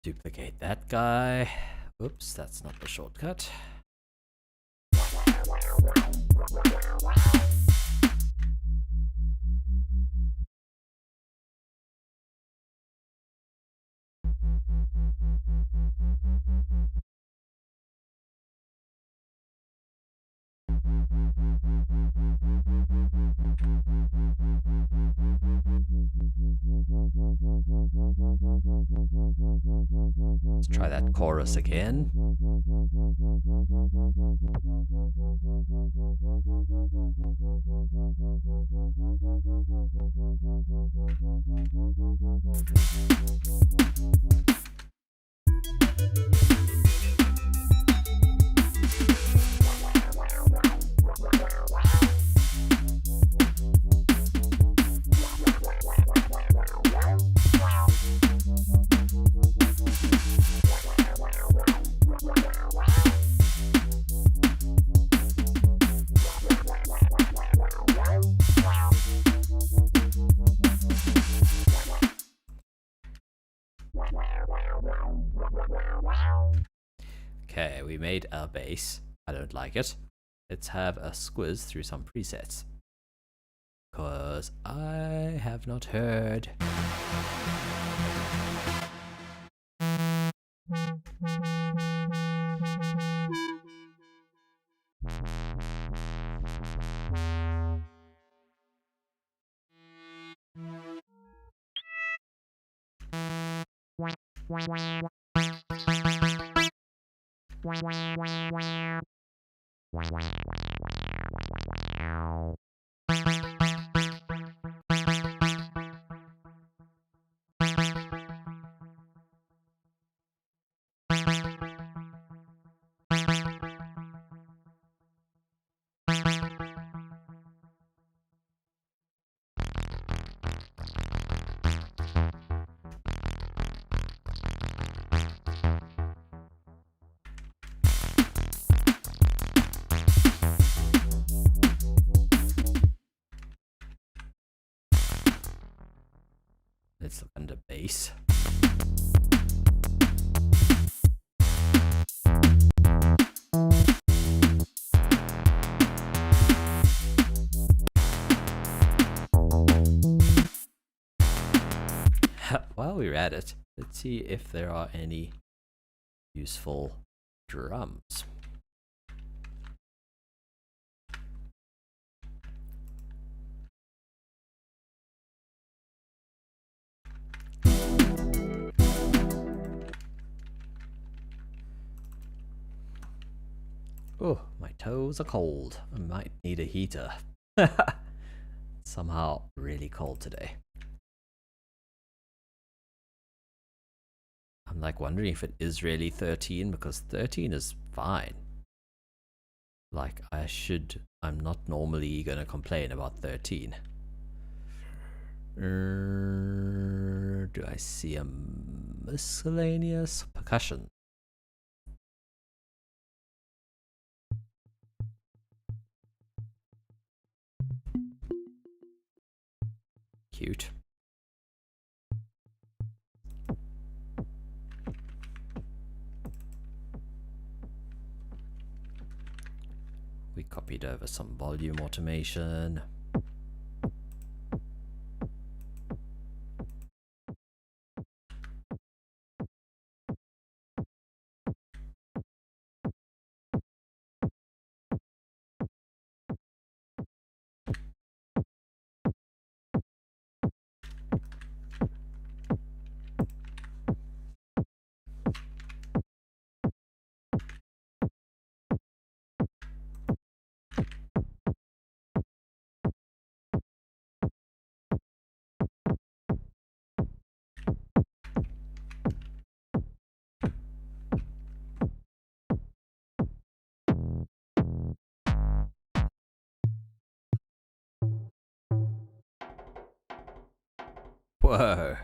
A: Duplicate that guy. Oops, that's not the shortcut. Let's try that chorus again. Okay, we made a base. I don't like it. Let's have a squiz through some presets. Because I have not heard. Let's look under base. while we're at it, let's see if there are any useful drums. Oh, my toes are cold. I might need a heater. Somehow really cold today. I'm like wondering if it is really 13, because 13 is fine. Like I'm not normally gonna complain about 13. Do I see a miscellaneous percussion? Cute. We copied over some volume automation. Whoa.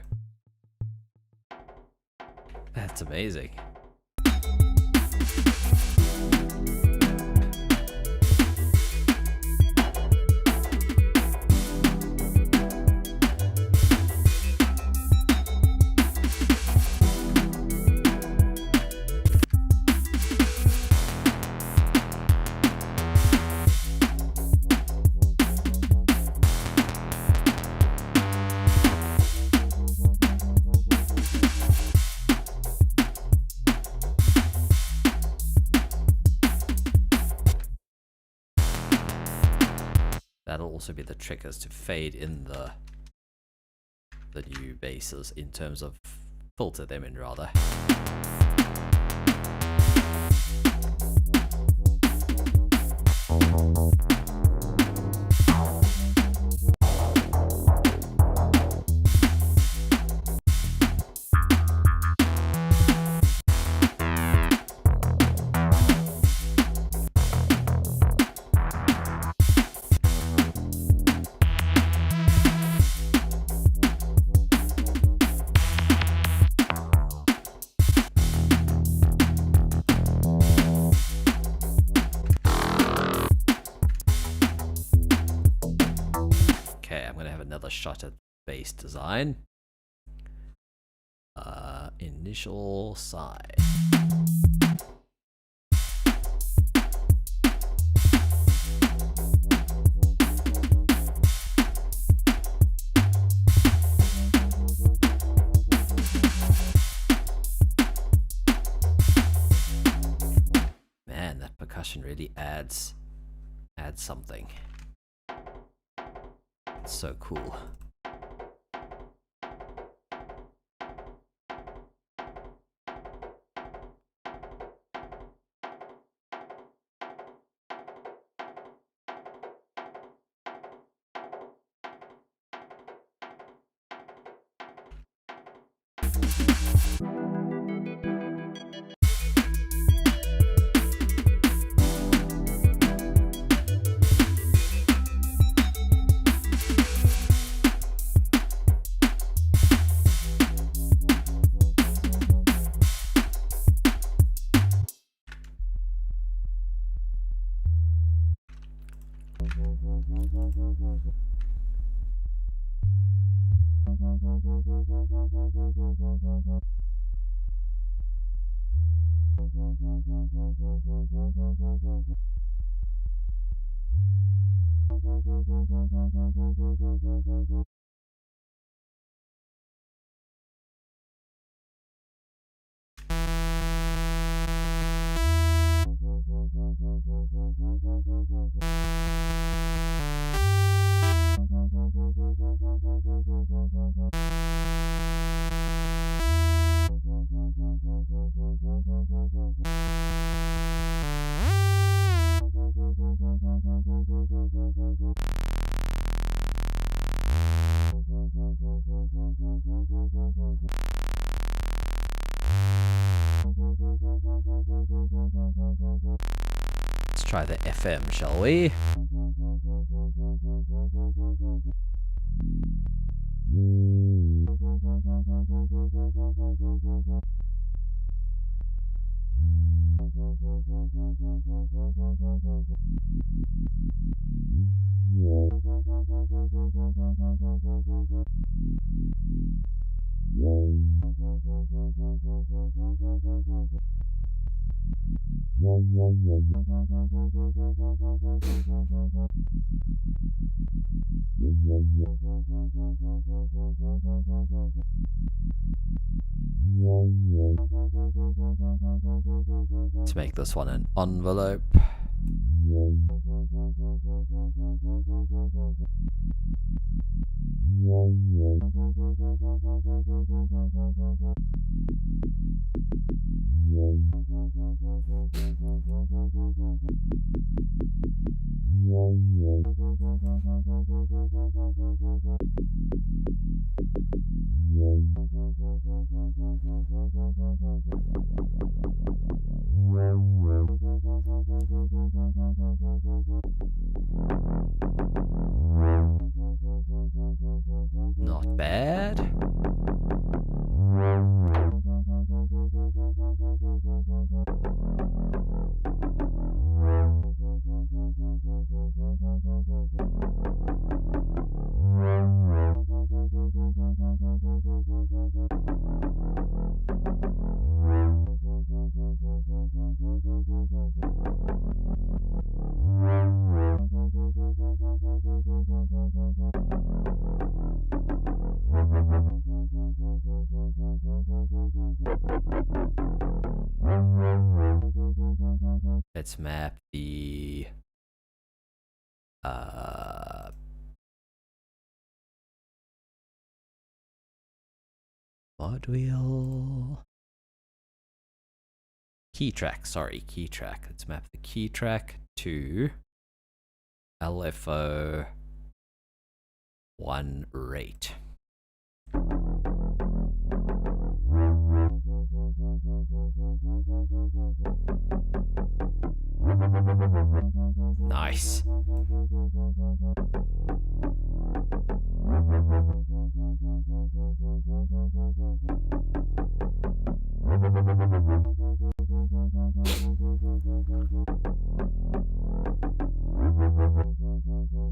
A: That's amazing. That'll also be the trick, is to fade in the new basses in terms of filter them in rather. Shot at bass design. Initial side. Man, that percussion really adds something. It's so cool. try the FM, shall we? Let's make this one an envelope. Not bad. Let's map the mod wheel key track. Sorry, key track. Let's map the key track to LFO 1 rate. Nice.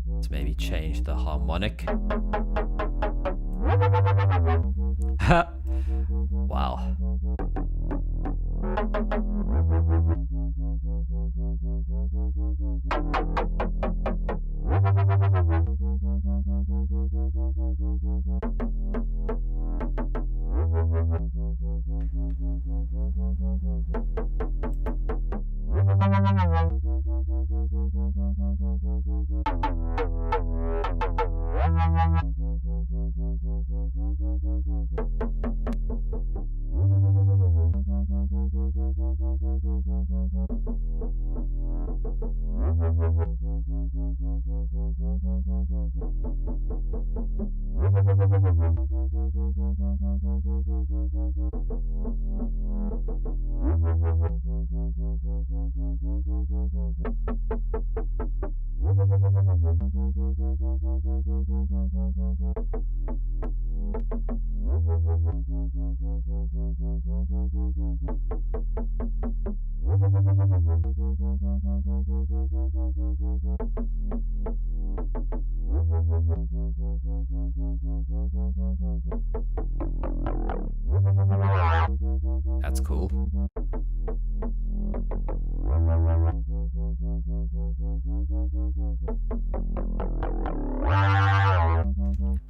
A: Let's maybe change the harmonic. Wow. That's cool.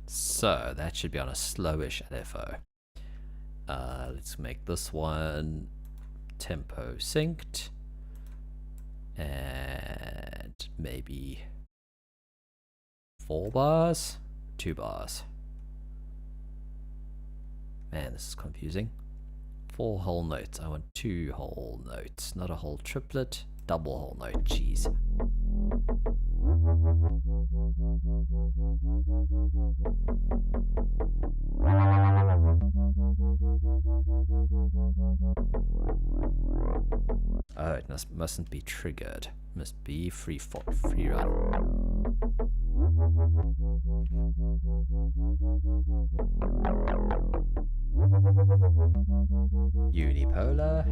A: So that should be on a slowish LFO. Let's make this one tempo synced and maybe 4 bars, 2 bars. Man, this is confusing. 4 whole notes. I want 2 whole notes, not a whole triplet, double whole note. Jeez. Oh, it mustn't be triggered. Must be free run. Unipolar.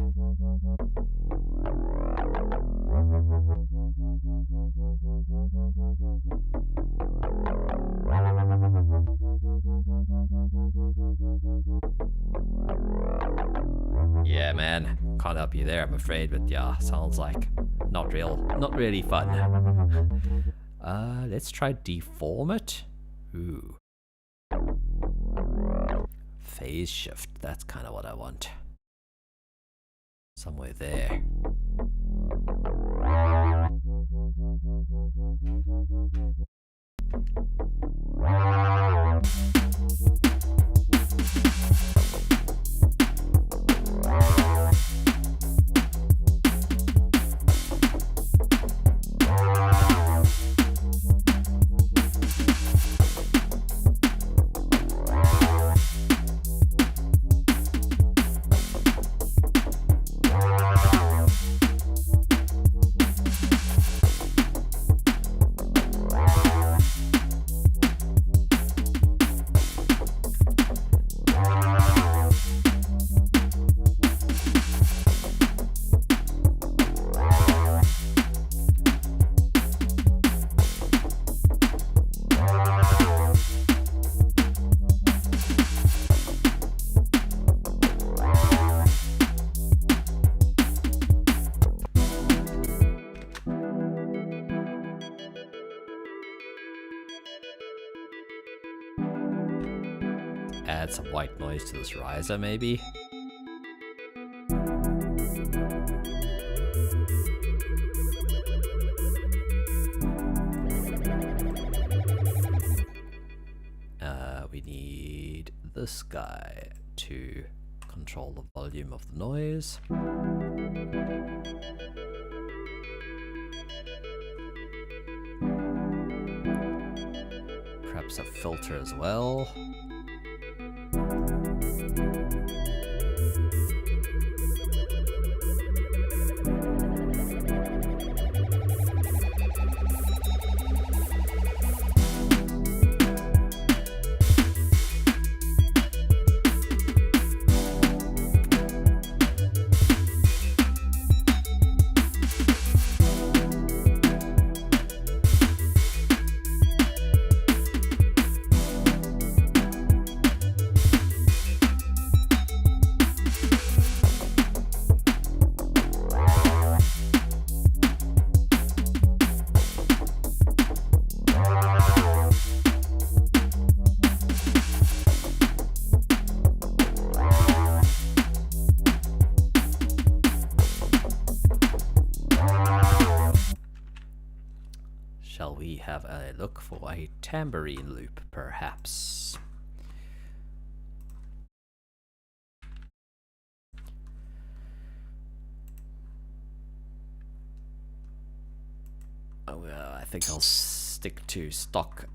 A: Yeah, man, can't help you there, I'm afraid, but yeah, sounds like not really fun. Let's try deform it. Ooh. Phase shift, that's kind of what I want. Somewhere there. Add some white noise to this riser, maybe? We need this guy to control the volume of the noise. Perhaps a filter as well. Shall we have a look for a tambourine loop, perhaps? Oh, well, I think I'll stick to stock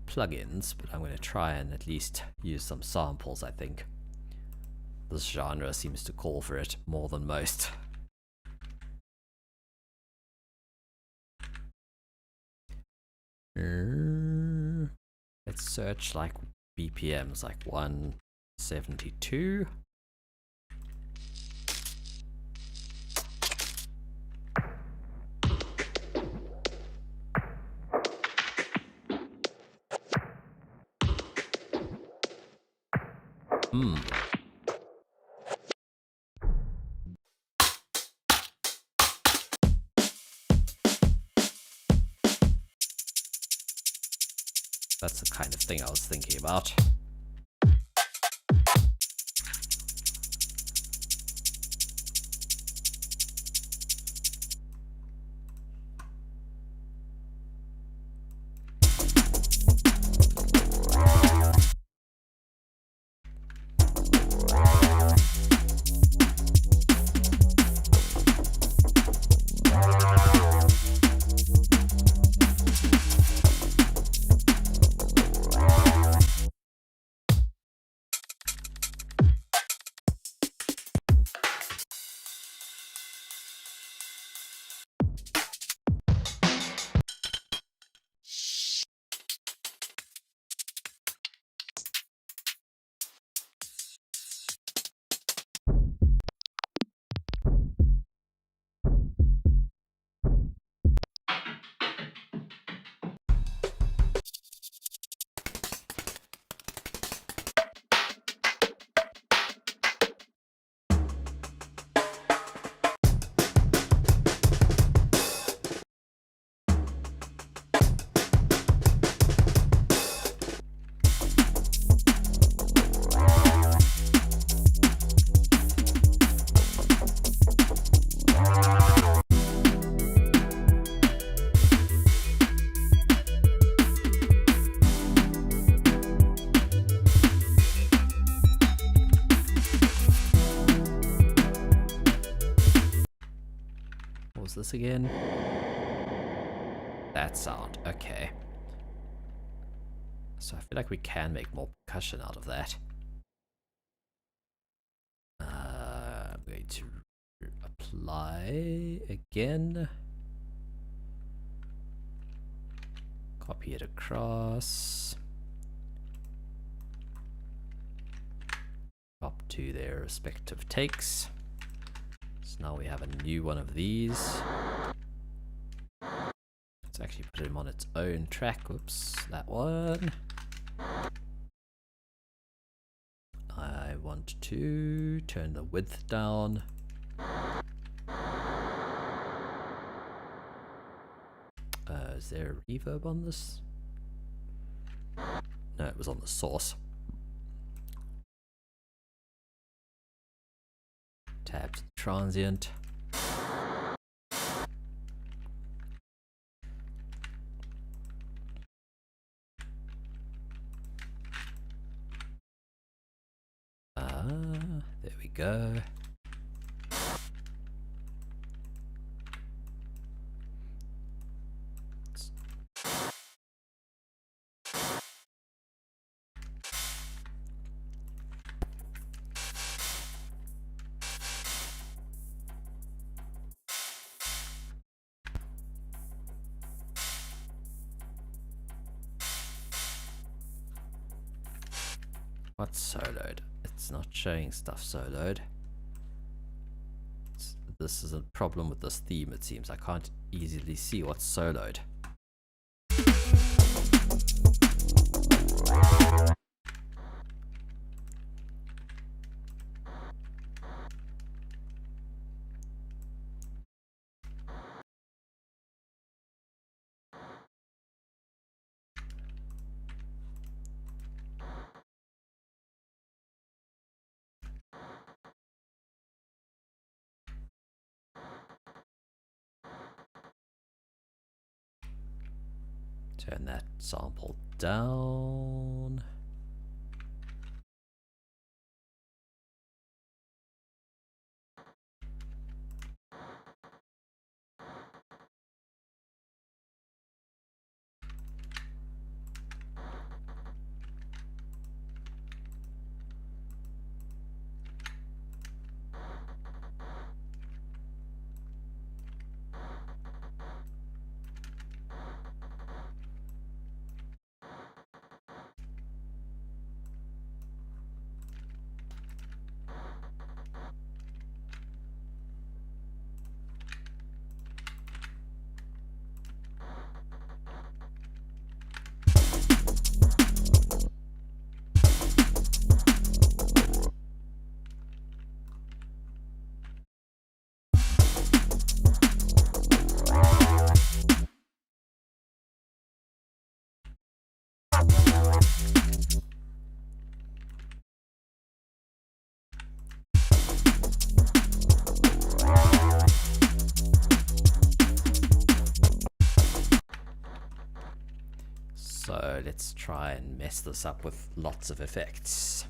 A: plugins, but I'm going to try and at least use some samples, I think. This genre seems to call for it more than most. Let's search like BPMs, like 172. That's the kind of thing I was thinking about. this again? That sound, okay. So I feel like we can make more percussion out of that. I'm going to apply again. Copy it across. Up to their respective takes. So now we have a new one of these. Let's actually put him on its own track. Whoops, that one. I want to turn the width down. Is there a reverb on this? No, it was on the source. Tab to the transient. There we go. What's soloed? It's not showing stuff soloed. This is a problem with this theme, it seems. I can't easily see what's soloed. Turn that sample down. So let's try and mess this up with lots of effects.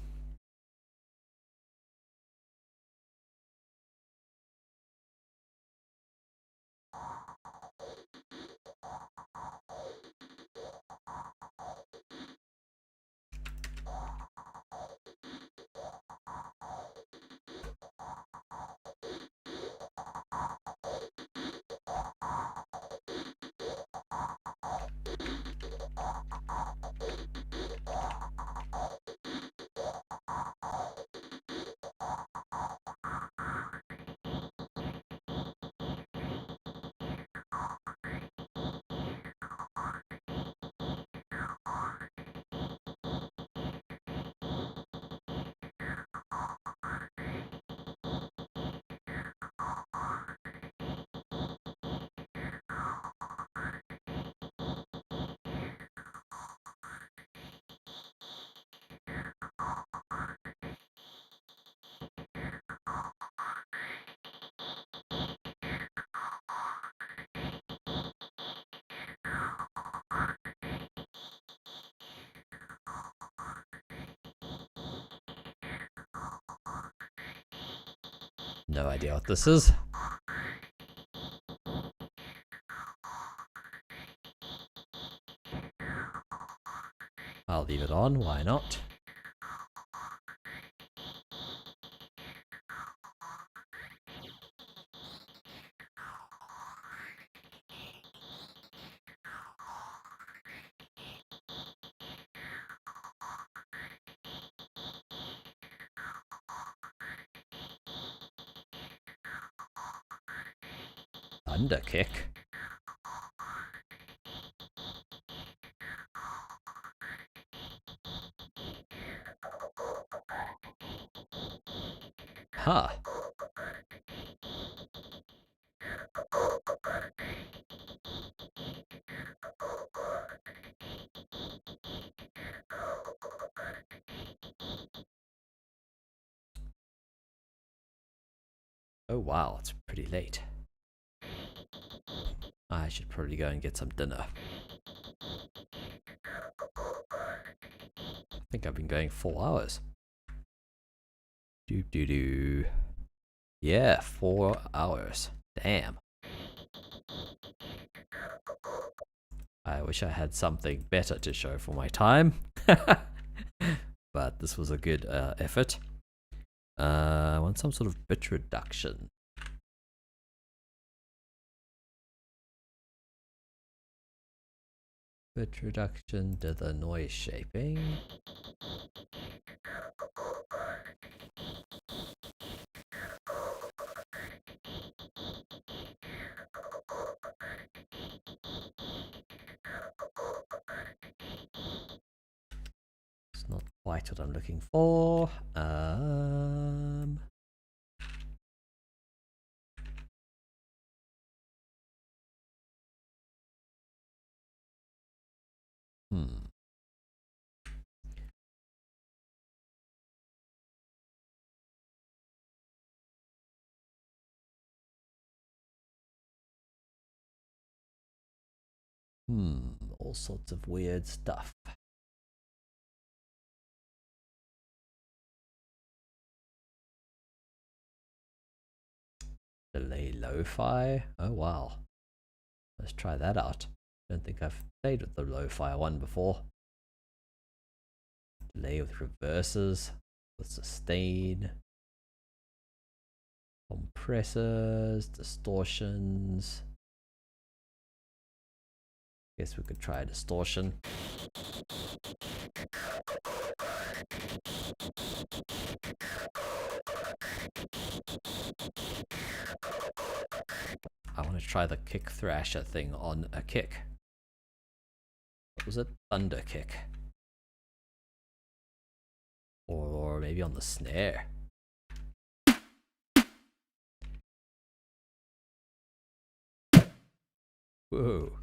A: No idea what this is. leave it on, why not? Thunder kick? Huh. Oh wow, it's pretty late. I should probably go and get some dinner. I think I've been going 4 hours. Doo. Yeah, 4 hours. Damn. I wish I had something better to show for my time. But this was a good effort. I want some sort of bit reduction. Bit reduction to the noise shaping. It's not quite what I'm looking for. All sorts of weird stuff. Delay lo-fi? Oh wow. Let's try that out. Don't think I've played with the lo-fi one before. Delay with reverses, with sustain, compressors, distortions. Guess we could try a distortion. I want to try the kick thrasher thing on a kick. What was it? Thunder kick. Or maybe on the snare. Whoa.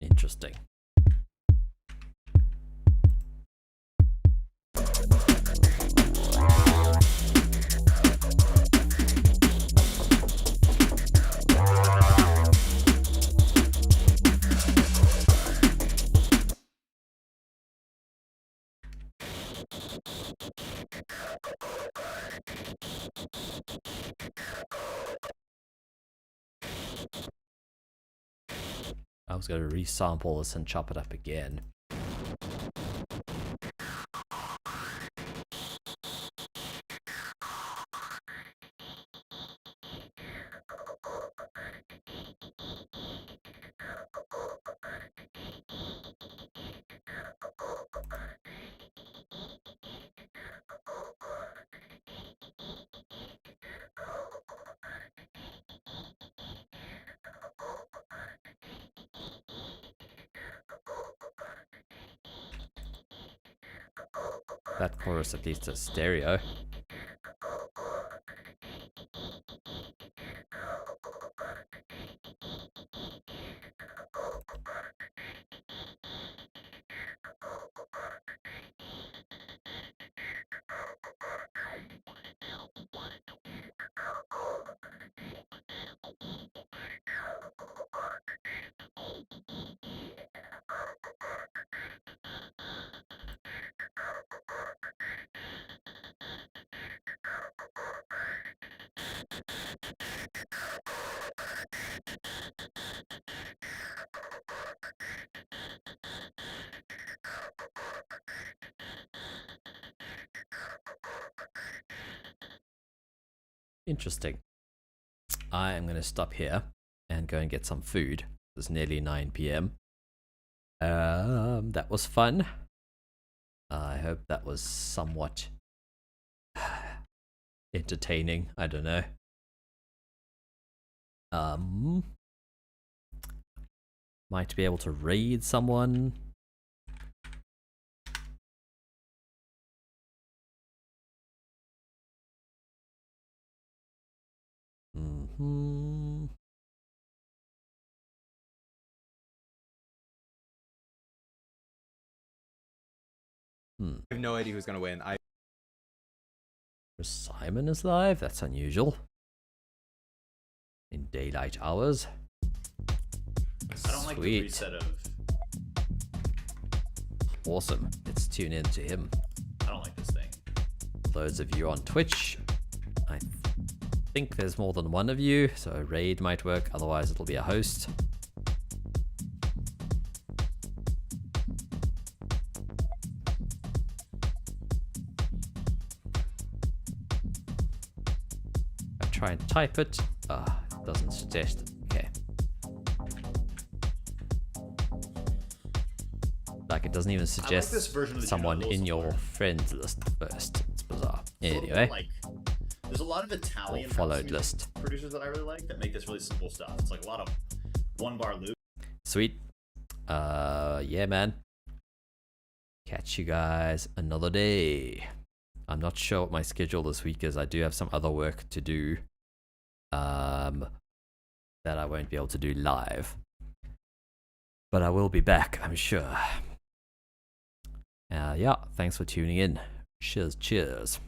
A: Interesting. I was going to resample this and chop it up again. That chorus at least is stereo. Interesting. I am going to stop here and go and get some food. It's nearly 9 p.m. That was fun. I hope that was somewhat entertaining. I don't know. Might be able to raid someone.
B: I have no idea who's gonna win.
A: Simon is live. That's unusual. In daylight hours.
C: I don't like the reset of.
A: Awesome. Let's tune in to him.
C: I don't like this thing.
A: Those of you on Twitch, I think there's more than one of you, so a raid might work. Otherwise, it'll be a host. I try and type it. It doesn't suggest. Okay. Like it doesn't even suggest
C: this version of the
A: someone
C: channel
A: in
C: so
A: your
C: far.
A: friends list first. It's bizarre.
C: It's a little
A: Anyway,
C: bit like, there's a lot of Italian
A: or followed
C: house music
A: list.
C: producers that I really like that make this really simple stuff. It's like a lot of one bar loop.
A: Sweet. Yeah, man. Catch you guys another day. I'm not sure what my schedule this week is. I do have some other work to do that I won't be able to do live. But I will be back, I'm sure. Yeah, thanks for tuning in. Cheers.